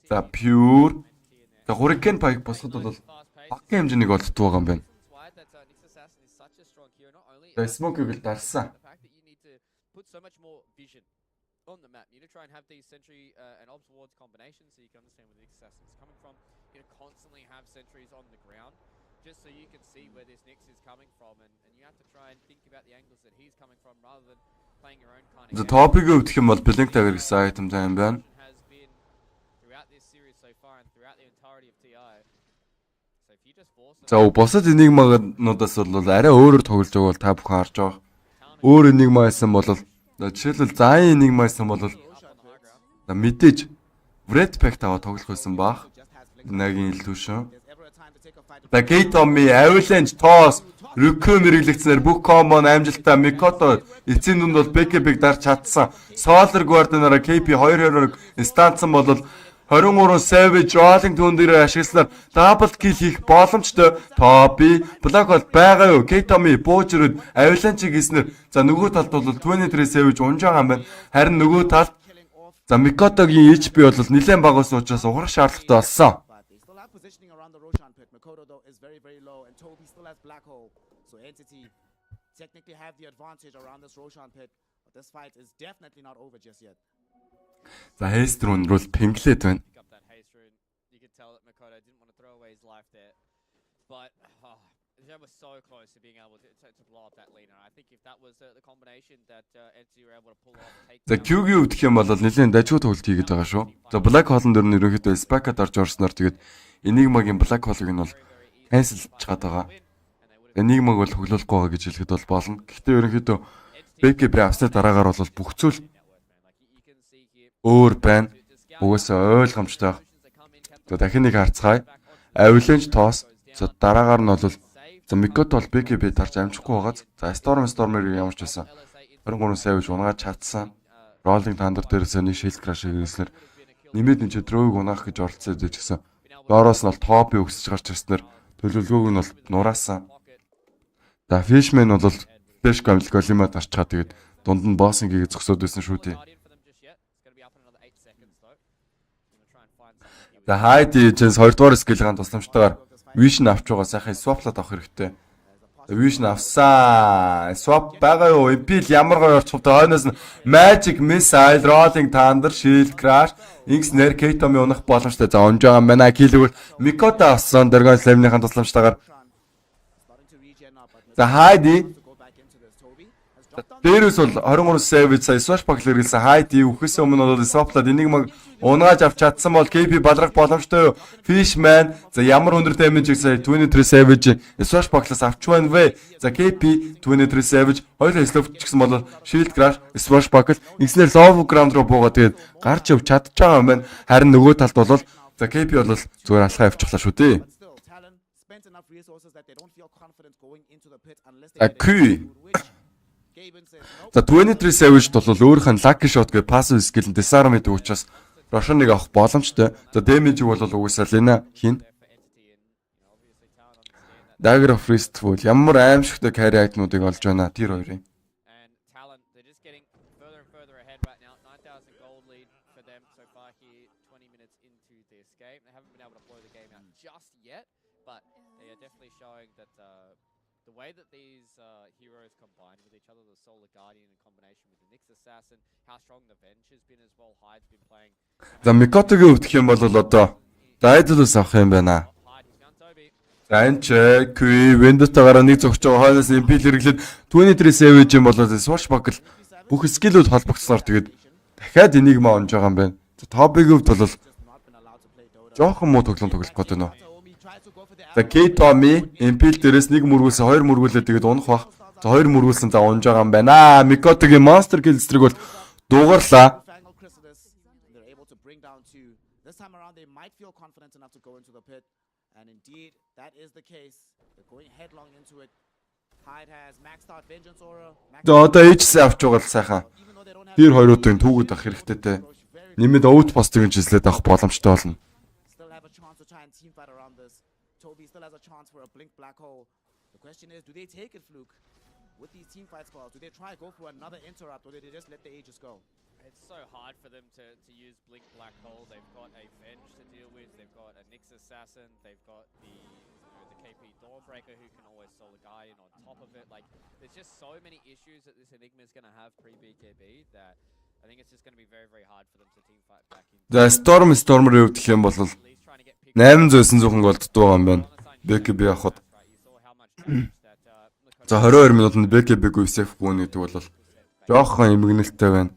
За Pure. За Hurricane Pike босоход бол багагийн хэмжээнийг олддог байгаа юм байна. За Smoke-ыг л дарсан. On the map, you need to try and have these sentry and obs wards combinations so you can understand where the assassin's coming from. You know, constantly have sentries on the ground just so you can see where this Nyx is coming from, and you have to try and think about the angles that he's coming from rather than playing your own kind of. The topic өвдөх юм бол Blink Dagger гэсэн айтемтай юм байна. Has been throughout this series so far and throughout the entirety of TI. So if you just force. За босод энигмагнуудаас бол арай өөрөөр тоглож байгааг та бүхэн харж байгаа. Өөр энигма байсан бол жишээлбэл Zayn энигма байсан бол мэдээж Red Pack таваа тоглох байсан баах. Нагийн illusion. The K-Tommy, Avalanche, Toss, Rukku мэрэглэгцээр бүх common амжилттай Mikoto эцсийн дүнд бол BKB-г дарж чадсан. Solar Guardian-аараа KP 2-2 станцсан бол 23 Savage Rolling Tune дээр ашигласнаар double kill хийх боломжтой. Topi, Black Hole байгаа юу? K-Tommy буужрууд Avalanche-ийг хийснээр за нөгөө талд бол 23 Savage унж байгаа юм байна. Харин нөгөө талд за Mikotогийн HP бол нэлээд бага ус учраас ухрах шаардлагатай болсон. So Entity technically have the advantage around this Roshan pit, but this fight is definitely not over just yet. За Haste Rune руу пинглээд байна. Pick up that haste rune. You could tell that Mikoto didn't want to throw away his life there, but they were so close to being able to blow up that leader. I think if that was the combination that Entity were able to pull off, take. За Q-гийн өвдөх юм бол нэлээд дажгүй тоглолт хийгээд байгаа шүү. За Black Hole дээр нь ерөнхийдөө Spike-ад орж орсноор тэгээд Enigma-гийн Black Hole-ыг нь бол cancel чаад байгаа. Enigma-г бол хөглөхгүй байгаа гэж хэлэхэд бол болно. Гэхдээ ерөнхийдөө BKB авсны дараагаар бол бүх зүйл өөр байна. Угаасаа ойлгомжтой. За дахин нэг харцгаая. Avalanche Toss. За дараагаар нь бол за Mikoto бол BKB тарж амжихгүй байгаа. За Stormer ямар ч байсан. 23 Savage унгаад чадсан. Rolling Thunder дээрээс нэг Shield Crash хийснээр нэмээд нэмчээ Drove унаах гэж оролцсон гэж гисэн. Доороос нь бол Top өгсөж гарч ирснээр төлөвлөгөөг нь бол нураасан. За Fishman бол Flash Golem дарчгаа тэгээд дунд нь Bossing-ийг зөксөөд байсан шүү дээ. За Heidi Jens 2 дугаар скилийн тусламжтайгаар Vision авч байгаа сайхан swap-лаад авах хэрэгтэй. Vision авсан. Swap байгаа юу? Impel ямар гоё орчихвол хойноос нь Magic Missile, Rolling Thunder, Shield Crash, X-Ner K-Tommy унах боломжтой. За онж байгаа манай килүүл Mikoto авсан. Dragon Slam-ийн тусламжтайгаар за Heidi дээрээс бол 23 Savage сая Swash Buckler гэлсэн Heidi үхээс өмнө бол Swap-лаад Enigma унааж авч чадсан бол KP балрах боломжтой юу? Fishman за ямар өндөр damage-ийг сая 23 Savage Swash Buckler-аас авч байна вэ? За KP 23 Savage хоёулаа slow ч гэсэн бол Shield Crash Swash Buckler X-ner low ground руу буугаад тэгээд гарч явж чадчих байгаа юм байна. Харин нөгөө талд бол за KP бол зүгээр алхаа явчихлаа шүү дээ. За 23 Savage бол өөрийнх нь lucky shot гэ passive skill нь disarm гэдэг учраас Russian-ыг авах боломжтой. За damage-ийг бол угсаа Lena хийн. Dagger of Fistful ямар аимшигтай carry item-уудыг олж байна тэр хоёрын. And Talon, they're just getting further and further ahead right now. 9,000 gold lead for them so far here, 20 minutes into this game. They haven't been able to blow the game out just yet, but they are definitely showing that the way that these heroes combine with each other, the Solar Guardian in combination with the Nyx Assassin, how strong the Venge has been as well. Hyde's been playing. За Mikoto-гийн өвдөх юм бол одоо Daedalus авах юм байна. Hyde, he's found Toby. За энэ ч Q Windows-тойгоор нэг зогсож байгаа хойноос MP-л хэрэглээд 23 Savage юм болоод Swashbuckle бүх скиллүүд холбогдсоор тэгээд дахиад энийг маа онж байгаа юм байна. Toby-гийн хувьд бол жоохон муу тоглоом тоглох гээд байна. За K-Tommy MP-л дээрээс нэг мөргүүлсэн, хоёр мөргүүлээд тэгээд унах бах. За хоёр мөргүүлсэн за унж байгаа юм байна. Mikoto-гийн Monster Kill streak бол дугарлаа. This time around, they might feel confident enough to go into the pit, and indeed, that is the case. They're going headlong into it. Hyde has maxed out Vengeance Aura. За одоо HC авч байгаа л сайхан. Тэр хоёруудын түүгүүд авах хэрэгтэй те. Нэмээд outpost-ыг жилслээд авах боломжтой болно. Still have a chance to try and team fight around this. Toby still has a chance for a blink black hole. The question is, do they take it, Fluke? With these team fight spells, do they try go for another interrupt, or do they just let the Aegis go? It's so hard for them to use Blink Black Hole. They've got a Venge to deal with. They've got a Nyx Assassin. They've got the KP Doorbreaker who can always Solar Guardian on top of it. Like, there's just so many issues that this Enigma is going to have pre-BKB that I think it's just going to be very, very hard for them to team fight back in. За Stormer-ийн хувьд гэх юм бол 800-900 голд дуу юм байна. BKB авахд. За 22 минутанд BKB-г үсэх гүн гэдэг бол жоохон эмгэнэлттэй байна.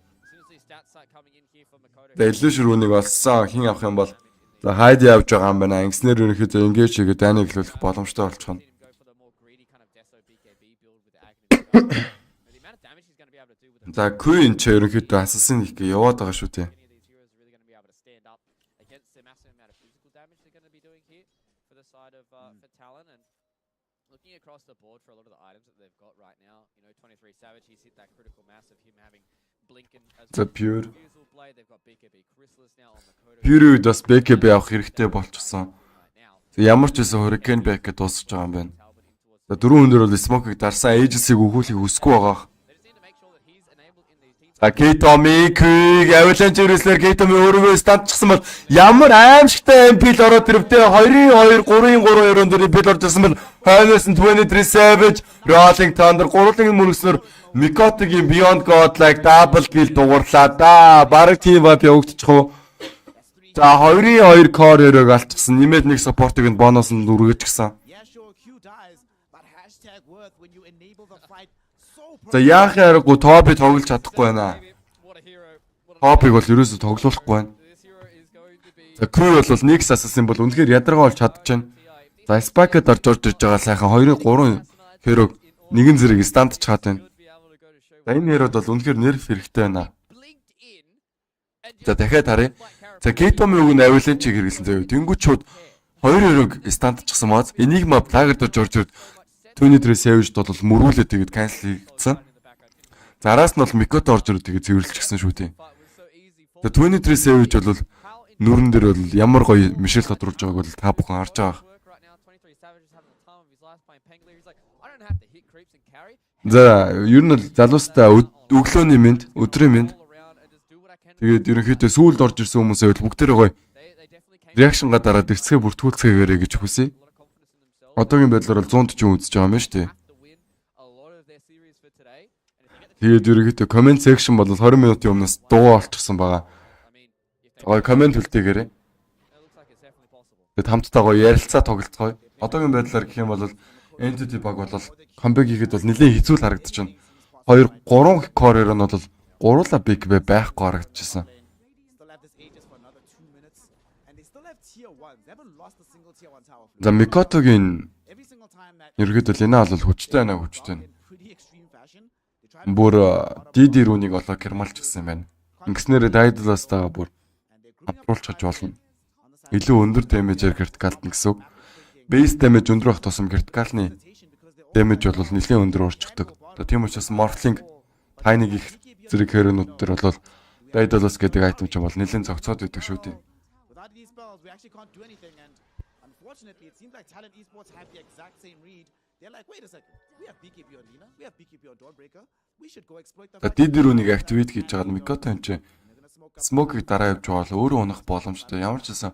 За Illusion рүүнийг олсон хин авах юм бол за Hyde явж байгаа юм байна. Ингэснээр ерөнхийдөө engage хийгээд дайныг эхлүүлэх боломжтой болчихно. За Queen ч ерөнхийдөө Assassin хийх гээ яваад байгаа шүү дээ. Looking across the board for a lot of the items that they've got right now, 23 Savage, he's hit that critical mass of him having Blinken as The Pure. They've got BKB Chrysalis now on the code. Pure бас BKB авах хэрэгтэй болчихсон. Ямар ч байсан Hurricane back гэж дуусч байгаа юм байна. За дөрөв өндөр бол Smoke-ыг дарсан Aegis-ийг өгүүлэхийг хүсэхгүй байгаа. За K-Tommy Avalanche Jerusalem K-Tommy өөрөөгөө стандчихсан бол ямар аимшигтай MP л ороод ирвдээ 2-2 3-3 өрөөнд MP л орж ирсэн бол хойноос нь 23 Savage Rolling Thunder гурван мөргснөр Mikoto-гийн Beyond God-like double kill дугуурлаа да. Бараг team vibe явагдчих уу. За 2-2 core өрөөг алчсан. Нэмээд нэг support-ыг нь бонус нь үргэж гисэн. За яах яраггүй Тоби тоглож чадахгүй байна. Топиг бол ерөөсө тоглоулахгүй байна. За Crew бол Nyx Assassin бол үнэхээр ядаргаа болж чадчихна. За Spike-д орж ирж байгаа сайхан 2-3 хэрэг нэгэн зэрэг стант чаад байна. За энэ хэрэг бол үнэхээр нерв хэрэгтэй байна. За дахиад харъя. За K-Tommy-г нь Avalanche хэрэглэсэн заяа. Тэнгүүч шууд 2 хэрэг стантчихсан маа. Энийг мав лагерд орж ирж 23 Savage бол мөрүүлээ тэгээд cancel хийгдсэн. За араас нь бол Mikoto орж ирээд тэгээд цэвэрлчихсэн шүү дээ. За 23 Savage бол нүрэн дээр бол ямар гоё Мишель тодруулж байгааг бол та бүхэн харж байгаа. За ер нь бол залуустай өглөөний мэд, өдрийн мэд. Тэгээд ерөнхийдөө сүүлд орж ирсэн хүмүүсээ бол бүгдээрээ гоё реакшнга дараад эцгээ бүртгүүлцгээгээрэй гэж хүсье. Одоогийн байдлаар бол 100 ч үзэж байгаа юм шүү дээ. Тэгээд ерөнхийдөө comment section бол 20 минутын өмнөөс дуу олчихсан байгаа. Гоё comment үлдээгээрэй. Тэгээд хамтдаа гоё ярилцаа тоглолцгоё. Одоогийн байдлаар гэх юм бол Entity баг бол comeback хийхэд бол нэлээд хэцүү л харагдаж байна. 2-3 core-оор нь бол гурлаа big байхгүй харагдчихсан. За Mikoto-гийн ерөөдөө Лена бол хүчтэй байна, хүчтэй. Бүр DD рүүнийг олоо гэрмалчихсан юм байна. Ингэснээр Daedalus-тайгаа бүр хатруулж чаж болно. Илүү өндөр damage-ээр vertical гэсэн. Base damage өндөр байх тусам vertical-ны damage бол нэлээд өндөр уурчдаг. Тийм учраас Morphling тайныг их зэрэг хэрэнүүд төр бол Daedalus гэдэг айтем ч бол нэлээд зогцоод байдаг шүү дээ. Without these spells, we actually can't do anything. And unfortunately, it seems like Talon Esports have the exact same read. They're like, wait a second, we have BKB on Lina, we have BKB on Dawnbreaker, we should go exploit the. За дидэрүүнийг активейт хийж байгаа Mikoto энэ чинь smoke-ыг дараа явж байгаа бол өөрөө унах боломжтой. Ямар ч гэсэн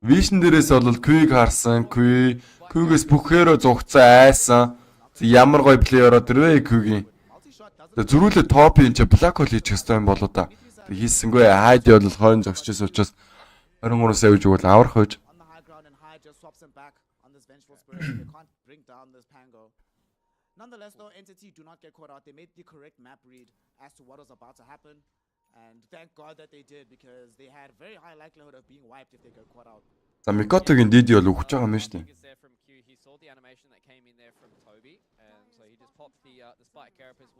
Vision дээрээс бол Q-г харсан, Q-гээс бүхээрөө зугцсан айсан. Ямар гоё плеероо дэрвэ Q-гийн. Зөрүүлээ топ энэ чинь Black Hole хийчих хэвээр юм болоо да. Хийсэнгүй хайд бол хойно зогсчихсон учраас 23 сая үж өгвөл аврах хойж. On the high ground and Hyde just swaps him back on this vengeful spirit. They can't bring down this Pango. Nonetheless, though, Entity do not get caught out. They made the correct map read as to what was about to happen. And thank God that they did because they had very high likelihood of being wiped if they got caught out. За Mikoto-гийн DD бол өгч байгаа юм шүү дээ.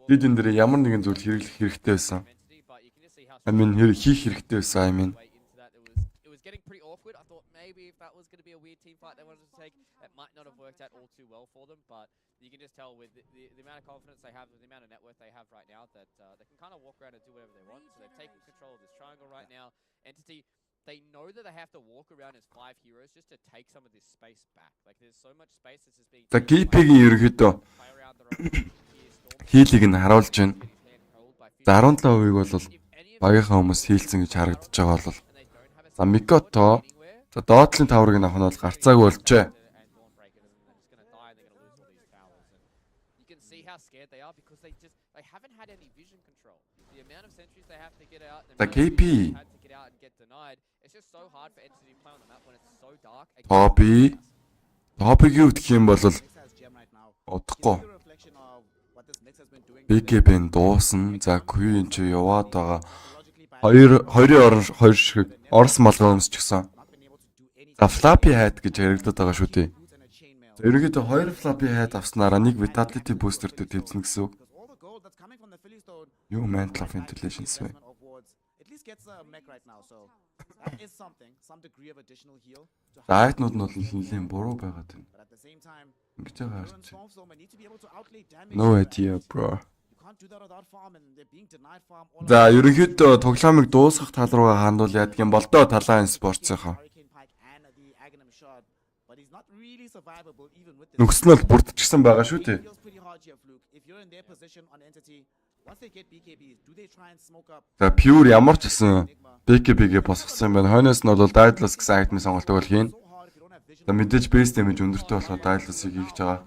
Дид энэ дээр ямар нэгэн зүйл хэрэглэх хэрэгтэй байсан. I mean хийх хэрэгтэй байсан. I mean It was getting pretty awkward. I thought maybe if that was going to be a weird team fight they wanted to take, it might not have worked out all too well for them. But you can just tell with the amount of confidence they have, with the amount of net worth they have right now, that they can kind of walk around and do whatever they want. So they've taken control of this triangle right now. Entity, they know that they have to walk around as 5 heroes just to take some of this space back. Like there's so much space that's just being. За GP-гийн ерөнхийдөө хийлийг нь харуулж байна. За 17%-ийг бол багийнхаа хүмүүс хийлцэн гэж харагдаж байгаа бол. За Mikoto за доотлын таврыг нь авах нь бол гарцааг болжээ. За KP Топ-ийг үтгэх юм бол удахгүй. BKB-н дуусан. За Q-ийн чи яваад байгаа. Хоёр шиг Орос малгай өмсчихсэн. За Flappy Hat гэж яригдаад байгаа шүү дээ. Ерөнхийдөө хоёр Flappy Hat авснараа нэг Vitality Booster дээр төвцөн гэсэн үг. Юу Mental of Intelligence вэ? Айтнууд нь бол нэлийн буруу байгаад байна. Ингэж байгаа харч. No idea, bro. За ерөнхийдөө тоглоомыг дуусгах тал руугаа хандвал яадаг юм бол доо Talon Esports-ийнхаа. Нүкс нь бол бүрдчихсэн байгаа шүү дээ. За Pure ямар ч гэсэн BKB-гээ босгосон байна. Хойноос нь бол Daedalus гэсэн айтмын сонголтыг бол хийн. За мэдээж base damage өндөртэй болохоор Daedalus-ыг хийж байгаа.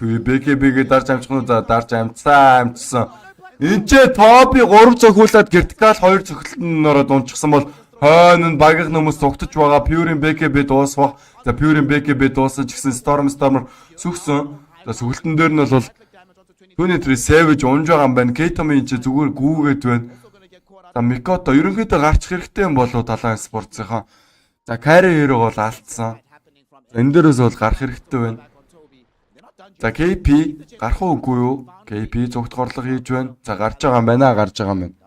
BKB-гээ дарж амжих нь за дарж амжсан. Энд ч топи 3 цохиулаад вертикал 2 цохилтон ороод унчихсан бол хойно нь багийнх хүмүүс цугтаж байгаа. Pure-ийн BKB дуусгах. За Pure-ийн BKB дуусаж гисэн Stormer сүгсэн. За сүгэлтэн дээр нь бол түүний тэр Savage унж байгаа юм байна. Keitomi ч зүгээр гүүгээд байна. За Mikoto ерөнхийдөө гарчих хэрэгтэй юм болоо Talon Esports-ийнхаа. За carry hero бол алдсан. Энэ дээрээс бол гарах хэрэгтэй байна. За KP гарах уугүй юу? KP зүгт горлого хийж байна. За гарч байгаа юм байна. Гарч байгаа юм байна.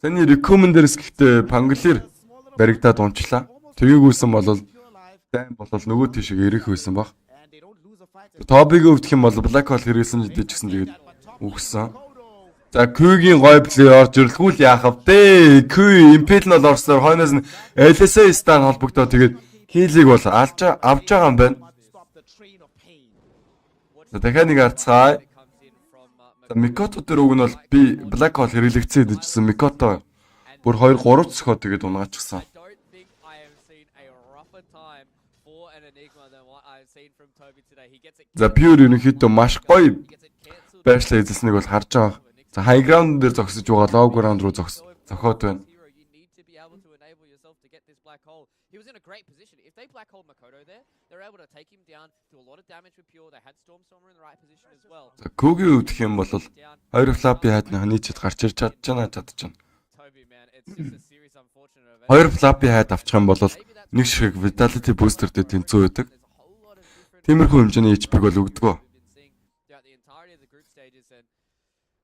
Тэний recommenders гэхдээ Pangolier баригдаад унчлаа. Тэгээгүйсэн бол тайм болол нөгөө тийшээ ирэх байсан баг. Топиг өвдөх юм бол Black Hole хэрэгсэн ч гэсэн тэгээд үгсэн. За Q-гийн гой плеер зөрлгүүл яах вэ? Q Impel нь орсноор хойноос нь LSA стан холбогдоод тэгээд хийлийг бол авч байгаа юм байна. За дахиад нэг арцгаая. За Mikoto дээр үг нь бол би Black Hole хэрэглэгцээ дэжсэн Mikoto бүр 2 3 цохоо тэгээд унгаачихсан. За Pure ерөнхийдөө маш гоё байшлаа эзэлснийг бол харж байгаа. За high ground дээр зогсож байгаа low ground руу зохиод байна. За Kugi өвдөх юм бол хоёр Flappy Hat-ны нийцэд гарч ирж чадчихна. Хоёр Flappy Hat авчих юм бол нэг шиг Vitality Booster дээр тэнцүү байдаг. Тиймэрхүү хэмжээний HP-г бол өгдөгөө.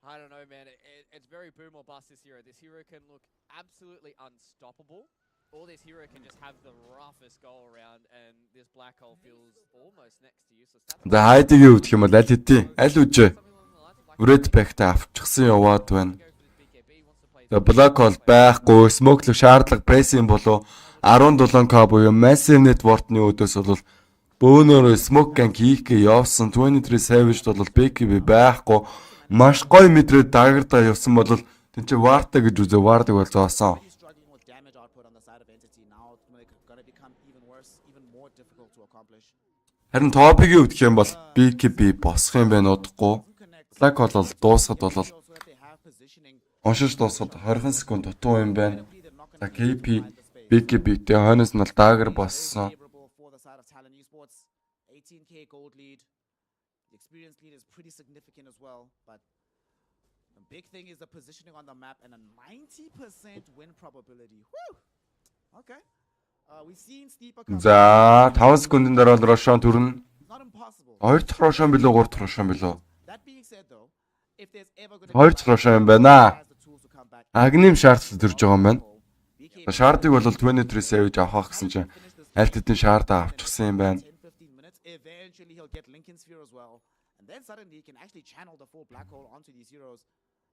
I don't know, man. It's very boom or bust this hero. This hero can look absolutely unstoppable, all this hero can just have the roughest go around, and this black hole feels almost next to you. So За хайдыг юу гэх юм бол аль хэдийн аль үжээ Red Pack-тай авчихсан яваад байна. За Black Hole байхгүй, Smoke-лог шаардлага прессинг болов 17k буюу Massive Network-ны өдөөс бол бөөнөр Smoke Gang хийхгээ явсан 23 Savage бол BKB байхгүй. Маш гоё мэдрээд дагардаа явсан бол тэн чи Warta гэж үзээ Warta бол зоосон. Харин топигийн хувьд гэх юм бол BKB босох юм байна удахгүй. Black Hole бол дуусахад бол оншиж дуусахад 20 секунд дутуу юм байна. За KP BKB-тэй хойноос нь бол дагар боссон. 18k gold lead. The experience lead is pretty significant as well, but the big thing is the positioning on the map and a 90% win probability. Woo! Okay. We've seen steeper. За 5 секундын дараа бол Рошон төрнө. Not impossible. 2 дахь Рошон билүү 3 дахь Рошон билүү? That being said though, if there's ever going to 2 дахь Рошон юм байна. Агним шаардсан төрж байгаа юм байна. Шаардыг бол 23 Savage авах гэсэн чинь аль хэдийн шаардаа авчихсан юм байна. Eventually he'll get Lincoln Sphere as well, and then suddenly he can actually channel the full black hole onto these heroes.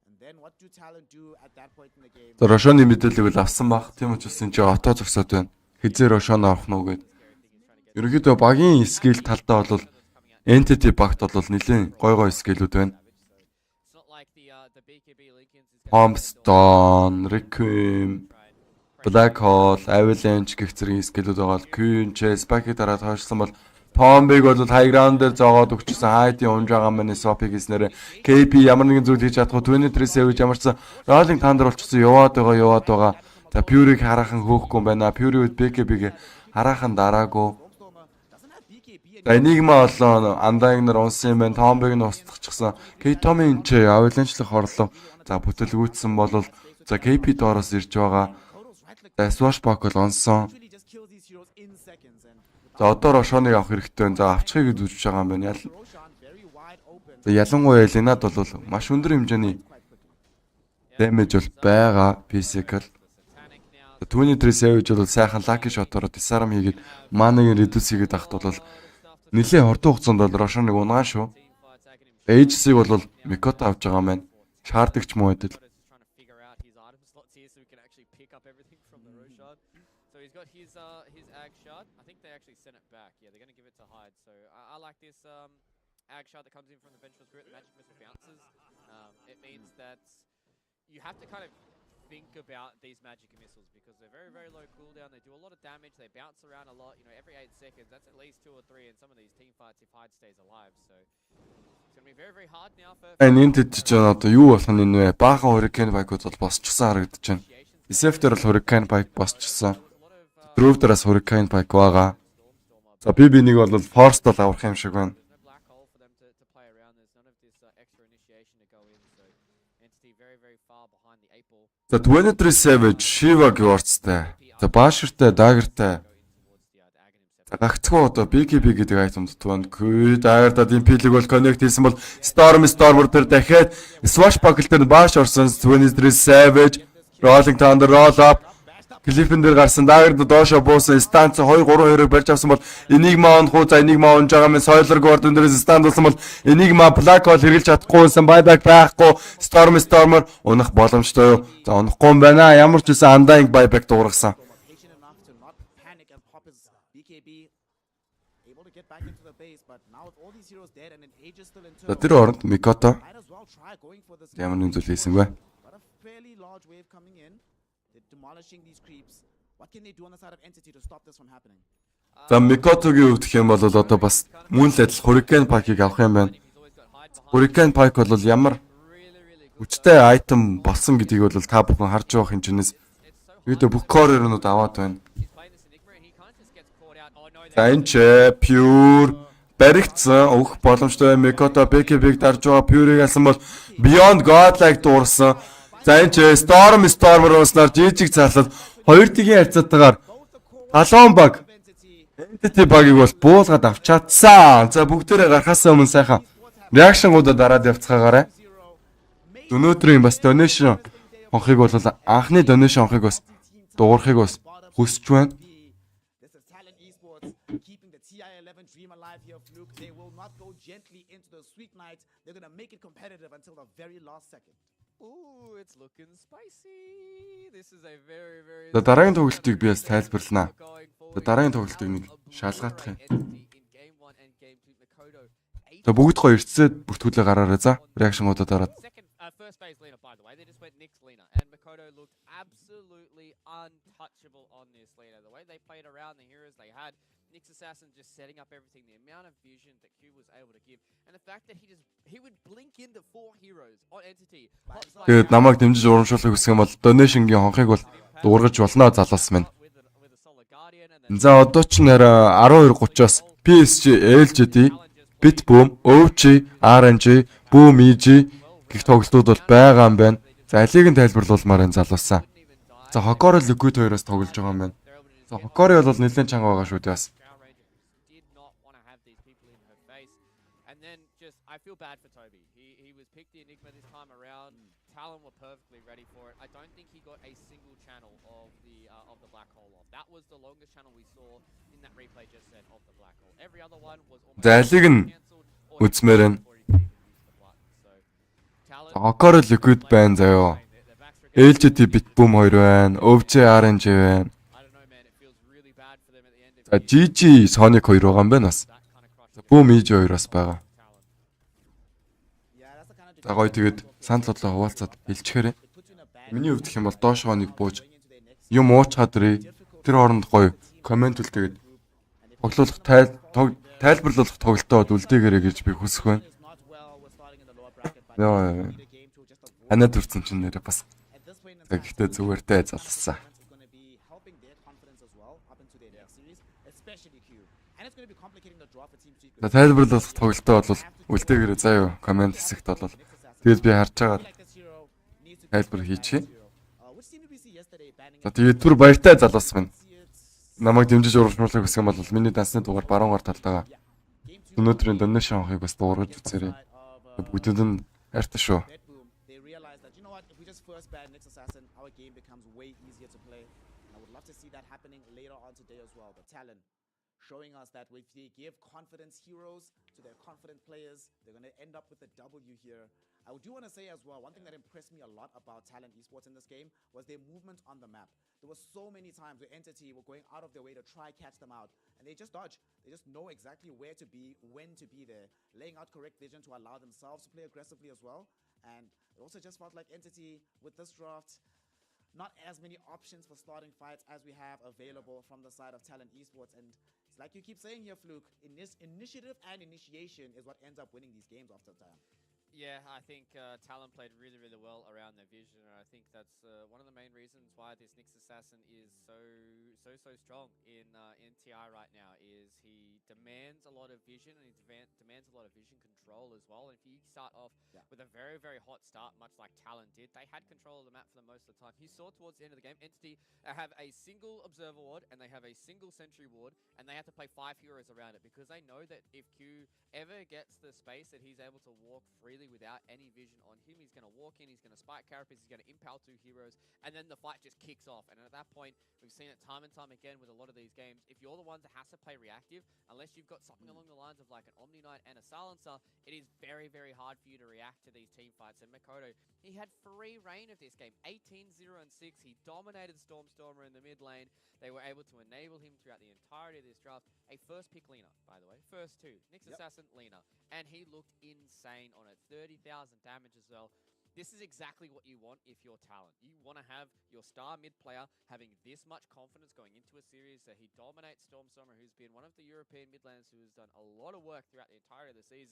And then what do Talon do at that point in the game? За Рошоны мэдээллийг л авсан баг. Тийм учраас энэ ч отоо зогсоод байна. Хизээ Рошон авах нь уу гэд. Ерөнхийдөө багийн скил талдаа бол Entity багт бол нэлийн гой скиллүүд байна. Homestone, Requiem, Black Hole, Avalanche гэх зэрэг скиллүүд байгаа. Queen, Chase, Spike дараад хойшлсон бол Tomбиг бол high ground дээр зоогоод өгчсөн хайдын унж байгаа мань Swap хийснээр KP ямар нэгэн зүйл хийж чадахгүй 23 Savage ямарсан Rolling Thunder болчихсон яваад байгаа. За Furi-г хараахан хөөхгүй юм байна. Furi with BKB-г хараахан дараагүй. За Enigma болоо Undying нар унсан юм байна. Tomбиг нь устгачихсан. K-Tommy энэ ч Avalanche-лох орлоо. За бүтэлгүүцсэн бол за KP доороос ирж байгаа. За Swashback бол онсон. За одоо Рошоныг авах хэрэгтэй байна. За авчихыг гэж үзэж байгаа юм байна. За ялангуяа Ленад бол маш өндөр хэмжээний damage бол байгаа physical. 23 Savage бол сайхан lucky shot-ороо disarm хийгээд mana-гийн reduce хийгээд авахд бол нэлээд хурдан хугацаанд бол Рошоныг унгаан шүү. Age-сийг бол Mikoto авч байгаа юм байна. Шаардагч муу байдал. He's got his ag shot. I think they actually sent it back. Yeah, they're going to give it to Hyde. So I like this ag shot that comes in from the Vengeful Spirit. The magic missile bounces. It means that you have to kind of think about these magic missiles because they're very, very low cooldown. They do a lot of damage. They bounce around a lot. You know, every 8 seconds. That's at least 2 or 3 in some of these team fights if Hyde stays alive. So it's going to be very, very hard now for. Энэ ч одоо юу болох нь вэ? Баахан Hurricane Bike-ууд бол босчихсан харагдаж байна. Isefter бол Hurricane Bike босчихсан. Drove-драас Hurricane Bike байгаа. За BB1 бол Force бол авах юм шиг байна. За 23 Savage, Shiva George-тай. За Basher-тай, Dagger-тай. За гагцгүй одоо BKB гэдэг айтемд тунд. Dagger-та DP-лиг бол connect хийсэн бол Stormer дээр дахиад Swashbuckle дээр Bash орсон 23 Savage, Rolling Thunder roll up. Cliff-эн дээр гарсан Dagger доошо буусан станц 2-3-2-ыг барьж авсан бол Enigma онхуу за Enigma онж байгаа мэн Soiler Gordon дээрээс станц болсон бол Enigma Black Hole хэрэглэж чадахгүйсэн buyback байхгүй Stormer унах боломжтой юу. За унахгүй юм байна. Ямар ч үсэн Undying buyback дуургасан. За тэр оронд Mikoto ямар нэгэн зүйл хийсэн бэ? Demolishing these creeps. What can they do on the side of Entity to stop this from happening? За Mikoto-гийн хувьд гэх юм бол одоо бас мөн л адил Hurricane Pike-ийг авах юм байна. Hurricane Pike бол ямар хүчтэй item болсон гэдгийг бол та бүхэн харж байгаа хэмжээс үүдээ бүх core-ыг аваад байна. За энэ ч pure баригдсан өгөх боломжтой Mikoto BKB-г дарж байгаа Furi-г алсан бол Beyond Godlike дуурсан. За энэ ч Stormer уснаар жижиг цаалал 2-1-ийн харьцаатаагаар Talon баг Entity баг-ыг бол буулгаад авчаадсан. За бүгдээрээ гарахаас өмнө сайхан реакшнгуудаа дараад явцгаагаарай. Өнөөдрийн бас donation онхыг бол анхны donation онхыг бас дуурахыг бас хүсэж байна. This is Talon Esports keeping the TI11 dream alive here, Fluke. They will not go gently into the sweet night. They're going to make it competitive until the very last second. Ooh, it's looking spicy. This is a very, very. За дараагийн тоглолтыг би бас тайлбарлана. Дараагийн тоглолтыг нэг шалгаадах юм. За бүгд гоё ирцээд бүртгүүлээ гараарай за. Реакшнгуудаа дараад. First phase Lena, by the way, they just went Nyx Lena, and Makoto looked absolutely untouchable on this Lena. The way they played around the heroes they had, Nyx Assassin just setting up everything, the amount of vision that Q was able to give, and the fact that he would blink into 4 heroes on Entity. Тэгээд намайг дэмжиж урамшуулахыг хүсэх юм бол donation-гийн хонхыг бол дуургаж болно залуус минь. За одоо ч нэр 12:30-аас PSG, LGD, Bitboom, OG, RNG, Boom EG гэх тоглолтууд бол байгаа юм байна. За алийг нь тайлбарлуулмаар энэ залуусаа. За Hokoro Liquid 2-оос тоглож байгаа юм байна. За Hokoro бол нэлээд чанга байгаа шүү дээ бас. I feel bad for Toby. He was picked the Enigma this time around. Talon were perfectly ready for it. I don't think he got a single channel of the black hole off. That was the longest channel we saw in that replay just then of the black hole. Every other one was almost cancelled. Үзмээр нь Hokoro Liquid байна заяо. LGD Bitboom 2 байна. OG RNG байна. За GG Sonic 2 байгаа юм байна бас. Boom EG 2 бас байгаа. За гоё тэгээд санал бодлоо хуваалцаад хэлчихээрэй. Миний хувьд гэх юм бол доошгоо нэг бууж юм уучгаад ирээ. Тэр хооронд гоё комент үлдээгээд тоглох тайлбарлуулах тоглолтоо үлдээгээрэй гэж би хүсэх байна. Яа. Анаа төрсөн чинь нэрээ бас. Гэхдээ зүгээртэй залуусаа. За тайлбарлуулах тоглолтоо бол үлдээгээрэй заа юу. Комент хэсэгт бол тэгээд би харж байгаа тайлбар хийчихье. За тэгээд түр баяртай залуус минь. Намайг дэмжиж урамшуулахыг хүсэх юм бол миний дансны дугаар баруун гар талд байгаа. Өнөөдрийн donation хонхыг бас дуургаж үзээрэй. Бүгдэнд нь хайртай шүү. Showing us that if they give confidence heroes to their confident players, they're going to end up with a W here. I do want to say as well, one thing that impressed me a lot about Talon Esports in this game was their movement on the map. There were so many times where Entity were going out of their way to try catch them out, and they just dodge. They just know exactly where to be, when to be there, laying out correct vision to allow themselves to play aggressively as well. And it also just felt like Entity with this draft, not as many options for starting fights as we have available from the side of Talon Esports. And it's like you keep saying here, Fluke, in this initiative and initiation is what ends up winning these games after time. Yeah, I think Talon played really, really well around their vision, and I think that's one of the main reasons why this Nyx Assassin is so strong in TI right now. Is he demands a lot of vision, and he demands a lot of vision control as well. And if you start off with a very, very hot start, much like Talon did, they had control of the map for the most of the time. You saw towards the end of the game, Entity have a single observer ward, and they have a single sentry ward, and they have to play 5 heroes around it because they know that if Q ever gets the space that he's able to walk freely without any vision on him, he's going to walk in, he's going to spike carapace, he's going to impale 2 heroes, and then the fight just kicks off. And at that point, we've seen it time and time again with a lot of these games. If you're the one that has to play reactive, unless you've got something along the lines of like an Omni Knight and a Silencer, it is very, very hard for you to react to these team fights. And Makoto, he had free reign of this game, 18-0-6. He dominated Stormstormer in the mid lane. They were able to enable him throughout the entirety of this draft. A first pick Lena, by the way, first 2, Nyx Assassin Lena, and he looked insane on it. 30,000 damage as well. This is exactly what you want if you're Talon. You want to have your star mid player having this much confidence going into a series that he dominates Stormstormer, who's been one of the European mid laners who has done a lot of work throughout the entirety of the season.